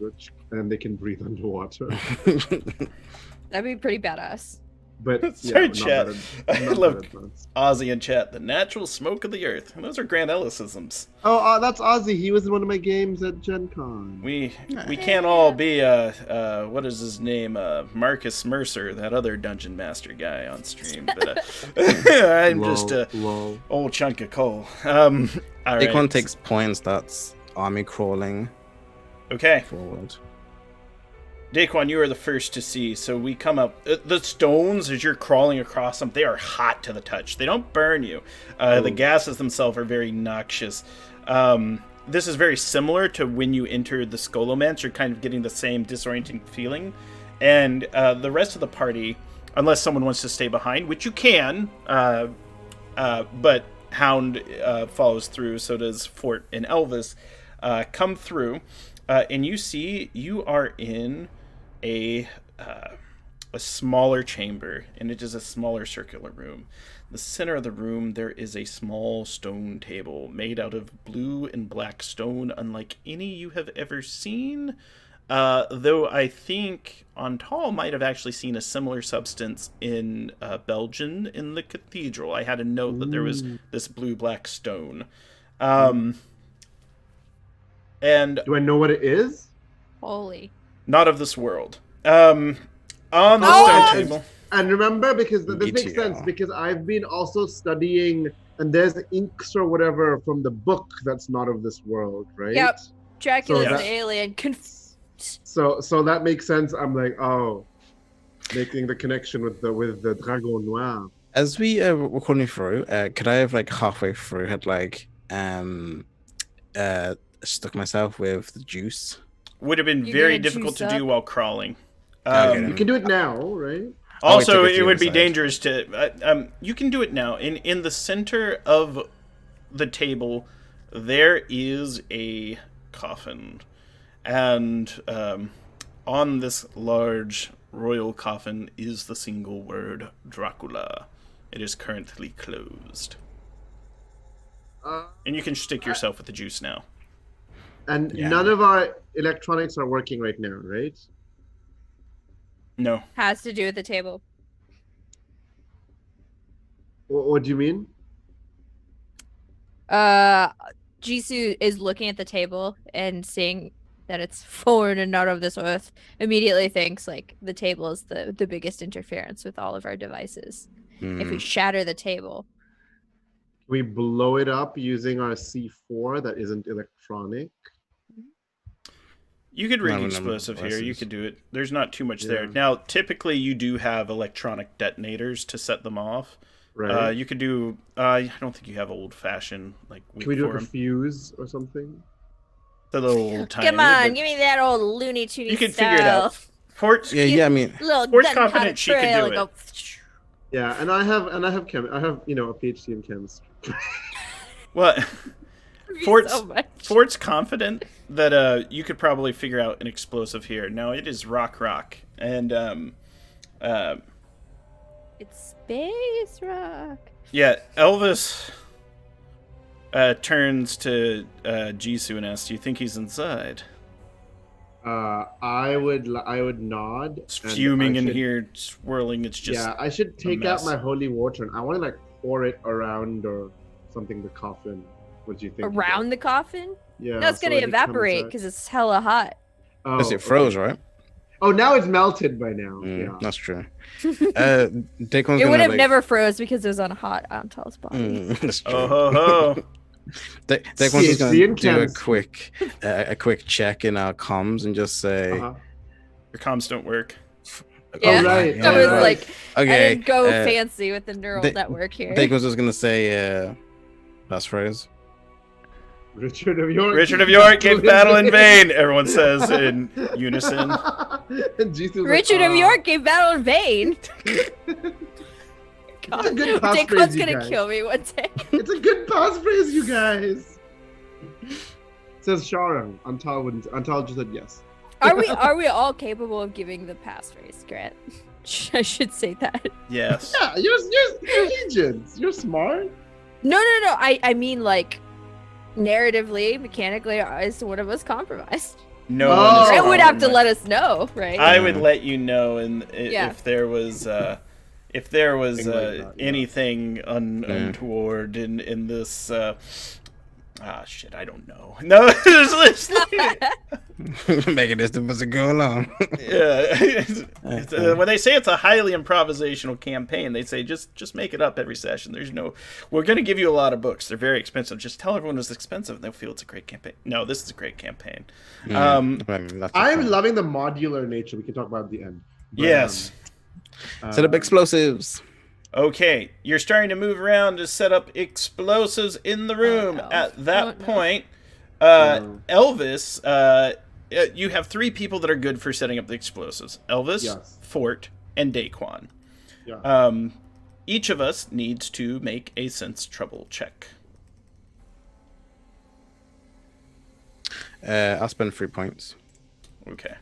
and they can breathe underwater. That'd be pretty badass. But Sorry, not chat. better- I not love better plants. Ozzy in chat. The natural smoke of the earth. And those are Grant Ellisisms. Oh, that's Ozzy. He was in one of my games at Gen Con. We can't all be what is his name, Marcus Mercer, that other dungeon master guy on stream. But I'm just a old chunk of coal. All right. Daquan takes points. That's army crawling Okay, forward. Daquan, you are the first to see. So we come up. The stones, as you're crawling across them, they are hot to the touch. They don't burn you. The gases themselves are very noxious. This is very similar to when you entered the Scholomance. You're kind of getting the same disorienting feeling. And the rest of the party, unless someone wants to stay behind, which you can, but Hound follows through, so does Fort and Elvis, come through. And you see you are in a smaller chamber, and it is a smaller circular room. In the center of the room, there is a small stone table made out of blue and black stone, unlike any you have ever seen. Though I think Antal might have actually seen a similar substance in Belgium in the cathedral. I had a note that there was this blue-black stone. And Do I know what it is? Holy. not of this world. On the stone table. And remember, because this makes BTR. sense, because I've been also studying, and there's inks or whatever from the book that's not of this world, right? Yep. Dracula's So an that- alien. So that makes sense. I'm like, oh, making the connection with the Dragon Noir. As we were recording through, could I have like halfway through had like stuck myself with the juice? Would have been You very didn't difficult to juice do up? while crawling. Okay, You can do it now, right? Also, wait till it would be inside. dangerous to. You can do it now. In the center of the table, there is a coffin, and on this large royal coffin is the single word Dracula. It is currently closed, and you can stick yourself with the juice now. And Yeah. none of our electronics are working right now, right? No, Has to do with the table. What do you mean? Jisoo is looking at the table and seeing that it's foreign and not of this earth. Immediately thinks like the table is the biggest interference with all of our devices. If we shatter the table, We blow it up using our C4 that isn't electronic. you could rig Not a number of explosive here. You devices. could do it. There's not too much there. Yeah. Now, typically, you do have electronic detonators to set them off. Right. You could do. I don't think you have old-fashioned like weak Can we do it form. with a fuse or something? The little tiny. come on, but give me that old Looney Tunes You can style. figure it out. Fort's Yeah, I mean, Little Sports gunpowder confident she could trail do and it. go, Yeah, and I have a PhD in chemistry. Well, me Fort's so much. Fort's confident that you could probably figure out an explosive here. Now it is rock, and It's space rock. yeah, Elvis turns to Jisoo and asks, "Do you think he's inside?" I would nod. It's and fuming I in should- here, swirling. It's just Yeah, I should take out mess. my holy water and I want to like pour it around or something the coffin. What do you think? Around the coffin? Yeah. No, it's so gonna it comes evaporate out. because it's hella hot. Oh, because it froze, okay. right? Oh, now it's melted by now. Yeah. That's true. Daquan's It would gonna, have like, never froze because it was on hot Antal's body. That's true. oh ho ho. Daquan's just CHD in gonna do chemistry. a quick check in our comms and just say, Uh-huh. Your comms don't work. Yeah. right, I was right. like, okay, I didn't go uh, fancy with the neural Da- network here. Daquan's just gonna say, passphrase. Richard of York. Richard of York gave battle in vain. Everyone says in unison. And Jesus was Richard like, of York gave battle in vain. It's a good passphrase, Daquan's you gonna guys. kill me one day. It's a good passphrase, you guys. Says Sharon. Antal just said yes. Are we all capable of giving the passphrase, Grant? I should say that. Yes. Yeah, you're agents. You're smart. No. I mean like narratively, mechanically, is one of us compromised? No Oh. one is Grant would have to compromised. let us know, right? I would let you know, and Yeah. if there was if there was Thing like that, yeah. anything untoward in this, shit, I don't know. No, Making this as it go along. yeah. When they say it's a highly improvisational campaign, they say just make it up every session. We're going to give you a lot of books. They're very expensive. Just tell everyone it's expensive, and they'll feel it's a great campaign. No, this is a great campaign. I'm loving the modular nature. We can talk about at the end. But, Yes. Set up explosives. Okay, you're starting to move around to set up explosives in the room. Oh, no. At that no. point, Elvis, you have 3 people that are good for setting up the explosives. Elvis, Yes. Fort, and Daquan. Yeah. Each of us needs to make a sense trouble check. I'll spend 3 points. Okay.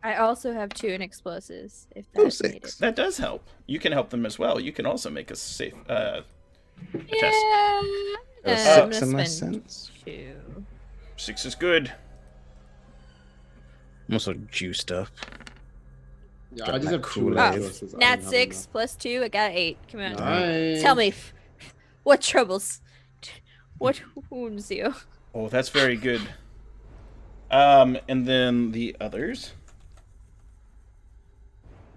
I also have 2 in explosives. If that's 6. needed. That does help. You can help them as well. You can also make a safe test. Yeah. I'm 6 gonna in my spend sense. 2. 6 is good. I'm also juiced up. Yeah, Got I just my have 2 Kool-Aid. resources. I Nat don't have 6 plus 2. I got 8. Come on. enough. Nice. Tell me, what troubles? What wounds you? Oh, that's very good. And then the others.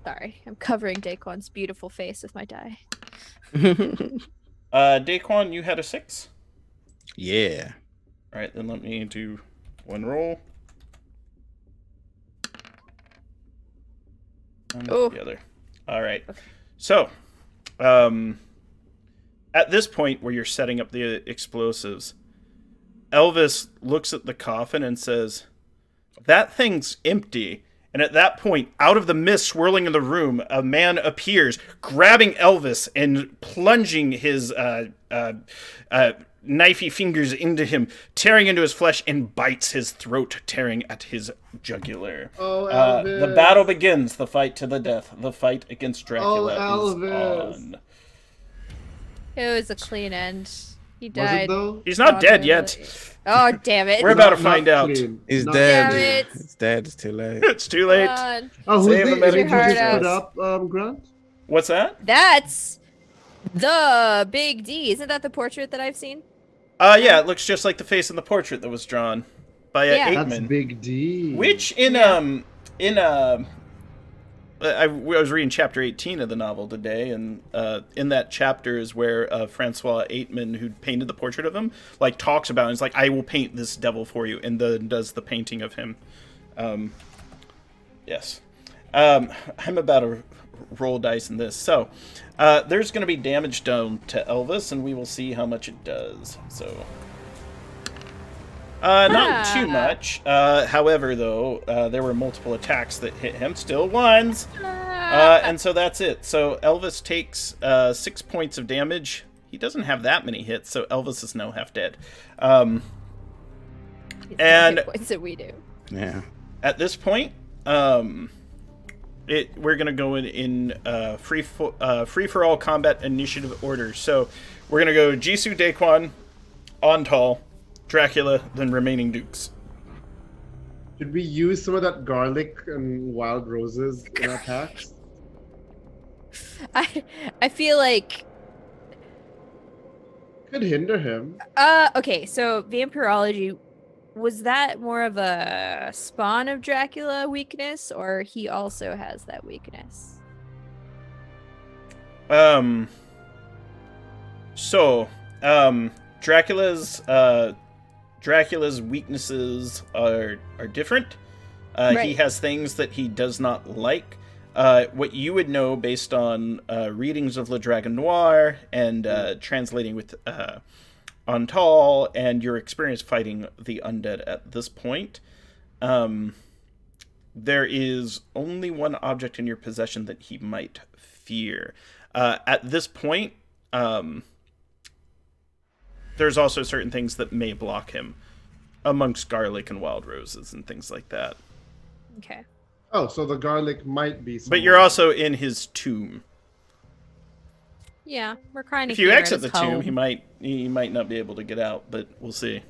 Sorry, I'm covering Daquan's beautiful face with my die. Daquan, you had a 6. Yeah. All right, then let me do 1 roll. And Ooh. the other. All right. So, at this point where you're setting up the explosives, Elvis looks at the coffin and says, "That thing's empty." And at that point, out of the mist swirling in the room, a man appears, grabbing Elvis and plunging his knifey fingers into him, tearing into his flesh, and bites his throat, tearing at his jugular. Oh, Elvis. The battle begins, the fight to the death. The fight against Dracula Oh, is Elvis. on. It was a clean end. He Was died. it though? He's not dead yet. Oh, damn it. We're about to Not find out. clean. He's Not dead. Damn it. It's dead. It's too late. It's too late. Come on. Oh, who's Save the him at image you your heart just put out. up, Grant? What's that? That's the Big D. Isn't that the portrait that I've seen? Yeah, it looks just like the face in the portrait that was drawn by Yeah. That's Aikman. Big D. Which I was reading chapter 18 of the novel today, and in that chapter is where Francois Aitman, who painted the portrait of him, like talks about it. It's like, I will paint this devil for you, and then does the painting of him. Yes. I'm about to roll dice in this. So, there's going to be damage done to Elvis, and we will see how much it does. So, not too much. However, though, there were multiple attacks that hit him. Still ones. And so that's it. So Elvis takes 6 points of damage. He doesn't have that many hits, so Elvis is now half dead. It's the and- hit points that we do. Yeah. At this point, we're gonna go in free for all combat initiative order. So we're gonna go Jisoo, Daquan, Ontal, Dracula, then remaining dukes. Should we use some of that garlic and wild roses in our packs? I feel like Could hinder him. okay, so vampirology, was that more of a spawn of Dracula weakness, or he also has that weakness? Dracula's weaknesses are different. He Right. has things that he does not like. What you would know based on readings of Le Dragon Noir and translating with Ontal and your experience fighting the undead at this point, there is only one object in your possession that he might fear. At this point, there's also certain things that may block him, amongst garlic and wild roses and things like that. Okay. Oh, so the garlic might be. But you're also in his tomb. Yeah, we're kind of. If you exit the tomb, he might not be able to get out, but we'll see.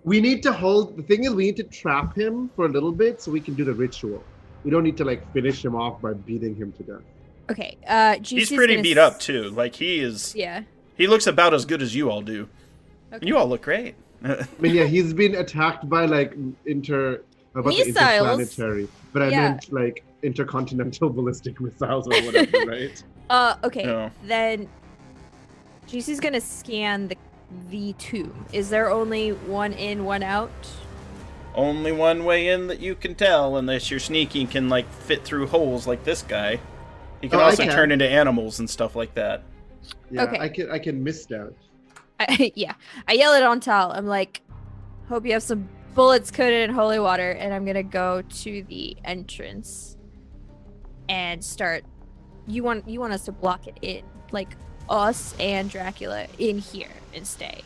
We need to hold. The thing is, we need to trap him for a little bit so we can do the ritual. We don't need to like finish him off by beating him to death. Okay. He's pretty beat up too. Like he is. Yeah. He looks about as good as you all do. Okay. You all look great. I mean, yeah, he's been attacked by like interplanetary, but I meant like intercontinental ballistic missiles or whatever, right? Okay. No. Then GC's gonna scan the tomb. Is there only one in, one out? Only one way in that you can tell, unless your sneaking can like fit through holes like this guy. He can also turn into animals and stuff like that. Yeah, Okay. I can misdoubt. I yell at Antal. I'm like, hope you have some bullets coated in holy water, and I'm gonna go to the entrance and start. You want us to block it in, like us and Dracula in here and stay.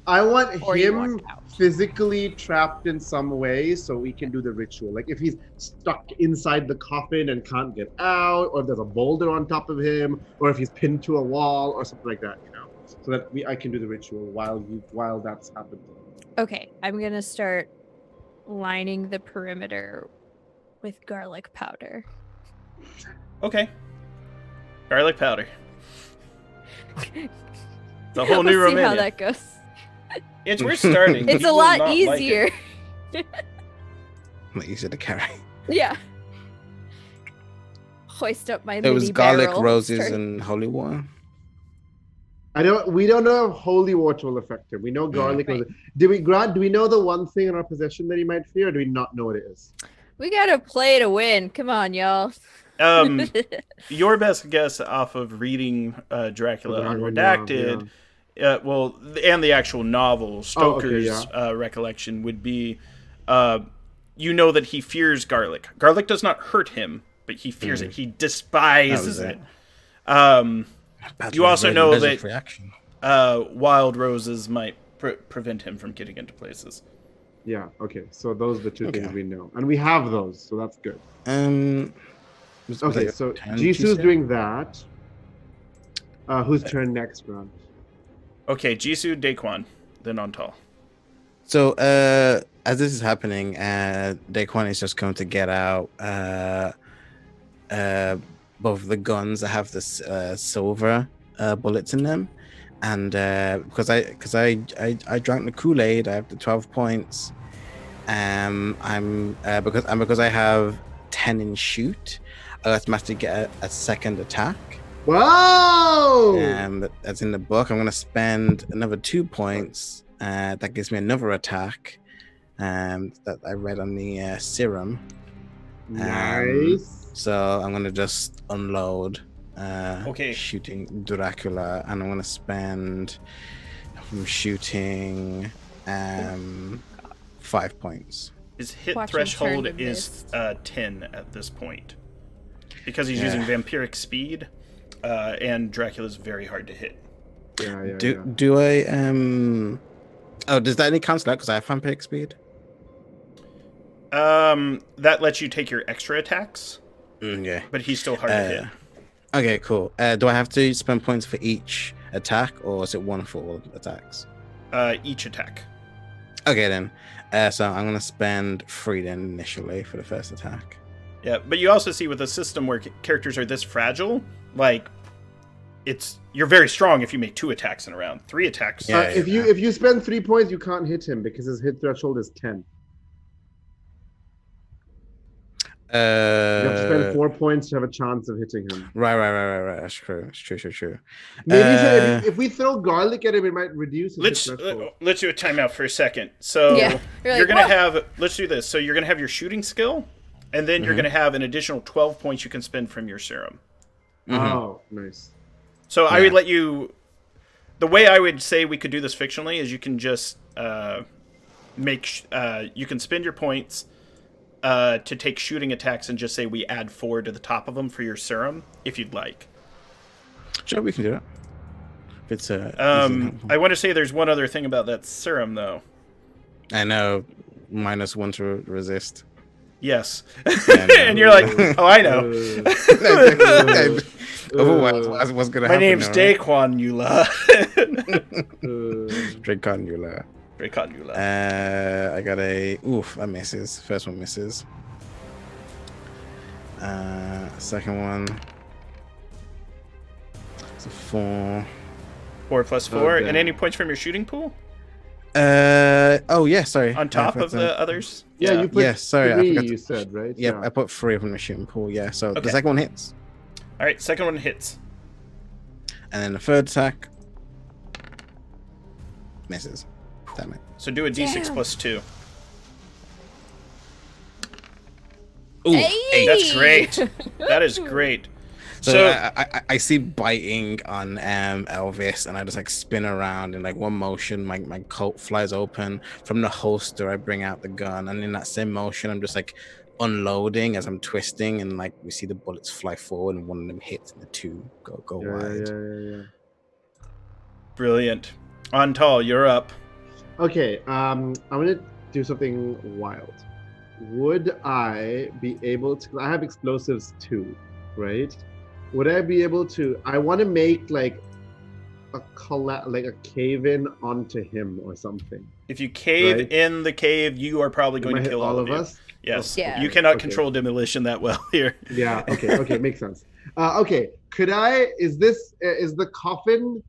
I want Or you him want out. physically trapped in some way so we can do the ritual. Like if he's stuck inside the coffin and can't get out, or there's a boulder on top of him, or if he's pinned to a wall or something like that, you know, so that I can do the ritual while that's happening. Okay, I'm gonna start lining the perimeter with garlic powder. Okay. Garlic powder. The whole new We'll see Romania. how that goes. It's worth starting. It's You a will lot not like easier. it. Not easy to carry. Yeah. Hoist up my It was mini garlic, barrel, roses, start- and holy water. We don't know if holy water will affect him. We know garlic. Right. Do we know the one thing in our possession that he might fear, or do we not know what it is? We gotta play to win. Come on, y'all. Your best guess off of reading Dracula Unredacted, and the actual novel, Stoker's recollection would be, you know that he fears garlic. Garlic does not hurt him, but he fears it. He despises it. You also know that wild roses might prevent him from getting into places. Yeah. Okay. So those are the two things we know, and we have those, so that's good. Okay. So Jisu's doing that. Whose turn next, Grant? Okay, Jisoo, Daquan, then Antal. So, as this is happening, Daquan is just going to get out both of the guns that have this silver bullets in them, and because I drank the Kool-Aid, I have the 12 points. Because I have 10 in shoot, I automatically get a second attack. Whoa! That's in the book. I'm going to spend another 2 points. That gives me another attack that I read on the serum. Nice. So I'm going to just unload Okay. shooting Dracula, and I'm going to spend from shooting 5 points. His hit Watch him threshold turn to is mist. 10 at this point. Because he's using vampiric speed, and Dracula's very hard to hit. Do I does that only cancel out because I have vampiric speed? That lets you take your extra attacks, Yeah. but he's still hard to hit. Okay, cool. Do I have to spend points for each attack, or is it one for all attacks? Each attack. Okay, then. So I'm going to spend 3 then initially for the first attack. Yeah, but you also see with a system where characters are this fragile, like, you're very strong if you make 2 attacks in a round. 3 attacks. Yeah, If you spend 3 points, you can't hit him because his hit threshold is 10. You have to spend 4 points to have a chance of hitting him. Right. That's true. It's true. Maybe if we throw garlic at him, it might reduce his hit threshold. Let's do a timeout for a second. So Yeah. you're going to have, let's do this. So you're going to have your shooting skill, and then you're going to have an additional 12 points you can spend from your serum. Oh, nice. So I would let you, the way I would say we could do this fictionally is you can just you can spend your points to take shooting attacks and just say we add 4 to the top of them for your serum, if you'd like. Sure, we can do it. If it's I want to say there's one other thing about that serum, though. I know, -1 to resist. Yes. Yeah, no. And you're like, oh, I know. Otherwise, what's gonna My happen? name's Daquan Yula. Draconula. Dracula. I got a that misses. First one misses. Second one. It's a 4. 4 plus 4. And any points from your shooting pool? Sorry. On top of the others? Yeah, you put sorry, 3, I forgot you said, right? Yep, I put 3 from the shooting pool, yeah. So Okay. the second one hits. Alright, second one hits. And then the third attack misses. Damn it. So do a d6 Damn. plus 2. Ooh, Hey! 8. That's great. That is great. So I see biting on Elvis, and I just like spin around in like one motion. My coat flies open from the holster. I bring out the gun, and in that same motion, I'm just like unloading as I'm twisting, and like we see the bullets fly forward, and one of them hits, and the 2 go wide. Yeah. Brilliant. Antal, you're up. Okay, I'm gonna do something wild. Would I be able to? I have explosives too, right? Would I be able to? I want to make like a cave-in onto him or something. If you cave Right. in the cave, you are probably going Am I to hit kill all of of you. us? Yes. Yeah. You cannot Okay. control demolition that well here. Yeah. Okay. Makes sense. Okay. Could I? Is the coffin?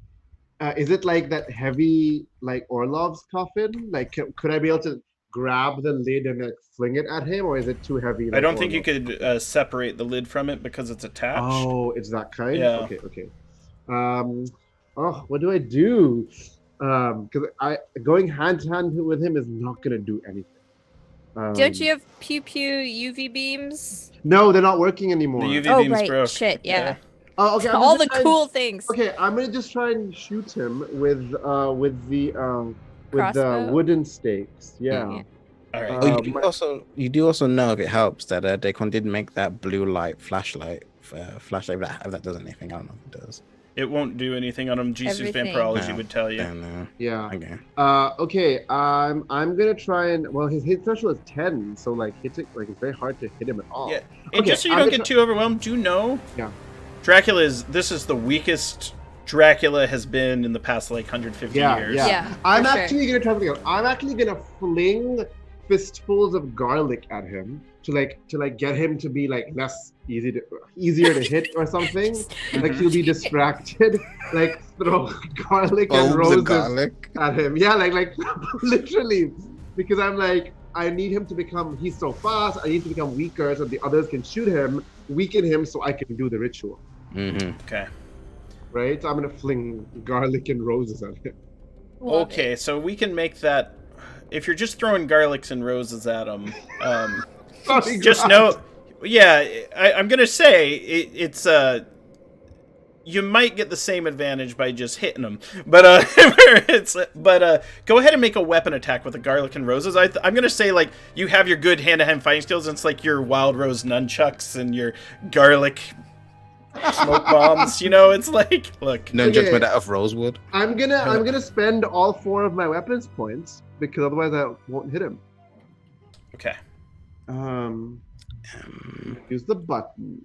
Is it like that heavy, like Orlov's coffin? Like, could I be able to grab the lid and like fling it at him, or is it too heavy? I like don't think you Orlov's? could separate the lid from it because it's attached. Oh, it's that kind. Yeah. Okay. What do I do? Because going hand to hand with him is not gonna do anything. Don't you have pew UV beams? No, they're not working anymore. The UV Oh, beams right. broke. Shit, yeah. Oh, okay. I'm All gonna the try and- cool things. Okay, I'm gonna just try and shoot him with the Crossbow? wooden stakes. Yeah. Yeah. All right. You do also know, if it helps, that Daquan did make that blue light flashlight. If that does anything, I don't know if it does. It won't do anything on him. Jesus Everything. Vampirology No. would tell you. Yeah. Okay. Okay. I'm gonna try and his hit threshold is 10, so like it's very hard to hit him at all. Yeah. And Okay, just so you I'm don't gonna get too overwhelmed, do you know? Yeah. This is the weakest Dracula has been in the past like 150 years. Yeah. I'm for sure. actually gonna try something else. I'm actually gonna fling fistfuls of garlic at him to get him to be like easier to hit or something. Like he'll be distracted. Like throw garlic and Bulbs roses of garlic. at him. Yeah, like literally, because I'm like, I need him to become. He's so fast. I need to become weaker so the others can shoot him, weaken him, so I can do the ritual. Mm-hmm. Okay. Right? So I'm gonna fling garlic and roses at him. Love Okay, it. so we can make that. If you're just throwing garlics and roses at him, Sorry, just God. know. Yeah, I'm gonna say it's you might get the same advantage by just hitting them, but go ahead and make a weapon attack with the garlic and roses. I'm gonna say like you have your good hand-to-hand fighting skills, and it's like your wild rose nunchucks and your garlic smoke bombs. You know, it's like look. No Okay. judgment out of rosewood. I'm gonna spend all 4 of my weapons points because otherwise I won't hit him. Okay. Use the button.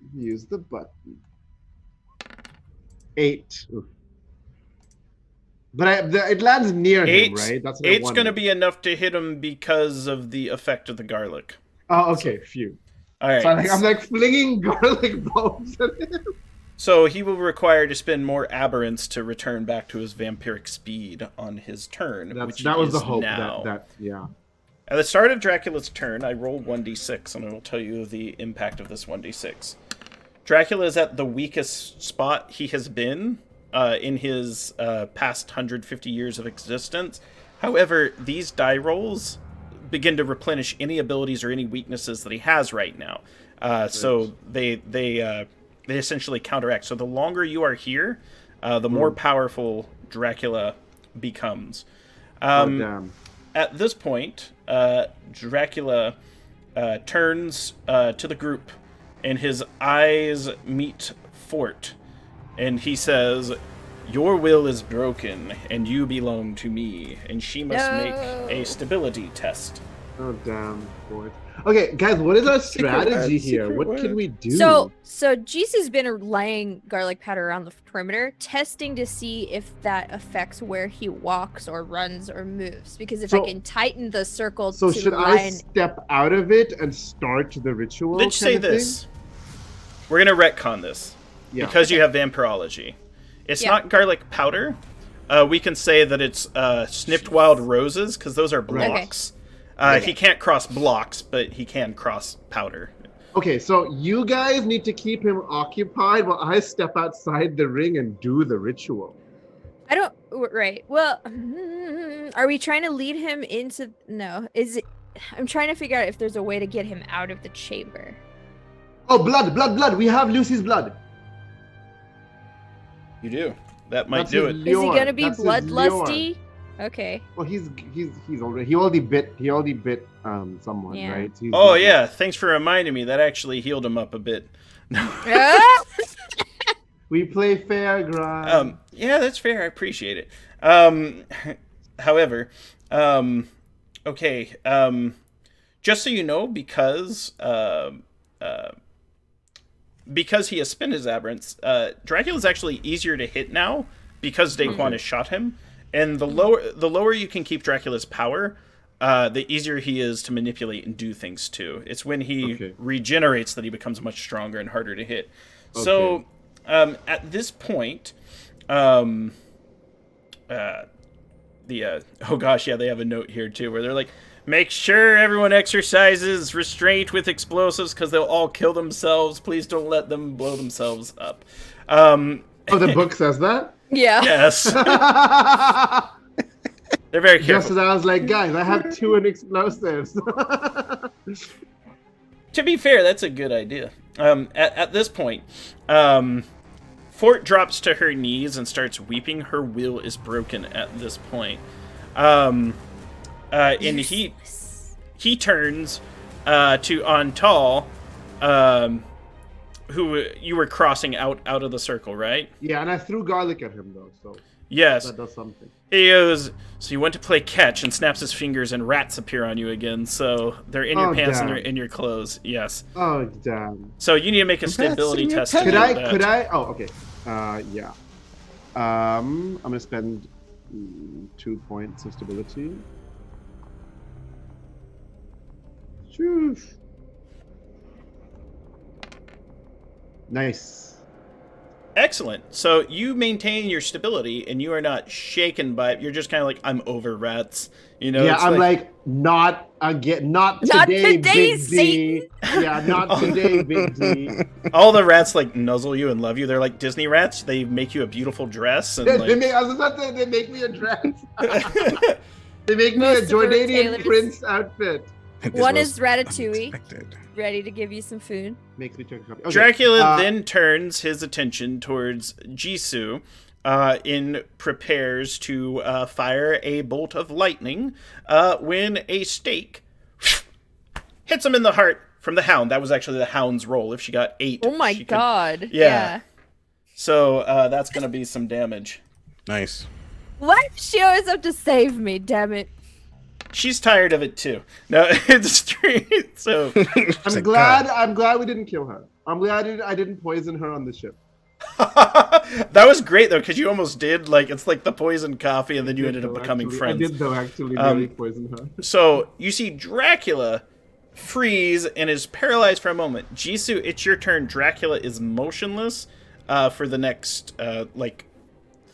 8. Oof. But it lands near him, right? That's what I Eight's wanted. gonna be enough to hit him because of the effect of the garlic. Oh, okay. Phew. All right. So I'm like flinging garlic bombs at him. So he will require to spend more aberrants to return back to his vampiric speed on his turn, which That was is the hope. now. Yeah. At the start of Dracula's turn, I rolled 1d6, and I will tell you the impact of this 1d6. Dracula is at the weakest spot he has been in his past 150 years of existence. However, these die rolls begin to replenish any abilities or any weaknesses that he has right now. So they essentially counteract. So the longer you are here, the more powerful Dracula becomes. Damn. At this point, Dracula turns to the group, and his eyes meet Fort, and he says, "Your will is broken, and you belong to me, and she must make a stability test." Oh damn, boy. Okay, guys, what is our Secret strategy word, here? secret What can word. we do? So Jisu's been laying garlic powder around the perimeter, testing to see if that affects where he walks or runs or moves. Because if I So- can tighten the circle So to should I line, step out of it and start the ritual? Let's say kind of this. We're going to retcon this. Yeah. Because you have vampirology. It's Yeah. not garlic powder. We can say that it's snipped wild roses, because those are blocks. He can't cross blocks, but he can cross powder. Okay, so you guys need to keep him occupied while I step outside the ring and do the ritual. I don't. Right. Well, are we trying to lead him into? No. Is it? I'm trying to figure out if there's a way to get him out of the chamber. Oh, blood! We have Lucy's blood. You do. That might That's do his it. Is he lure. gonna be That's his lure. bloodlusty? Okay. Well, he's already he already bit someone, Yeah. right? He's Oh, bloodless. yeah. Thanks for reminding me. That actually healed him up a bit. Ah! We play fair, grind. Yeah, that's fair. I appreciate it. However, okay. Just so you know, because he has spent his aberrants, Dracula's actually easier to hit now because Daquan has shot him. And the lower you can keep Dracula's power, the easier he is to manipulate and do things to. It's when he regenerates that he becomes much stronger and harder to hit. So, at this point, oh gosh, yeah, they have a note here too where they're like, make sure everyone exercises restraint with explosives because they'll all kill themselves. Please don't let them blow themselves up. Oh, the book says that? Yeah. Yes. They're very Just careful. as I was like, guys, I have 2 explosives. To be fair, that's a good idea. At this point, Fort drops to her knees and starts weeping. Her will is broken at this point. And he turns to Antal, who you were crossing out of the circle, right? Yeah, and I threw garlic at him though, so Yes. that does something. He goes, so you went to play catch, and snaps his fingers, and rats appear on you again. So they're in your Oh, pants and damn. they're in your clothes. Yes. Oh damn. So you need to make a stability in your test. to pants. do Could that. I? Oh, okay. Yeah. I'm gonna spend 2 points of stability. Shoosh. Nice. Excellent. So you maintain your stability, and you are not shaken by it. You're just kind of like, I'm over rats. You know? Yeah, it's I'm like, not again, not Not today, today, Big D. Yeah, not today, Big D. all the rats like nuzzle you and love you. They're like Disney rats. They make you a beautiful dress, and They like, make, I was about to say, they make me a dress. They make me Most a of her Jordanian tailors. prince outfit. This One was is Ratatouille, unexpected. ready to give you some food. Makes me check a copy. Okay, Dracula then turns his attention towards Jisoo, and prepares to fire a bolt of lightning when a stake hits him in the heart from the hound. That was actually the hound's roll. If she got 8, Oh my she could- god. Yeah. So that's going to be some damage. Nice. Why does she always have to save me, damn it? She's tired of it too. No, it's straight. So I'm glad we didn't kill her. I'm glad I didn't poison her on the ship. that was great though, because you almost did. Like, it's like the poisoned coffee, and then you ended up becoming friends. I did though actually nearly poison her. So you see Dracula freeze and is paralyzed for a moment. Jisoo, it's your turn. Dracula is motionless for the next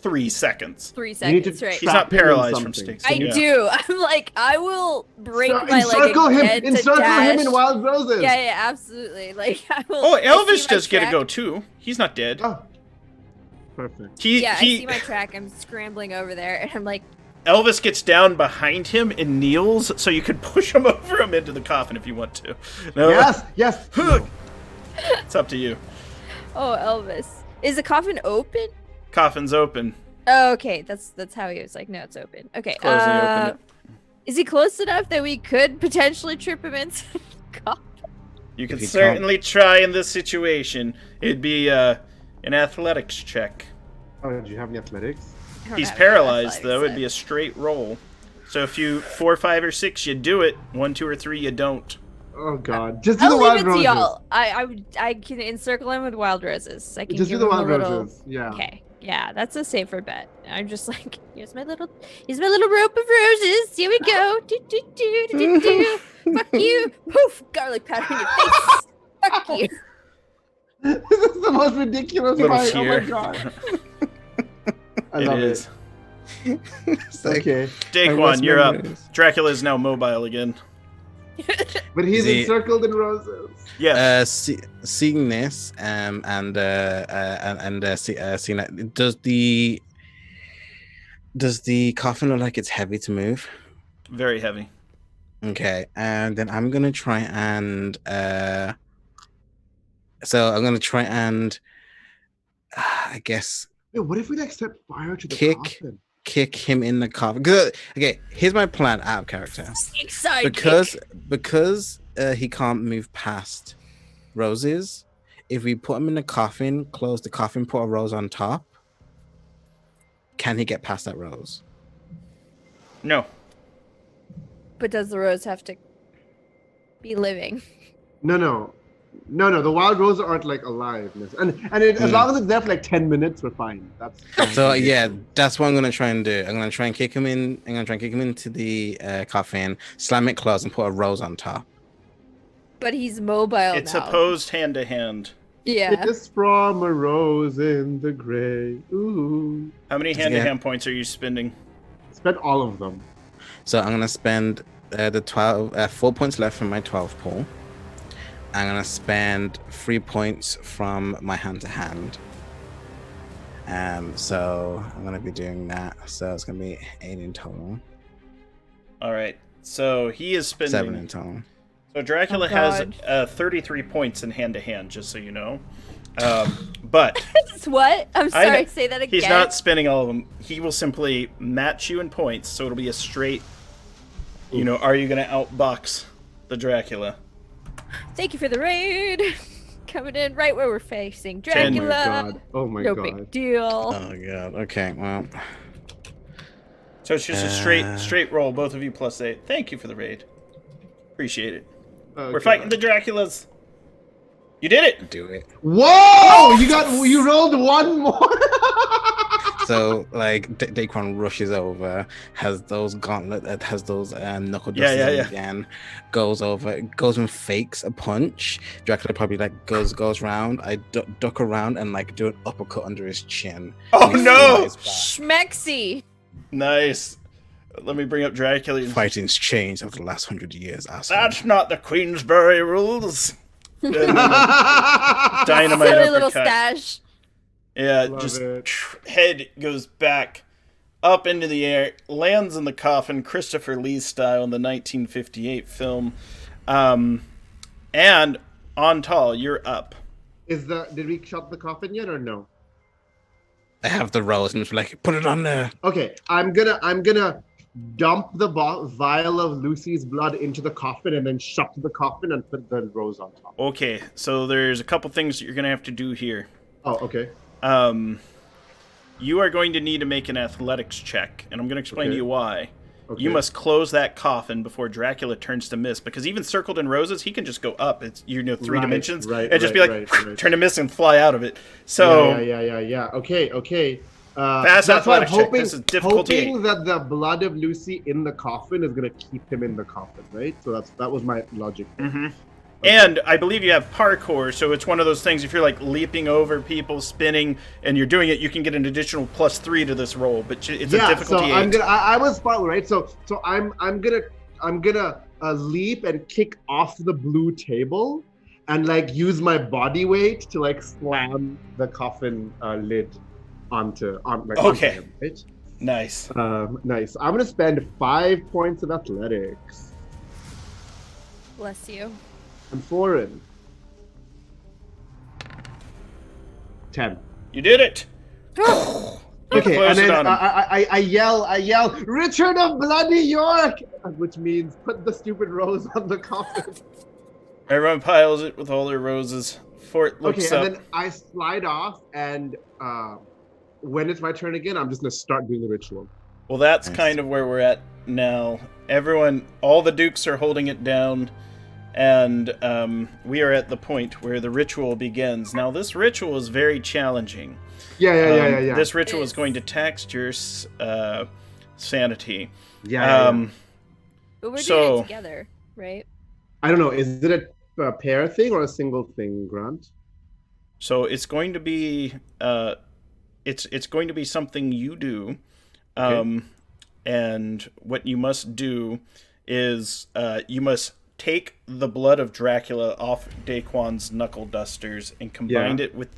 3 seconds. 3 You need seconds, to right? He's not Trap him in paralyzed from something. sticks. I Yeah. do. I'm like, I will break So my leg encircle him! again to Encircle him dash. in wild roses! Yeah, yeah, absolutely. Like, I will. Oh, I see Elvis my does get to track. go too. He's not dead. Oh, perfect. Yeah, I see my track. I'm scrambling over there, and I'm like, Elvis gets down behind him and kneels, so you can push him over him into the coffin if you want to. No, Yes. it's up to you. oh, Elvis. Is the coffin open? Coffin's open. Oh, okay, that's how he was like, no, it's open. Okay. Closing, open it. Is he close enough that we could potentially trip him into the coffin? You could he certainly try in this situation. It'd be an athletics check. Oh, do you have any athletics? I don't He's have any paralyzed, though. athletics, It'd be a straight roll. So if you 4, 5, or 6, you do it. 1, 2, or 3, you don't. Oh God! Just do I'll the leave wild it to roses. y'all. I can encircle him with wild roses. I can Just do give the him wild a little. roses. Yeah. Okay, yeah, that's a safer bet. I'm just like, here's my little rope of roses. Here we go. Do do do do do do. Fuck you. Poof! Garlic powder in your face. Fuck you. This is the most ridiculous Little fight. Oh my cheer. God! I It love is. it. It's like, Okay, Daquan, you're up. memories. Dracula is now mobile again. but he's Is he- encircled in roses. Yes. Seeing this, seeing that, does the coffin look like it's heavy to move? Very heavy. Okay, and then I'm gonna try and I guess Wait, what if we like set fire to the coffin? kick him in the coffin. 'Cause, okay, here's my plan out of character. Excited. Because he can't move past roses. If we put him in the coffin, close the coffin, put a rose on top, can he get past that rose? No. But does the rose have to be living? No. The wild roses aren't like alive, as long as it's there for like 10 minutes, we're fine. That's So yeah, that's what I'm gonna try and do. I'm gonna try and kick him in. I'm gonna try and kick him into the coffin, slam it closed, and put a rose on top. But he's mobile It's now. opposed hand to hand. Yeah. It's from a rose in the gray. Ooh. How many hand to hand points are you spending? Spend all of them. So I'm gonna spend the 4 points left from my 12 pool. I'm gonna spend 3 points from my hand to hand. So I'm gonna be doing that. So it's gonna be 8 in total. All right. So he is spending 7 in total. So Dracula Oh, has God. 33 points in hand to hand, just so you know. But What? I'm I sorry. know- Say that again. he's not spending all of them. He will simply match you in points, so it'll be a straight. You know, are you going to outbox the Dracula? Thank you for the raid. Coming in right where we're facing Oh my Dracula. God. Oh my no God. big deal. Oh god. Okay. Well. So it's just a straight roll, both of you plus 8. Thank you for the raid. Appreciate it. Oh, We're fighting God. the Draculas. You did it. Do it. Whoa! You rolled one more. So like Daquan rushes over, has those gauntlet, has those knuckle Yeah, dusters yeah. again, goes over, goes and fakes a punch. Dracula probably like goes round. I duck around and like do an uppercut under his chin. Oh, And he no! flies back. Schmexy. Nice. Let me bring up Dracula. Fighting's changed over the last 100 years. Asshole. That's not the Queensberry rules. Dynamite Silly little uppercut. stash. Yeah, Love just it. head goes back up into the air, lands in the coffin, Christopher Lee style in the 1958 film. And Antal, you're up. Did we shut the coffin yet or no? I have the rose and it's like put it on there. Okay, I'm gonna dump the vial of Lucy's blood into the coffin and then shut the coffin and put the rose on top. Okay, so there's a couple things that you're going to have to do here. Oh, okay. You are going to need to make an athletics check, and I'm going to explain to Okay. you why. Okay. You must close that coffin before Dracula turns to mist, because even circled in roses, he can just go up. It's three Right, dimensions, right, and just right, be like right. turn to mist and fly out of it. So Yeah. Okay. Fast That's why I'm athletics check. hoping, This is difficulty hoping that the blood of Lucy in the coffin is gonna keep him in the coffin, right? So that was my logic. Mhm. And I believe you have parkour, so it's one of those things. If you're like leaping over people, spinning, and you're doing it, you can get an additional +3 to this roll. But it's a So difficulty 8. I'm gonna. I was smart, right? So I'm gonna leap and kick off the blue table, and like use my body weight to like slam the coffin lid onto Okay. him, right? Nice. Nice. I'm gonna spend 5 points of athletics. Bless you. I'm foreign. 10. You did it. Okay, Close and it then on him. I yell, Richard of Bloody York, which means put the stupid rose on the coffin. Everyone piles it with all their roses. Fort looks Okay, up. and then I slide off, and when it's my turn again, I'm just gonna start doing the ritual. Well, that's Nice. kind of where we're at now. Everyone, all the dukes are holding it down. and we are at the point where the ritual begins. Now, this ritual is very challenging. Yeah. This ritual is going to tax your sanity. Yeah. But we're doing So- it together, right? I don't know. Is it a pair thing or a single thing, Grant? So it's going to be it's going to be something you do, and what you must do is you must take the blood of Dracula off Daquan's knuckle dusters and combine it with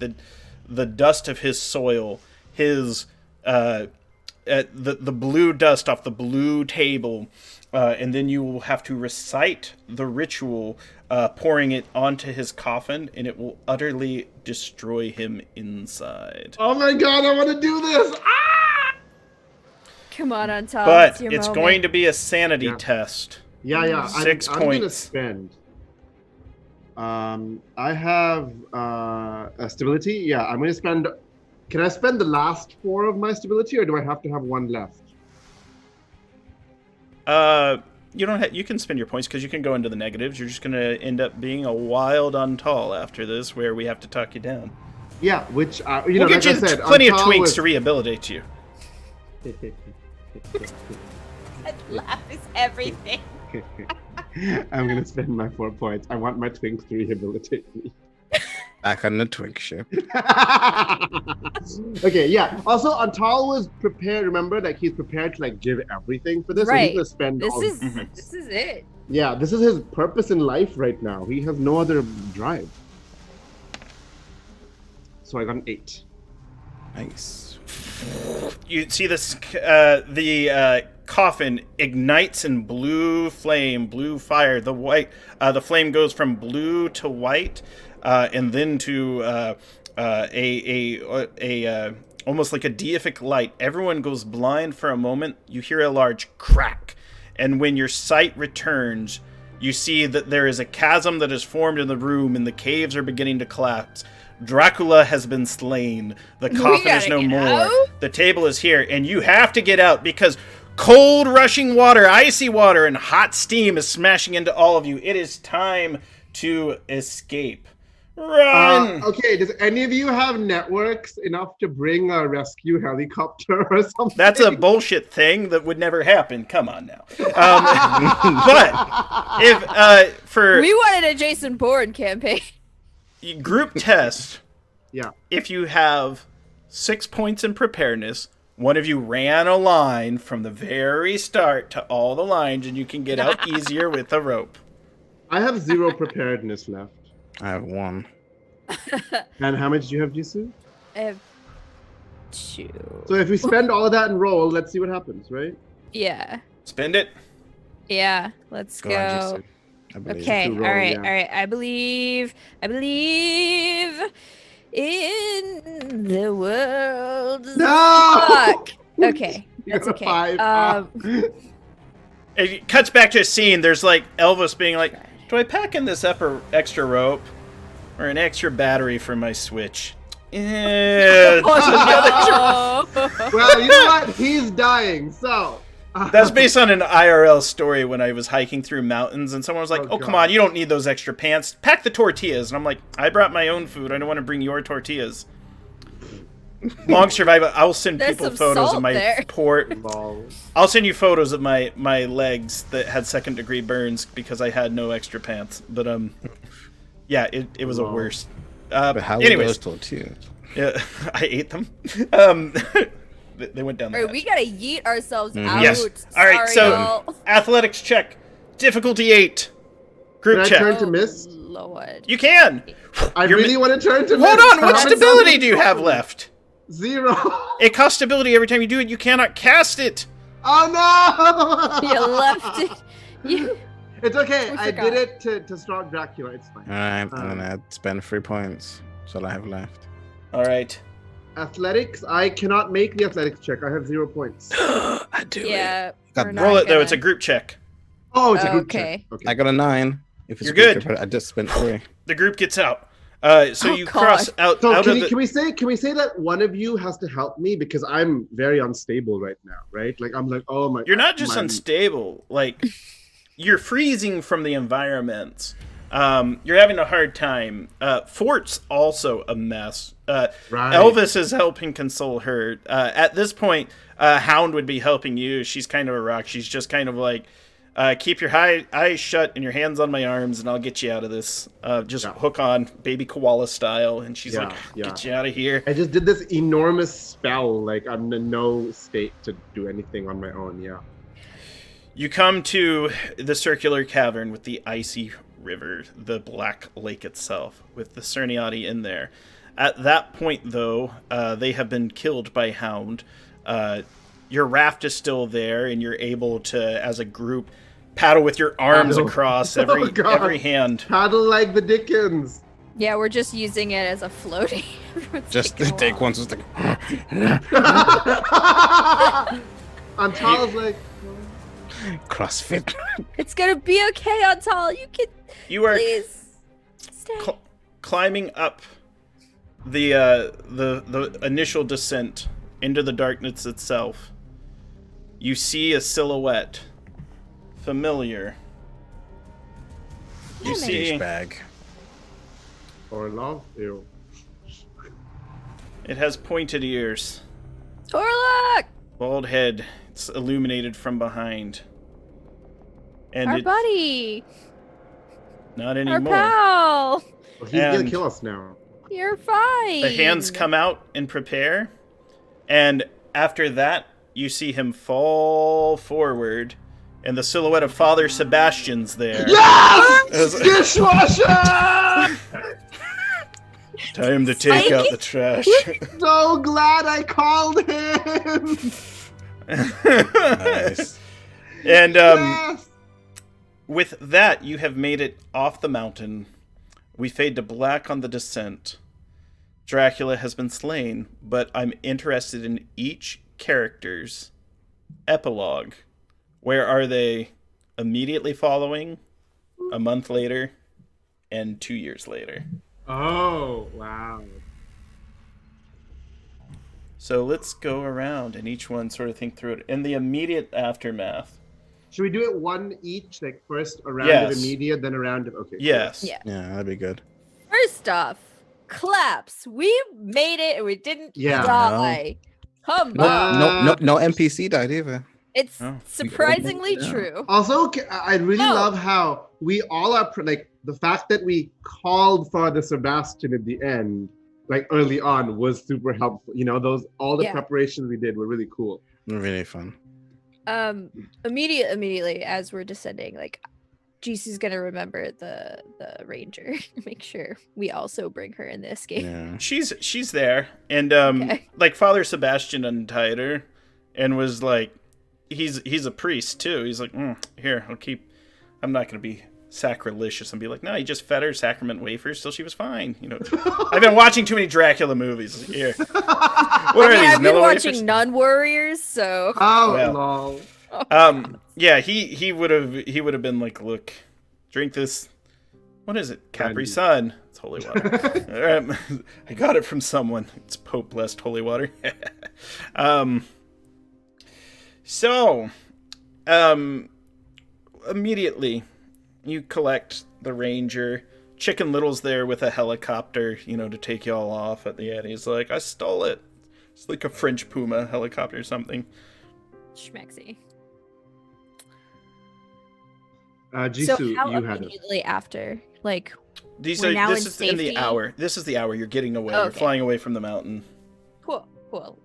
the dust of his soil, his the blue dust off the blue table, and then you will have to recite the ritual, pouring it onto his coffin, and it will utterly destroy him inside. Oh my god, I want to do this! Ah! Come on top. But it's going to be a sanity test. Yeah. 6 I'm gonna points. spend. I have a stability. Yeah, I'm gonna spend. Can I spend the last 4 of my stability, or do I have to have 1 left? You don't. You can spend your points because you can go into the negatives. You're just gonna end up being a wild Untall after this, where we have to talk you down. Yeah, which We'll like get you I said, plenty of Untall tweaks was- to rehabilitate you. That laugh is everything. I'm gonna spend my 4 points. I want my twinks to rehabilitate me. Back on the twink ship. Okay, yeah. Also, Antal was prepared. Remember, like he's prepared to like give everything for this. So Right. he's gonna spend. This all, is it. Yeah, this is his purpose in life right now. He has no other drive. So I got an 8. Nice. You see this, the coffin ignites in blue fire. The flame goes from blue to white, and then to almost like a deific light. Everyone goes blind for a moment. You hear a large crack, and when your sight returns, you see that there is a chasm that is formed in the room, and the caves are beginning to collapse. Dracula has been slain. The coffin is no more. out? The table is here, and you have to get out because cold rushing water, icy water, and hot steam is smashing into all of you. It is time to escape. Run! Okay, does any of you have networks enough to bring a rescue helicopter or something? That's a bullshit thing that would never happen. Come on now. But if for We wanted a Jason Bourne campaign. group test, Yeah. if you have 6 points in preparedness, one of you ran a line from the very start to all the lines, and you can get out easier with a rope. I have 0 preparedness left. I have 1. And how much do you have, Jisoo? I have 2. So if we spend all of that and roll, let's see what happens, right? Yeah. Spend it. Yeah. Let's Go on, go. Jason. I believe. Okay. To All roll, right. yeah. All right. I believe in the world. No! Fuck. Okay. You That's got a okay. 5. It cuts back to a scene. There's like Elvis being like, "Do I pack in this extra rope or an extra battery for my Switch?" Yeah. Oh, Well, you know what? He's dying, so. That's based on an IRL story when I was hiking through mountains, and someone was like, Oh, "Oh, come God. on, you don't need those extra pants. Pack the tortillas." And I'm like, "I brought my own food. I don't want to bring your tortillas." Long survival. I'll send There's people some photos of salt my there. port. Lol. I'll send you photos of my legs that had 2nd-degree burns because I had no extra pants. But yeah, it was a Wow. worst. But how were anyways, those tortillas? yeah, I ate them. They went down. All The right, we hatch. gotta yeet ourselves out. Yes. All right, Sorry, so y'all. athletics check, difficulty 8, group Can I check. turn to miss? Lord. You can. I You're really want to turn to Hold miss. on. What How much stability damage do you have is left? 0. It costs stability every time you do it. You cannot cast it. Oh no! You left it. You... It's okay. We I forgot. did it to stop Dracula. It's fine. Alright, I'm gonna spend 3 points. That's all I have left. All right. Athletics. I cannot make the athletics check. I have 0 points. I do Yeah. Got we're it. not Roll it though. gonna- It's a group check. Oh, it's a group Okay. check. Okay. I got a 9. If it's You're a group good. check, but I just spent 3. The group gets out. So Oh, you God. cross out So of can, the. can we say that one of you has to help me because I'm very unstable right now, right? Like I'm like, oh my. You're not just my- unstable. Like you're freezing from the environment. You're having a hard time. Fort's also a mess. Right. Elvis is helping console her. At this point, Hound would be helping you. She's kind of a rock. She's just kind of like, keep your eyes shut and your hands on my arms, and I'll get you out of this. Just hook on, baby koala style. And she's like, get you out of here. I just did this enormous spell. Like, I'm in no state to do anything on my own. Yeah. You come to the circular cavern with the icy river, the black lake itself, with the Cerniati in there. At that point, though, they have been killed by Hound. Your raft is still there, and you're able to, as a group, paddle with your arms across every hand. Paddle like the Dickens. Yeah, we're just using it as a floating. Just take one. Just like Antal's like CrossFit. It's gonna be okay, Antal. You are please stay. climbing up the initial descent into the darkness itself. You see a silhouette, familiar. You see bag. or love you. it has pointed ears, Torlok! bald head. It's illuminated from behind. And Our buddy! not Our anymore. pal! Well, he's gonna kill us now. You're fine! The hands come out and prepare, and after that, you see him fall forward, and the silhouette of Father Sebastian's there. Yes! Dishwasher! Time to take out the trash. So glad I called him! Nice. And Yes! with that, you have made it off the mountain. We fade to black on the descent. Dracula has been slain, but I'm interested in each character's epilogue. Where are they immediately following, a month later, and 2 years later? Oh, wow. So let's go around and each one sort of think through it. In the immediate aftermath. Should we do it one each? Like first a round Yes. of immediate, then a round of okay. Yes. Yeah. Yeah, that'd be good. First off, claps. We made it and we didn't Yeah. die. Come No, on. no NPC died either. It's Oh. surprisingly Yeah. true. Also, I really No. love how we all are like the fact that we called Father Sebastian at the end, like early on, was super helpful. You know, all the Yeah. preparations we did were really cool. Really fun. Immediately as we're descending, like Jeesu's gonna remember the ranger. Make sure we also bring her in the escape. Yeah. She's there. And Okay. like Father Sebastian untied her and was like, he's a priest too. He's like, here, I'm not gonna be sacrilegious and be like, no, he just fed her sacrament wafers till she was fine. You know, I've been watching too many Dracula movies. Here, what are these? I've been Nilla watching wafers? Nun Warriors, so Oh, Well. lol. Yeah, he would have been like, look, drink this. What is it? Capri Brandy. Sun. It's holy water. I got it from someone. It's Pope blessed holy water. So, immediately you collect the ranger. Chicken Little's there with a helicopter, to take y'all off at the end. He's like, I stole it. It's like a French Puma helicopter or something. schmexy. Jisoo, So how you had it. immediately after, like, This We're now is in in the safety? hour. This is the hour. You're getting away. You're Okay. flying away from the mountain. cool.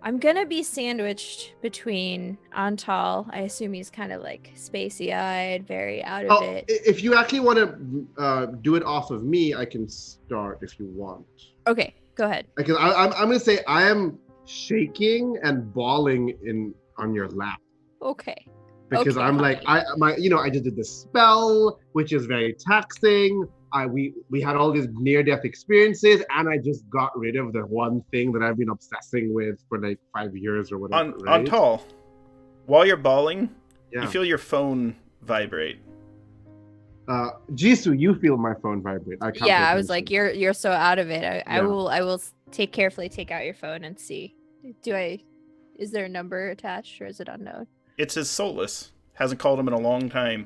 I'm gonna be sandwiched between Antal. I assume he's kind of like spacey-eyed, very out of Oh, it. if you actually want to do it off of me, I can start if you want. Okay, go ahead. Because I'm gonna say I am shaking and bawling on your lap. Okay. Because Okay, I'm like I just did this spell, which is very taxing. We had all these near-death experiences, and I just got rid of the one thing that I've been obsessing with for like 5 years or whatever. On right? tall. While you're bawling, Yeah. you feel your phone vibrate. Jisoo, you feel my phone vibrate. I can't Yeah, pay I was like, attention. you're so out of it. I Yeah. will carefully take out your phone and see. Is there a number attached or is it unknown? It's his Solus. Hasn't called him in a long time.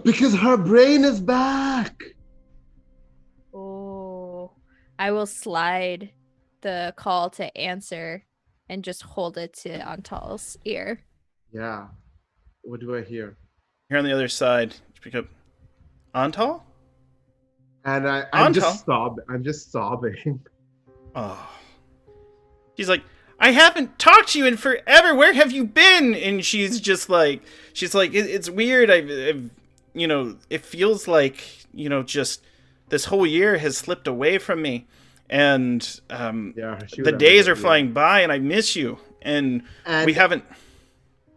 Because her brain is back. Oh, I will slide the call to answer and just hold it to Antal's ear. Yeah. What do I hear? Here on the other side, pick up Antal? And I'm Antal? just sobbing. I'm just sobbing. Oh. She's like, I haven't talked to you in forever. Where have you been? And she's like, it's weird. I've, you know, it feels like, you know, just this whole year has slipped away from me. And the days are flying by and I miss you. And we haven't.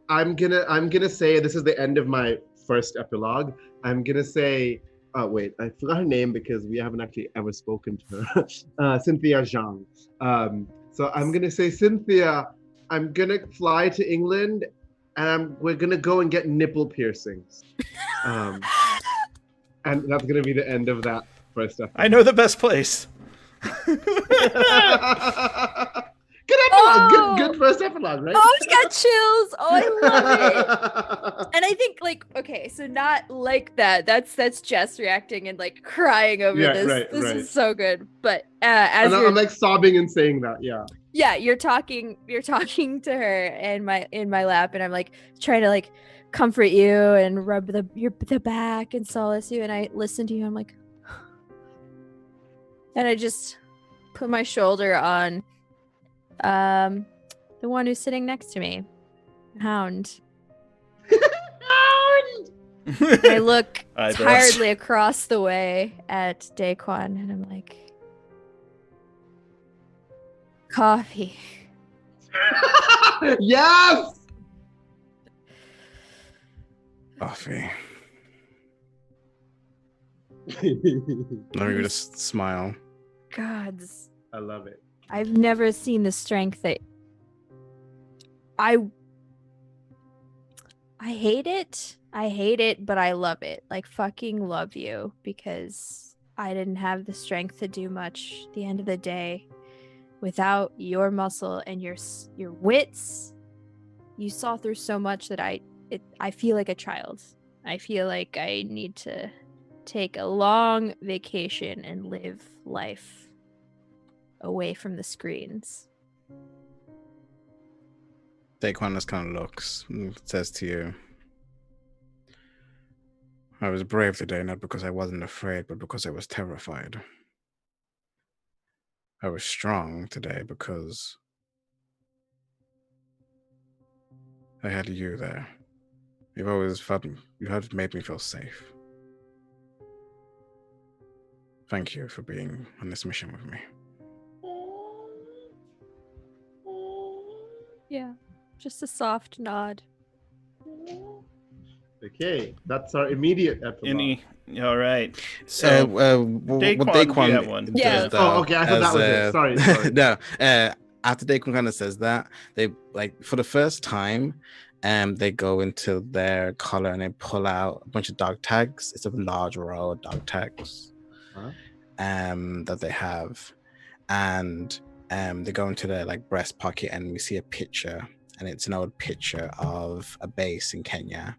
I'm gonna say this is the end of my first epilogue. I'm gonna say, oh wait, I forgot her name because we haven't actually ever spoken to her. Cynthia Zhang. So I'm gonna say, Cynthia, I'm gonna fly to England, and we're gonna go and get nipple piercings. And that's gonna be the end of that first episode. I know the best place. Good epilogue. Good first epilogue, right? Oh, I got chills. Oh, I love it. And I think, like, okay, so not like that. That's Jess reacting and like crying over this. Right, this right. is so good. But as I'm like sobbing and saying that, yeah, you're talking to her in my lap, and I'm like trying to like comfort you and rub the back and solace you, and I listen to you. I'm like, and I just put my shoulder on the one who's sitting next to me, Hound. I look tiredly across the way at Daquan, and I'm like, coffee. Yes. Coffee. Let me just smile. Gods. I love it. I've never seen the strength that I hate it. I hate it, but I love it. Like, fucking love you, because I didn't have the strength to do much at the end of the day without your muscle and your wits. You saw through so much that I feel like a child. I feel like I need to take a long vacation and live life away from the screens. Daquan just kind of looks and says to you, I was brave today, not because I wasn't afraid, but because I was terrified. I was strong today because I had you there. You've always made me feel safe. Thank you for being on this mission with me. Yeah, just a soft nod. Okay, that's our immediate epilogue. All right. So, Daquan, do you have one? Yeah. Oh, okay. I thought that was it. Sorry. No. After Daquan kind of says that, they like for the first time, they go into their collar and they pull out a bunch of dog tags. It's a large row of dog tags, that they have, and they go into their like breast pocket, and we see a picture, and it's an old picture of a base in Kenya.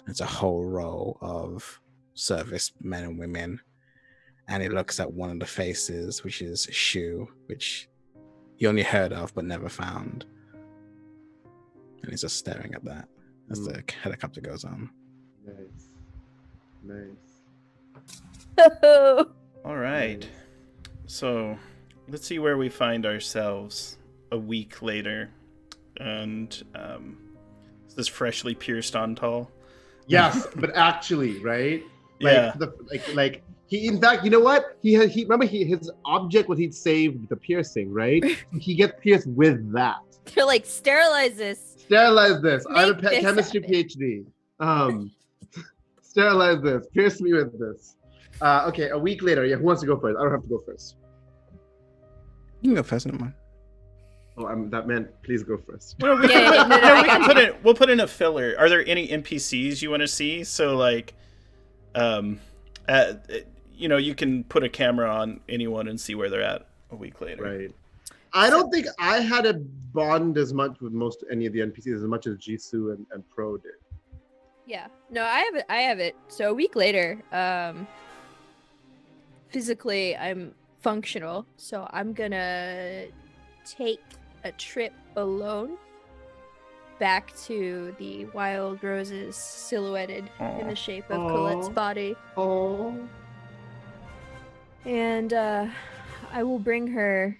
It's a whole row of service men and women, and it looks at one of the faces, which is Shu, which he only heard of but never found, and he's just staring at that as the helicopter goes on. Nice. All right. So let's see where we find ourselves a week later, and this freshly pierced Antal. Yes, but actually, right? Yeah. Like he, in fact, you know what? He remember his object was he'd saved the piercing, right? He gets pierced with that. They're like, sterilize this. Sterilize this. I have a Make this chemistry happen. PhD. Sterilize this. Pierce me with this. Okay, a week later. Yeah, who wants to go first? I don't have to go first. You can go first, don't mind. Oh, that meant please go first. Well, we can put it. We'll put in a filler. Are there any NPCs you want to see? So like, you know, you can put a camera on anyone and see where they're at a week later. Right. I don't think I had a bond as much with any of the NPCs as much as Jisoo and Pro did. Yeah. No, I have it. So a week later, physically I'm functional, so I'm gonna take a trip alone back to the wild roses silhouetted in the shape of Colette's body. Oh. And I will bring her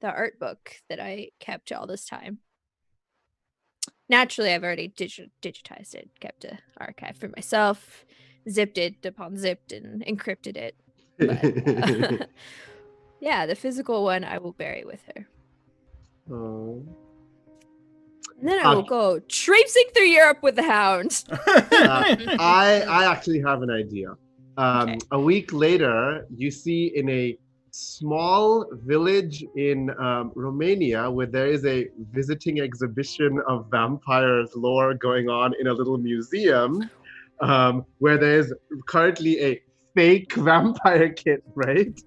the art book that I kept all this time. Naturally, I've already digitized it, kept an archive for myself, zipped it upon zipped and encrypted it. But yeah, the physical one I will bury with her. Oh. And then I will go traipsing through Europe with the hound. I actually have an idea. Okay. A week later, you see in a small village in Romania where there is a visiting exhibition of vampires lore going on in a little museum, where there's currently a fake vampire kit, right?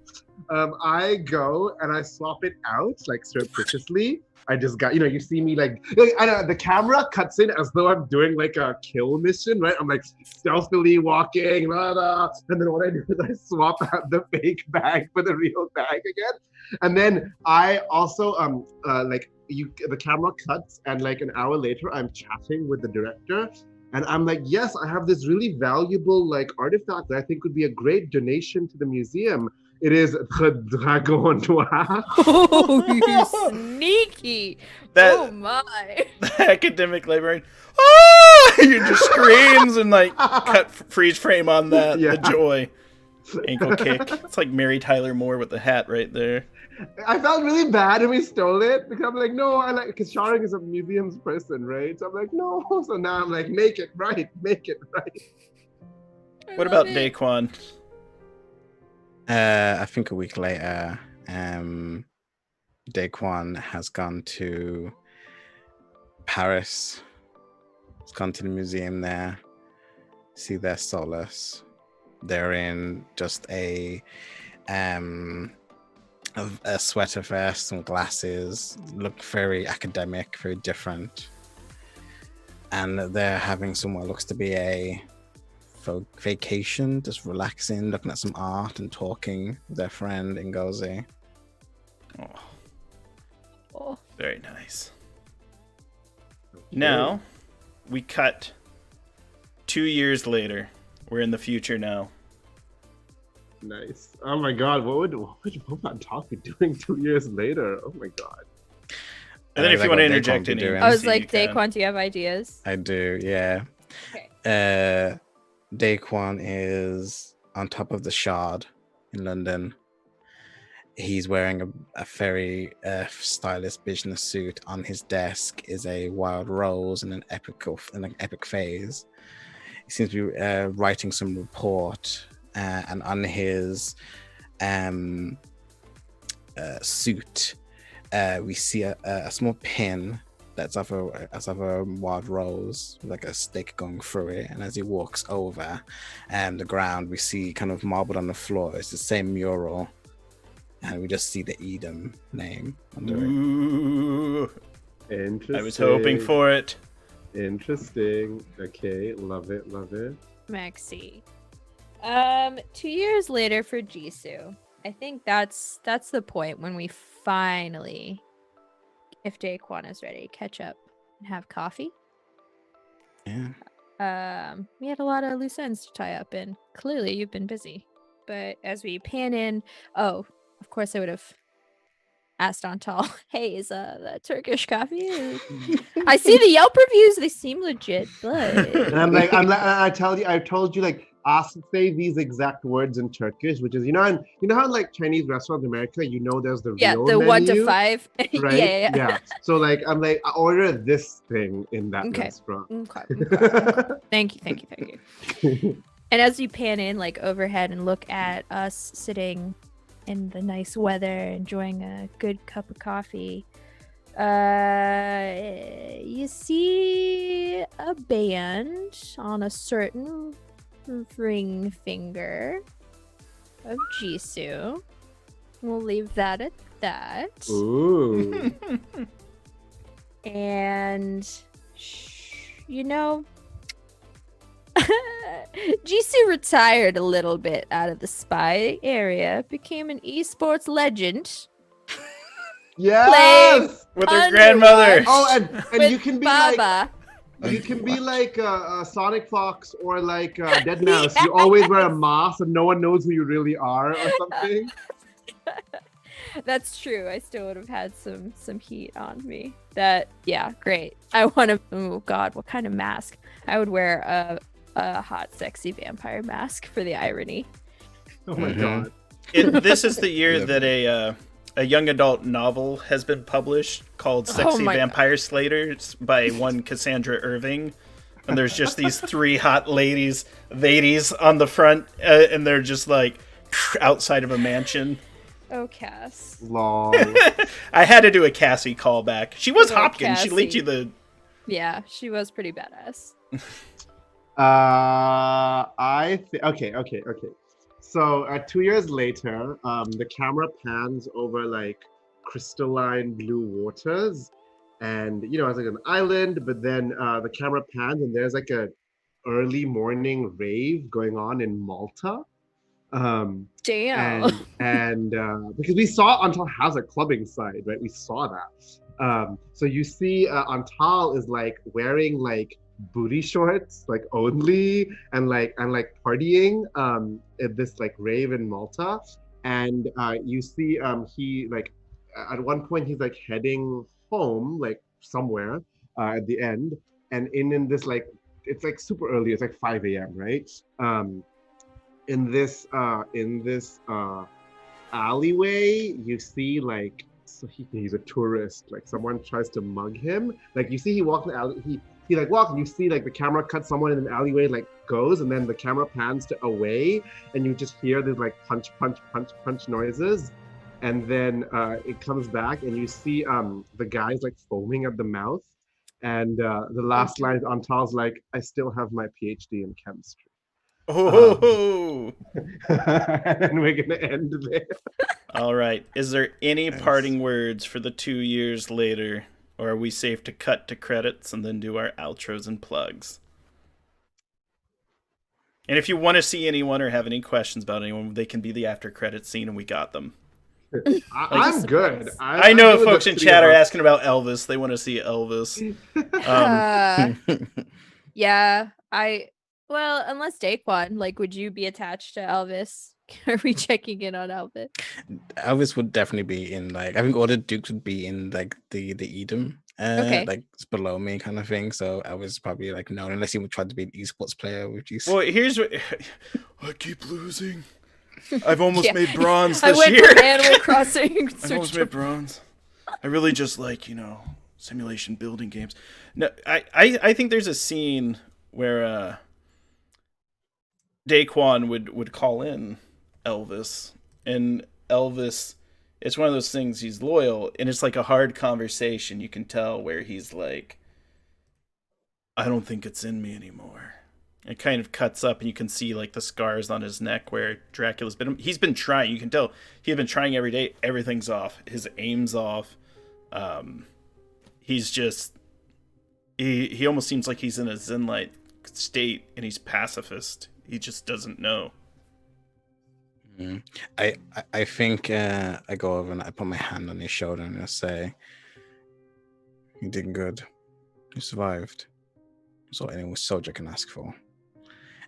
I go and I swap it out like surreptitiously. I just got, you see me like I know the camera cuts in as though I'm doing like a kill mission, right? I'm like stealthily walking, blah, blah, and then what I do is I swap out the fake bag for the real bag again. And then I also the camera cuts and like an hour later I'm chatting with the director. And I'm like, yes, I have this really valuable like artifact that I think would be a great donation to the museum. It is the Dragon Noir. Oh, you sneaky! Oh my! The academic librarian. Ah! You just screams and like cut freeze frame on that. Yeah. The joy. Ankle kick. It's like Mary Tyler Moore with the hat right there. I felt really bad when we stole it because I'm like, no, because Sharing is a museums person, right? So I'm like, no. So now I'm like, make it right. What about Daquan? I think a week later, Daquan has gone to Paris. He's gone to the museum there, see their solace. They're in just a sweater vest, some glasses, look very academic, very different. And they're having what looks to be a vacation, just relaxing, looking at some art and talking with their friend Ngozi. Oh, very nice. Now, we cut 2 years later. We're in the future now. Nice. Oh my God, what would Boban Talk be doing 2 years later? Oh my God. And then if you want to interject any, I was like, Daquan, do you have ideas? I do, yeah. Okay. Daquan is on top of the Shard in London. He's wearing a very stylish business suit. On his desk is a wild rose and an epic phase. He seems to be writing some report, and on his suit, we see a small pin that's of a wild rose, like a stick going through it. And as he walks over the ground, we see kind of marbled on the floor, it's the same mural, and we just see the Edom name under Ooh. Interesting. I was hoping for it. Interesting. Okay, love it. Maxi. 2 years later for Jisoo. I think that's the point when we finally, if Daquan is ready, catch up and have coffee. Yeah. We had a lot of loose ends to tie up, and clearly you've been busy. But as we pan in, of course I would have asked Antal, hey, is that Turkish coffee? I see the Yelp reviews, they seem legit, but And I'm like, I told you like say these exact words in Turkish, which is you know how like Chinese restaurants in America, there's the real the menu, 1 to 5, right? Yeah. So like I'm like, I order this thing in that restaurant. Okay. Thank you. And as we pan in like overhead and look at us sitting in the nice weather, enjoying a good cup of coffee, you see a band on a certain ring finger of Jisoo. We'll leave that at that. Ooh. And, you know, Jisoo retired a little bit out of the spy area, became an esports legend. Yes. With her grandmother. Oh, and With you can be Baba. like, you can be like Sonic Fox or like Dead Mouse. You always wear a mask and no one knows who you really are or something. That's true. I still would have had some heat on me. Yeah, great. I want to. Oh God, what kind of mask? I would wear a hot, sexy vampire mask for the irony. Oh my god. This is the year that a young adult novel has been published called Sexy Vampire Slayers by one Cassandra Irving. And there's just these 3 hot ladies on the front, and they're just like outside of a mansion. Oh, Cass. Long. I had to do a Cassie callback. She was Oh, Hopkins. She Cassie. linked you the... Yeah, she was pretty badass. Okay. So 2 years later, the camera pans over like crystalline blue waters, and you know it's like an island. But then the camera pans, and there's like a early morning rave going on in Malta. Damn. And because we saw Antal has a clubbing side, right? We saw that. So you see Antal is like wearing like booty shorts like only and partying at this like rave in Malta, and you see he like at one point he's like heading home like somewhere at the end, and in this like it's like super early, it's like 5 a.m. right? In this alleyway you see like, so he's a tourist, like someone tries to mug him, like you see he walks in the alley, he like walks and you see like the camera cuts someone in an alleyway like goes, and then the camera pans to away and you just hear these like punch noises, and then it comes back and you see the guy's like foaming at the mouth, and the last line on Tal's like, I still have my PhD in chemistry. Oh. And we're gonna end there. All right. Is there any parting words for the 2 years later? Or are we safe to cut to credits and then do our outros and plugs? And if you want to see anyone or have any questions about anyone, they can be the after credits scene and we got them. I'm good. I know if folks in chat are asking about Elvis. They want to see Elvis. Yeah, well, unless Daquan, like, would you be attached to Elvis? Are we checking in on Elvis? Elvis would definitely be in, like, I think all the Dukes would be in like the Edom, like it's below me kind of thing. So Elvis probably like no, unless he would try to be an esports player, which is. Well, here's what I keep losing. I've almost made bronze I this went year. from Animal Crossing. I've almost made bronze. I really just like, simulation building games. No, I think there's a scene where Daquan would call in Elvis, and Elvis, it's one of those things, he's loyal, and it's like a hard conversation. You can tell where he's like, I don't think it's in me anymore. It kind of cuts up and you can see like the scars on his neck where he's been trying. You can tell he's been trying every day. Everything's off. His aim's off. He's just, he almost seems like he's in a zen-like state and he's pacifist. He just doesn't know. I think I go over and I put my hand on his shoulder and I say, you did good. You survived. That's all any soldier can ask for.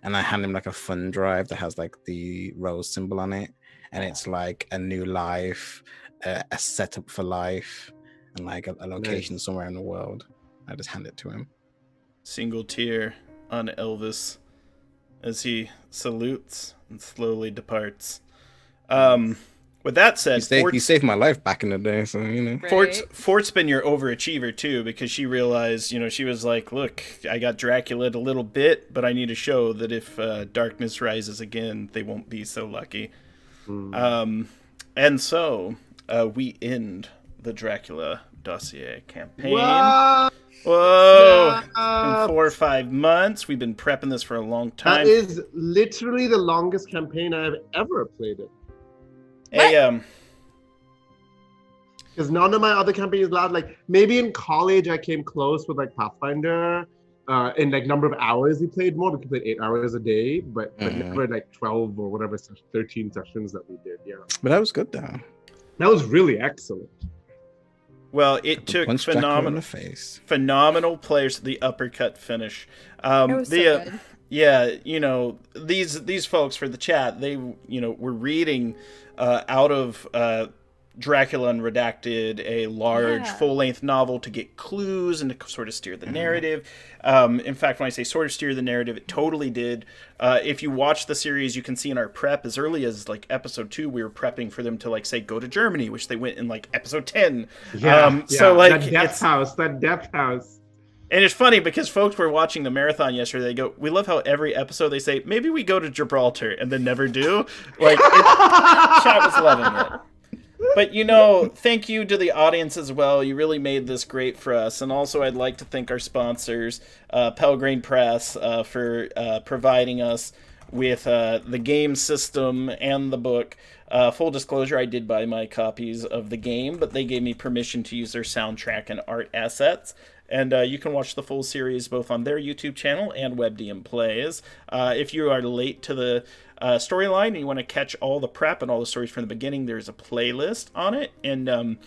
And I hand him like a fun drive that has like the rose symbol on it, and it's like a new life, a setup for life, and like a location somewhere in the world. I just hand it to him. Single tear on Elvis as he salutes and slowly departs. With that said, he saved my life back in the day, so Right. Fort's been your overachiever too, because she realized, she was like, look, I got Dracula a little bit, but I need to show that if darkness rises again, they won't be so lucky. And so we end the Dracula Dossier campaign. Whoa! In 4 or 5 months. We've been prepping this for a long time. That is literally the longest campaign I've ever played it. Hey, Because none of my other campaigns allowed. Like maybe in college I came close with like Pathfinder. In like number of hours we played more. We could play 8 hours a day, but never like 12 or whatever 13 sessions that we did. Yeah. But that was good though. That was really excellent. Well, it took Punch Dracula in the face. phenomenal players to the uppercut finish. It was so good. Yeah, you know, these folks for the chat, they, you know, were reading out of Dracula Unredacted, a large full-length novel, to get clues and to sort of steer the narrative. In fact, when I say sort of steer the narrative, it totally did. If you watch the series, you can see in our prep, as early as like episode 2, we were prepping for them to like say go to Germany, which they went in like episode 10. So like that depth house. And it's funny because folks were watching the marathon yesterday. They go, "We love how every episode they say maybe we go to Gibraltar," and then never do. Like, chat was loving it. But, you know, thank you to the audience as well. You really made this great for us. And also I'd like to thank our sponsors, Pelgrane Press, for providing us with the game system and the book. Full disclosure, I did buy my copies of the game, but they gave me permission to use their soundtrack and art assets. And you can watch the full series both on their YouTube channel and WebDM Plays. If you are late to the storyline and you want to catch all the prep and all the stories from the beginning, there's a playlist on it. And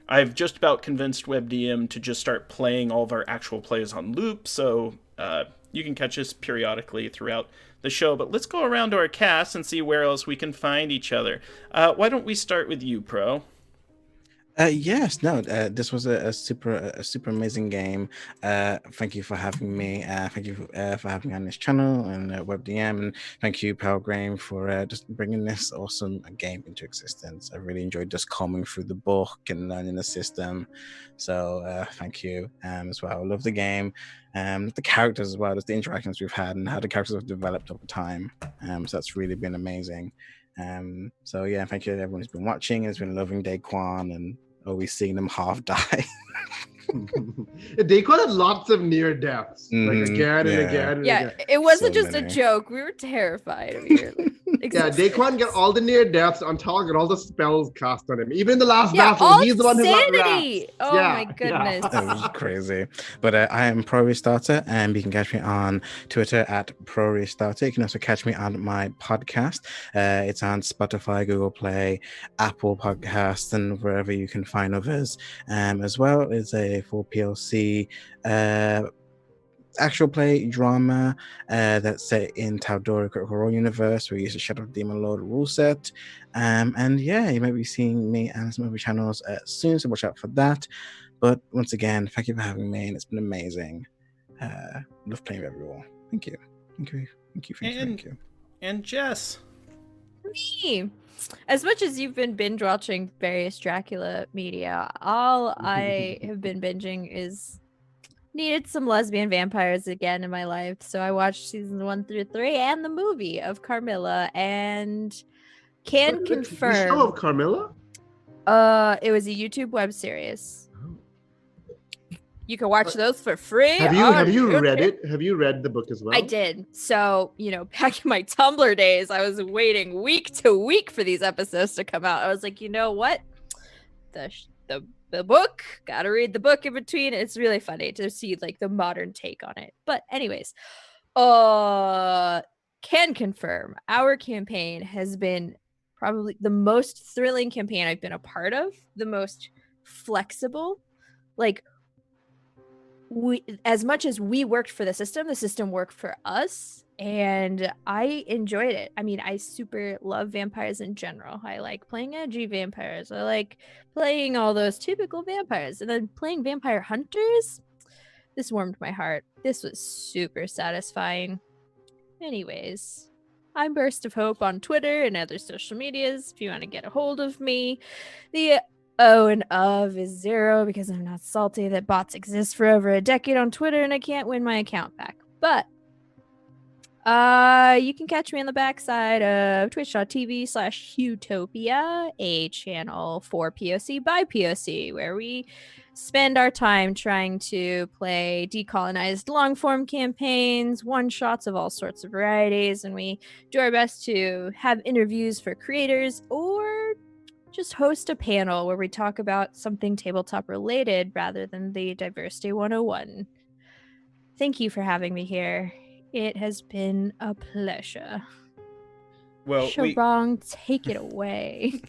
I've just about convinced WebDM to just start playing all of our actual plays on loop. So you can catch us periodically throughout the show. But let's go around to our cast and see where else we can find each other. Why don't we start with you, Pro? Yes, no, this was a super amazing game. Thank you for having me. Thank you for having me on this channel and WebDM, and thank you, Pelgrane, for just bringing this awesome game into existence. I really enjoyed just combing through the book and learning the system. So thank you as well. I love the game. The characters as well, just the interactions we've had and how the characters have developed over time. So that's really been amazing. So yeah, thank you to everyone who's been watching and has been loving Daquan and always seeing them half die. Daquan had lots of near deaths, like again and again. Yeah, it wasn't just a joke. We were terrified of your Daquan got all the near deaths on target, all the spells cast on him. Even in the last battle, he's the one who got wrapped. Oh my goodness. That was crazy. But I am Pro Restarter, and you can catch me on Twitter at Pro Restarter. You can also catch me on my podcast. It's on Spotify, Google Play, Apple Podcasts, and wherever you can find others. As well, it's a full PLC actual play drama that's set in Tal'Dorei Critical Role universe. We use the Shadow Demon Lord rule set. And yeah, you might be seeing me on some other channels soon, so watch out for that. But once again, thank you for having me, and it's been amazing. Love playing with everyone. Thank you. Thank you. And Jess. Me. As much as you've been binge watching various Dracula media, all I have been binging is needed some lesbian vampires again in my life. So I watched seasons 1 through 3 and the movie of Carmilla, and can confirm. The show of Carmilla? It was a YouTube web series. You can watch those for free. Have you read it? Have you read the book as well? I did. So, back in my Tumblr days, I was waiting week to week for these episodes to come out. I was like, you know what? The book, gotta read the book in between. It's really funny to see like the modern take on it. But anyways, can confirm our campaign has been probably the most thrilling campaign I've been a part of, the most flexible. Like, we, as much as we worked for the system worked for us, and I enjoyed it. I mean, I super love vampires in general. I like playing edgy vampires. I like playing all those typical vampires, and then playing vampire hunters. This warmed my heart. This was super satisfying. Anyways, I'm Burst of Hope on Twitter and other social medias if you want to get a hold of me. The O and of is 0 because I'm not salty that bots exist for over a decade on Twitter and I can't win my account back. But you can catch me on the backside of twitch.tv/Utopia, a channel for POC by POC, where we spend our time trying to play decolonized long-form campaigns, one-shots of all sorts of varieties, and we do our best to have interviews for creators or just host a panel where we talk about something tabletop related rather than the Diversity 101. Thank you for having me here. It has been a pleasure. Well, Sharang, take it away.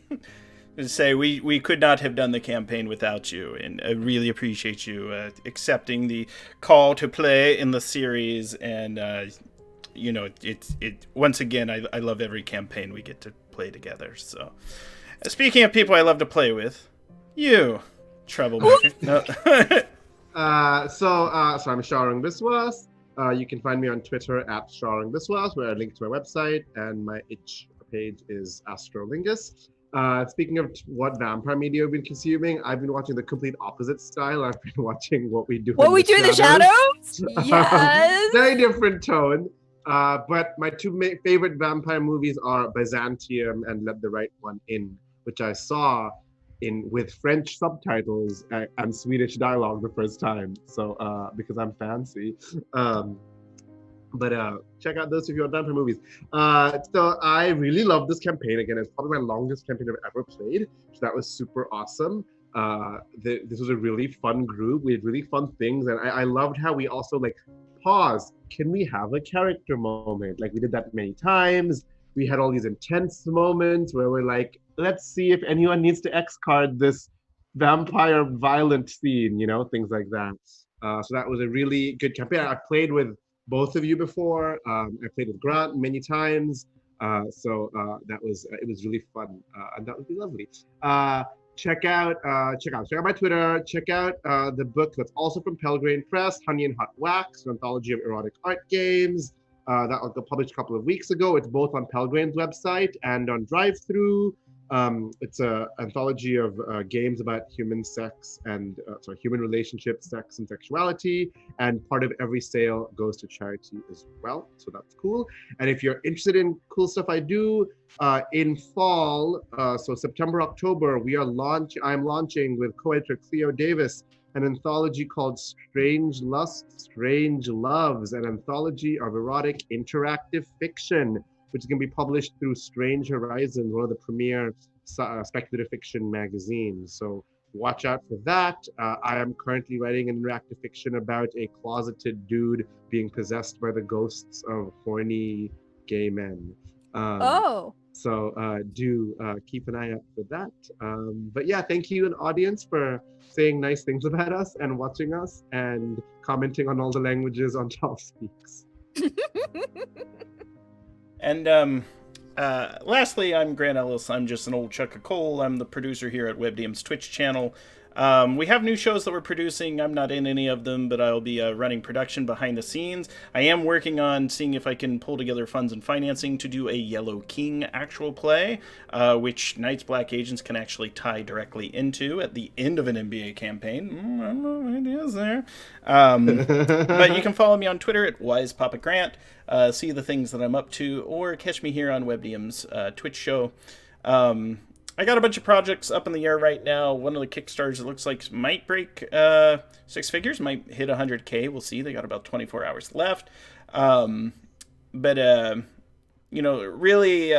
say we could not have done the campaign without you, and I really appreciate you accepting the call to play in the series. And it once again, I love every campaign we get to play together. So, speaking of people I love to play with, you troublemaker. No. So I'm Sharang Biswas. You can find me on Twitter at Sharang Biswas, where I link to my website, and my itch page is Astrolingus. Speaking of what vampire media I've been consuming, I've been watching the complete opposite style. I've been watching What We Do in the Shadows. Yes. Very different tone. But my two favorite vampire movies are Byzantium and Let the Right One In, which I saw with French subtitles and Swedish dialogue the first time. So because I'm fancy. But check out those if you want vampire movies. So I really love this campaign. Again, it's probably my longest campaign I've ever played. So that was super awesome. This was a really fun group. We had really fun things. And I loved how we also pause. Can we have a character moment? We did that many times. We had all these intense moments where we're like, let's see if anyone needs to X-card this vampire violent scene, things like that. So that was a really good campaign. I played with both of you before. I played with Grant many times. So it was really fun. And that would be lovely. Check out my Twitter. Check out the book that's also from Pelgrane Press, Honey and Hot Wax, an anthology of erotic art games. That was published a couple of weeks ago. It's both on Pelgrane's website and on Drive-Thru. It's an anthology of games about human sex and human relationships, sex and sexuality. And part of every sale goes to charity as well. So that's cool. And if you're interested in cool stuff I do in fall, so September, October, I'm launching with co-editor Cleo Davis an anthology called Strange Lust, Strange Loves, an anthology of erotic interactive fiction, which is going to be published through Strange Horizons, one of the premier speculative fiction magazines. So watch out for that. I am currently writing an interactive fiction about a closeted dude being possessed by the ghosts of horny gay men. So do keep an eye out for that. But yeah, thank you, an audience, for saying nice things about us and watching us and commenting on all the languages on Top Speaks. And lastly, I'm Grant Ellis. I'm just an old chuck of coal. I'm the producer here at WebDM's Twitch channel. We have new shows that we're producing. I'm not in any of them, but I'll be running production behind the scenes. I am working on seeing if I can pull together funds and financing to do a Yellow King actual play, which Knights Black Agents can actually tie directly into at the end of an NBA campaign. I don't know, ideas there. But you can follow me on Twitter at WisePapaGrant, see the things that I'm up to, or catch me here on WebDM's Twitch show. I got a bunch of projects up in the air right now. One of the Kickstarters, it looks like, might break 6 figures, might hit 100K. We'll see. They got about 24 hours left. Really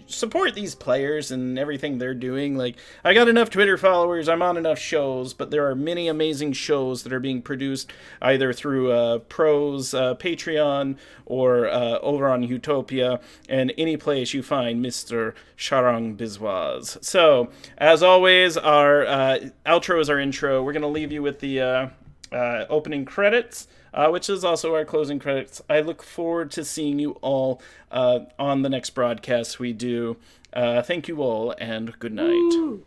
support these players and everything they're doing. I got enough Twitter followers, I'm on enough shows, but there are many amazing shows that are being produced either through Pro's Patreon or over on Utopia, and any place you find Mr. Sharang Biswas. So, as always, our outro is our intro. We're going to leave you with the opening credits, which is also our closing credits. I look forward to seeing you all on the next broadcast we do. Thank you all, and good night.